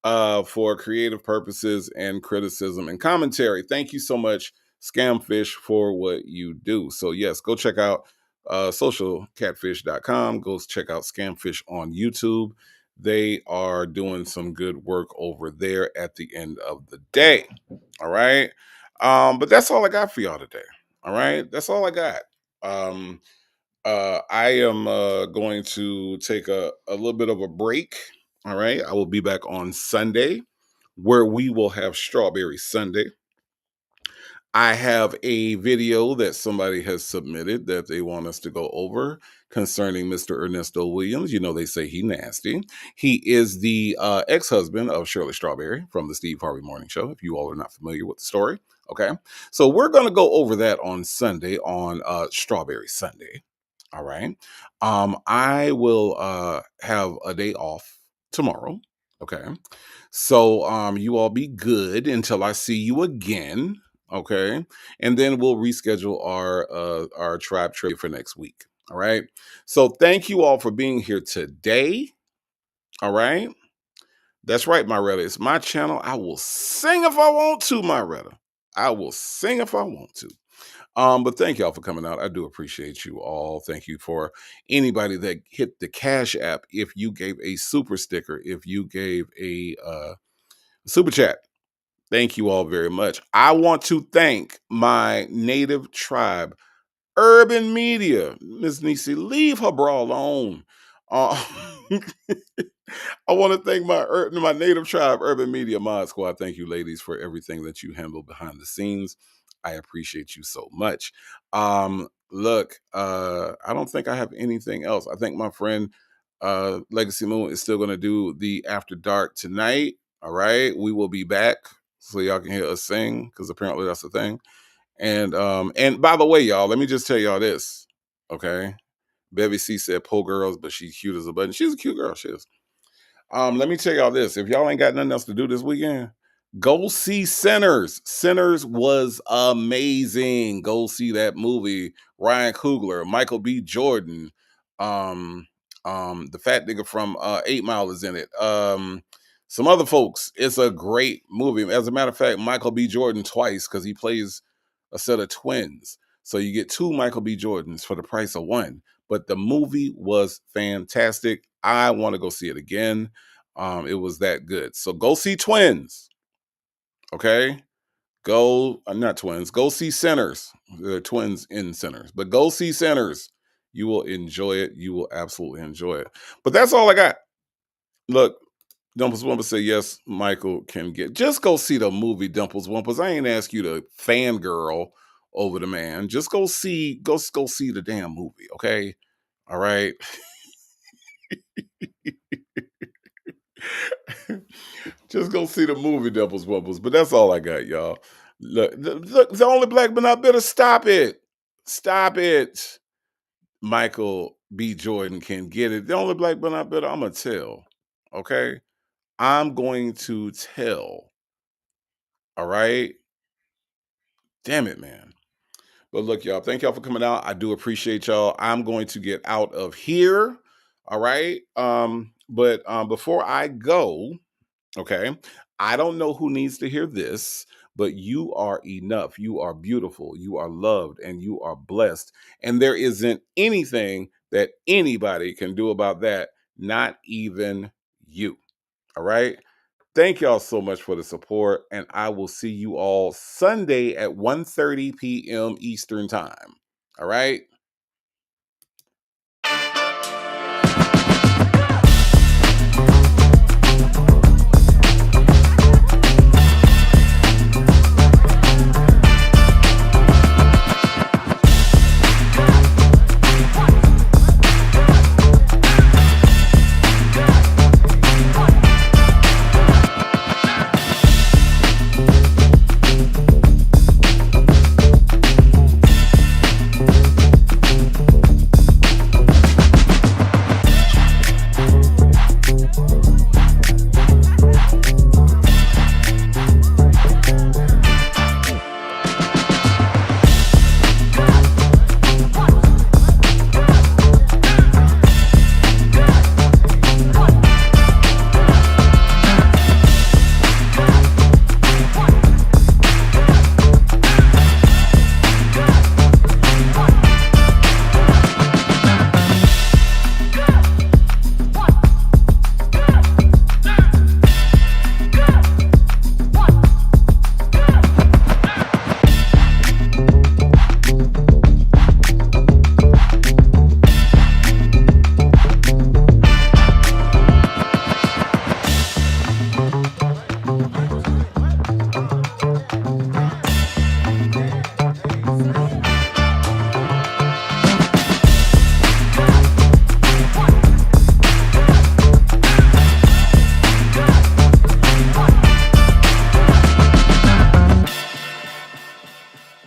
for creative purposes and criticism and commentary. Thank you so much, Scamfish, for what you do. So yes, go check out socialcatfish.com. Go check out Scamfish on YouTube. They are doing some good work over there at the end of the day. All right. But that's all I got for y'all today. All right. That's all I got. I am going to take a little bit of a break. All right. I will be back on Sunday where we will have Strawberry Sunday. I have a video that somebody has submitted that they want us to go over concerning Mr. Ernesto Williams. You know, they say he nasty. He is the ex-husband of Shirley Strawberry from the Steve Harvey Morning Show, if you all are not familiar with the story. Okay. So we're going to go over that on Sunday on Strawberry Sunday. All right. I will have a day off tomorrow. Okay. So you all be good until I see you again. Okay. And then we'll reschedule our tribe trip for next week. All right. So thank you all for being here today. All right. That's right, Myretta. It's my channel. I will sing if I want to, Myretta. I will sing if I want to. But thank y'all for coming out. I do appreciate you all. Thank you for anybody that hit the Cash App. If you gave a super sticker, if you gave a super chat, thank you all very much. I want to thank my native tribe, Urban Media. Miss Nisi, leave her bra alone. Uh, I want to thank my native tribe, Urban Media Mod Squad. Thank you, ladies, for everything that you handle behind the scenes. I appreciate you so much. Look, I don't think I have anything else. I think my friend Legacy Moon is still going to do the After Dark tonight. All right, we will be back so y'all can hear us sing because apparently that's the thing. And by the way, y'all, let me just tell y'all this. Okay, Bevy C said "po girls," but she's cute as a button. She's a cute girl. She is. Let me tell y'all this. If y'all ain't got nothing else to do this weekend, go see Sinners. Sinners was amazing. Go see that movie. Ryan Coogler, Michael B. Jordan, the fat nigga from 8 Mile is in it. Some other folks. It's a great movie. As a matter of fact, Michael B. Jordan twice because he plays a set of twins. So you get 2 Michael B. Jordans for the price of 1. But the movie was fantastic. I want to go see it again. It was that good. So go see Twins. Okay. Go, not Twins. Go see Sinners. They're twins in Sinners. But go see Sinners. You will enjoy it. You will absolutely enjoy it. But that's all I got. Look, Dimples Wumpers say yes, Michael can get. Just go see the movie Dimples Wumpers. I ain't ask you to fangirl over the man. Just go see the damn movie, okay? All right. Just go see the movie Dimples Wumpers. But that's all I got, y'all. Look, the only black but not bitter. Stop it. Stop it. Michael B. Jordan can get it. The only black but not bitter. I'm going to tell. Okay? I'm going to tell. All right? Damn it, man. But look, y'all, thank y'all for coming out. I do appreciate y'all. I'm going to get out of here. All right. But before I go, okay, I don't know who needs to hear this, but you are enough. You are beautiful. You are loved and you are blessed. And there isn't anything that anybody can do about that, not even you. All right. Thank y'all so much for the support, and I will see you all Sunday at 1:30 p.m. Eastern Time. All right.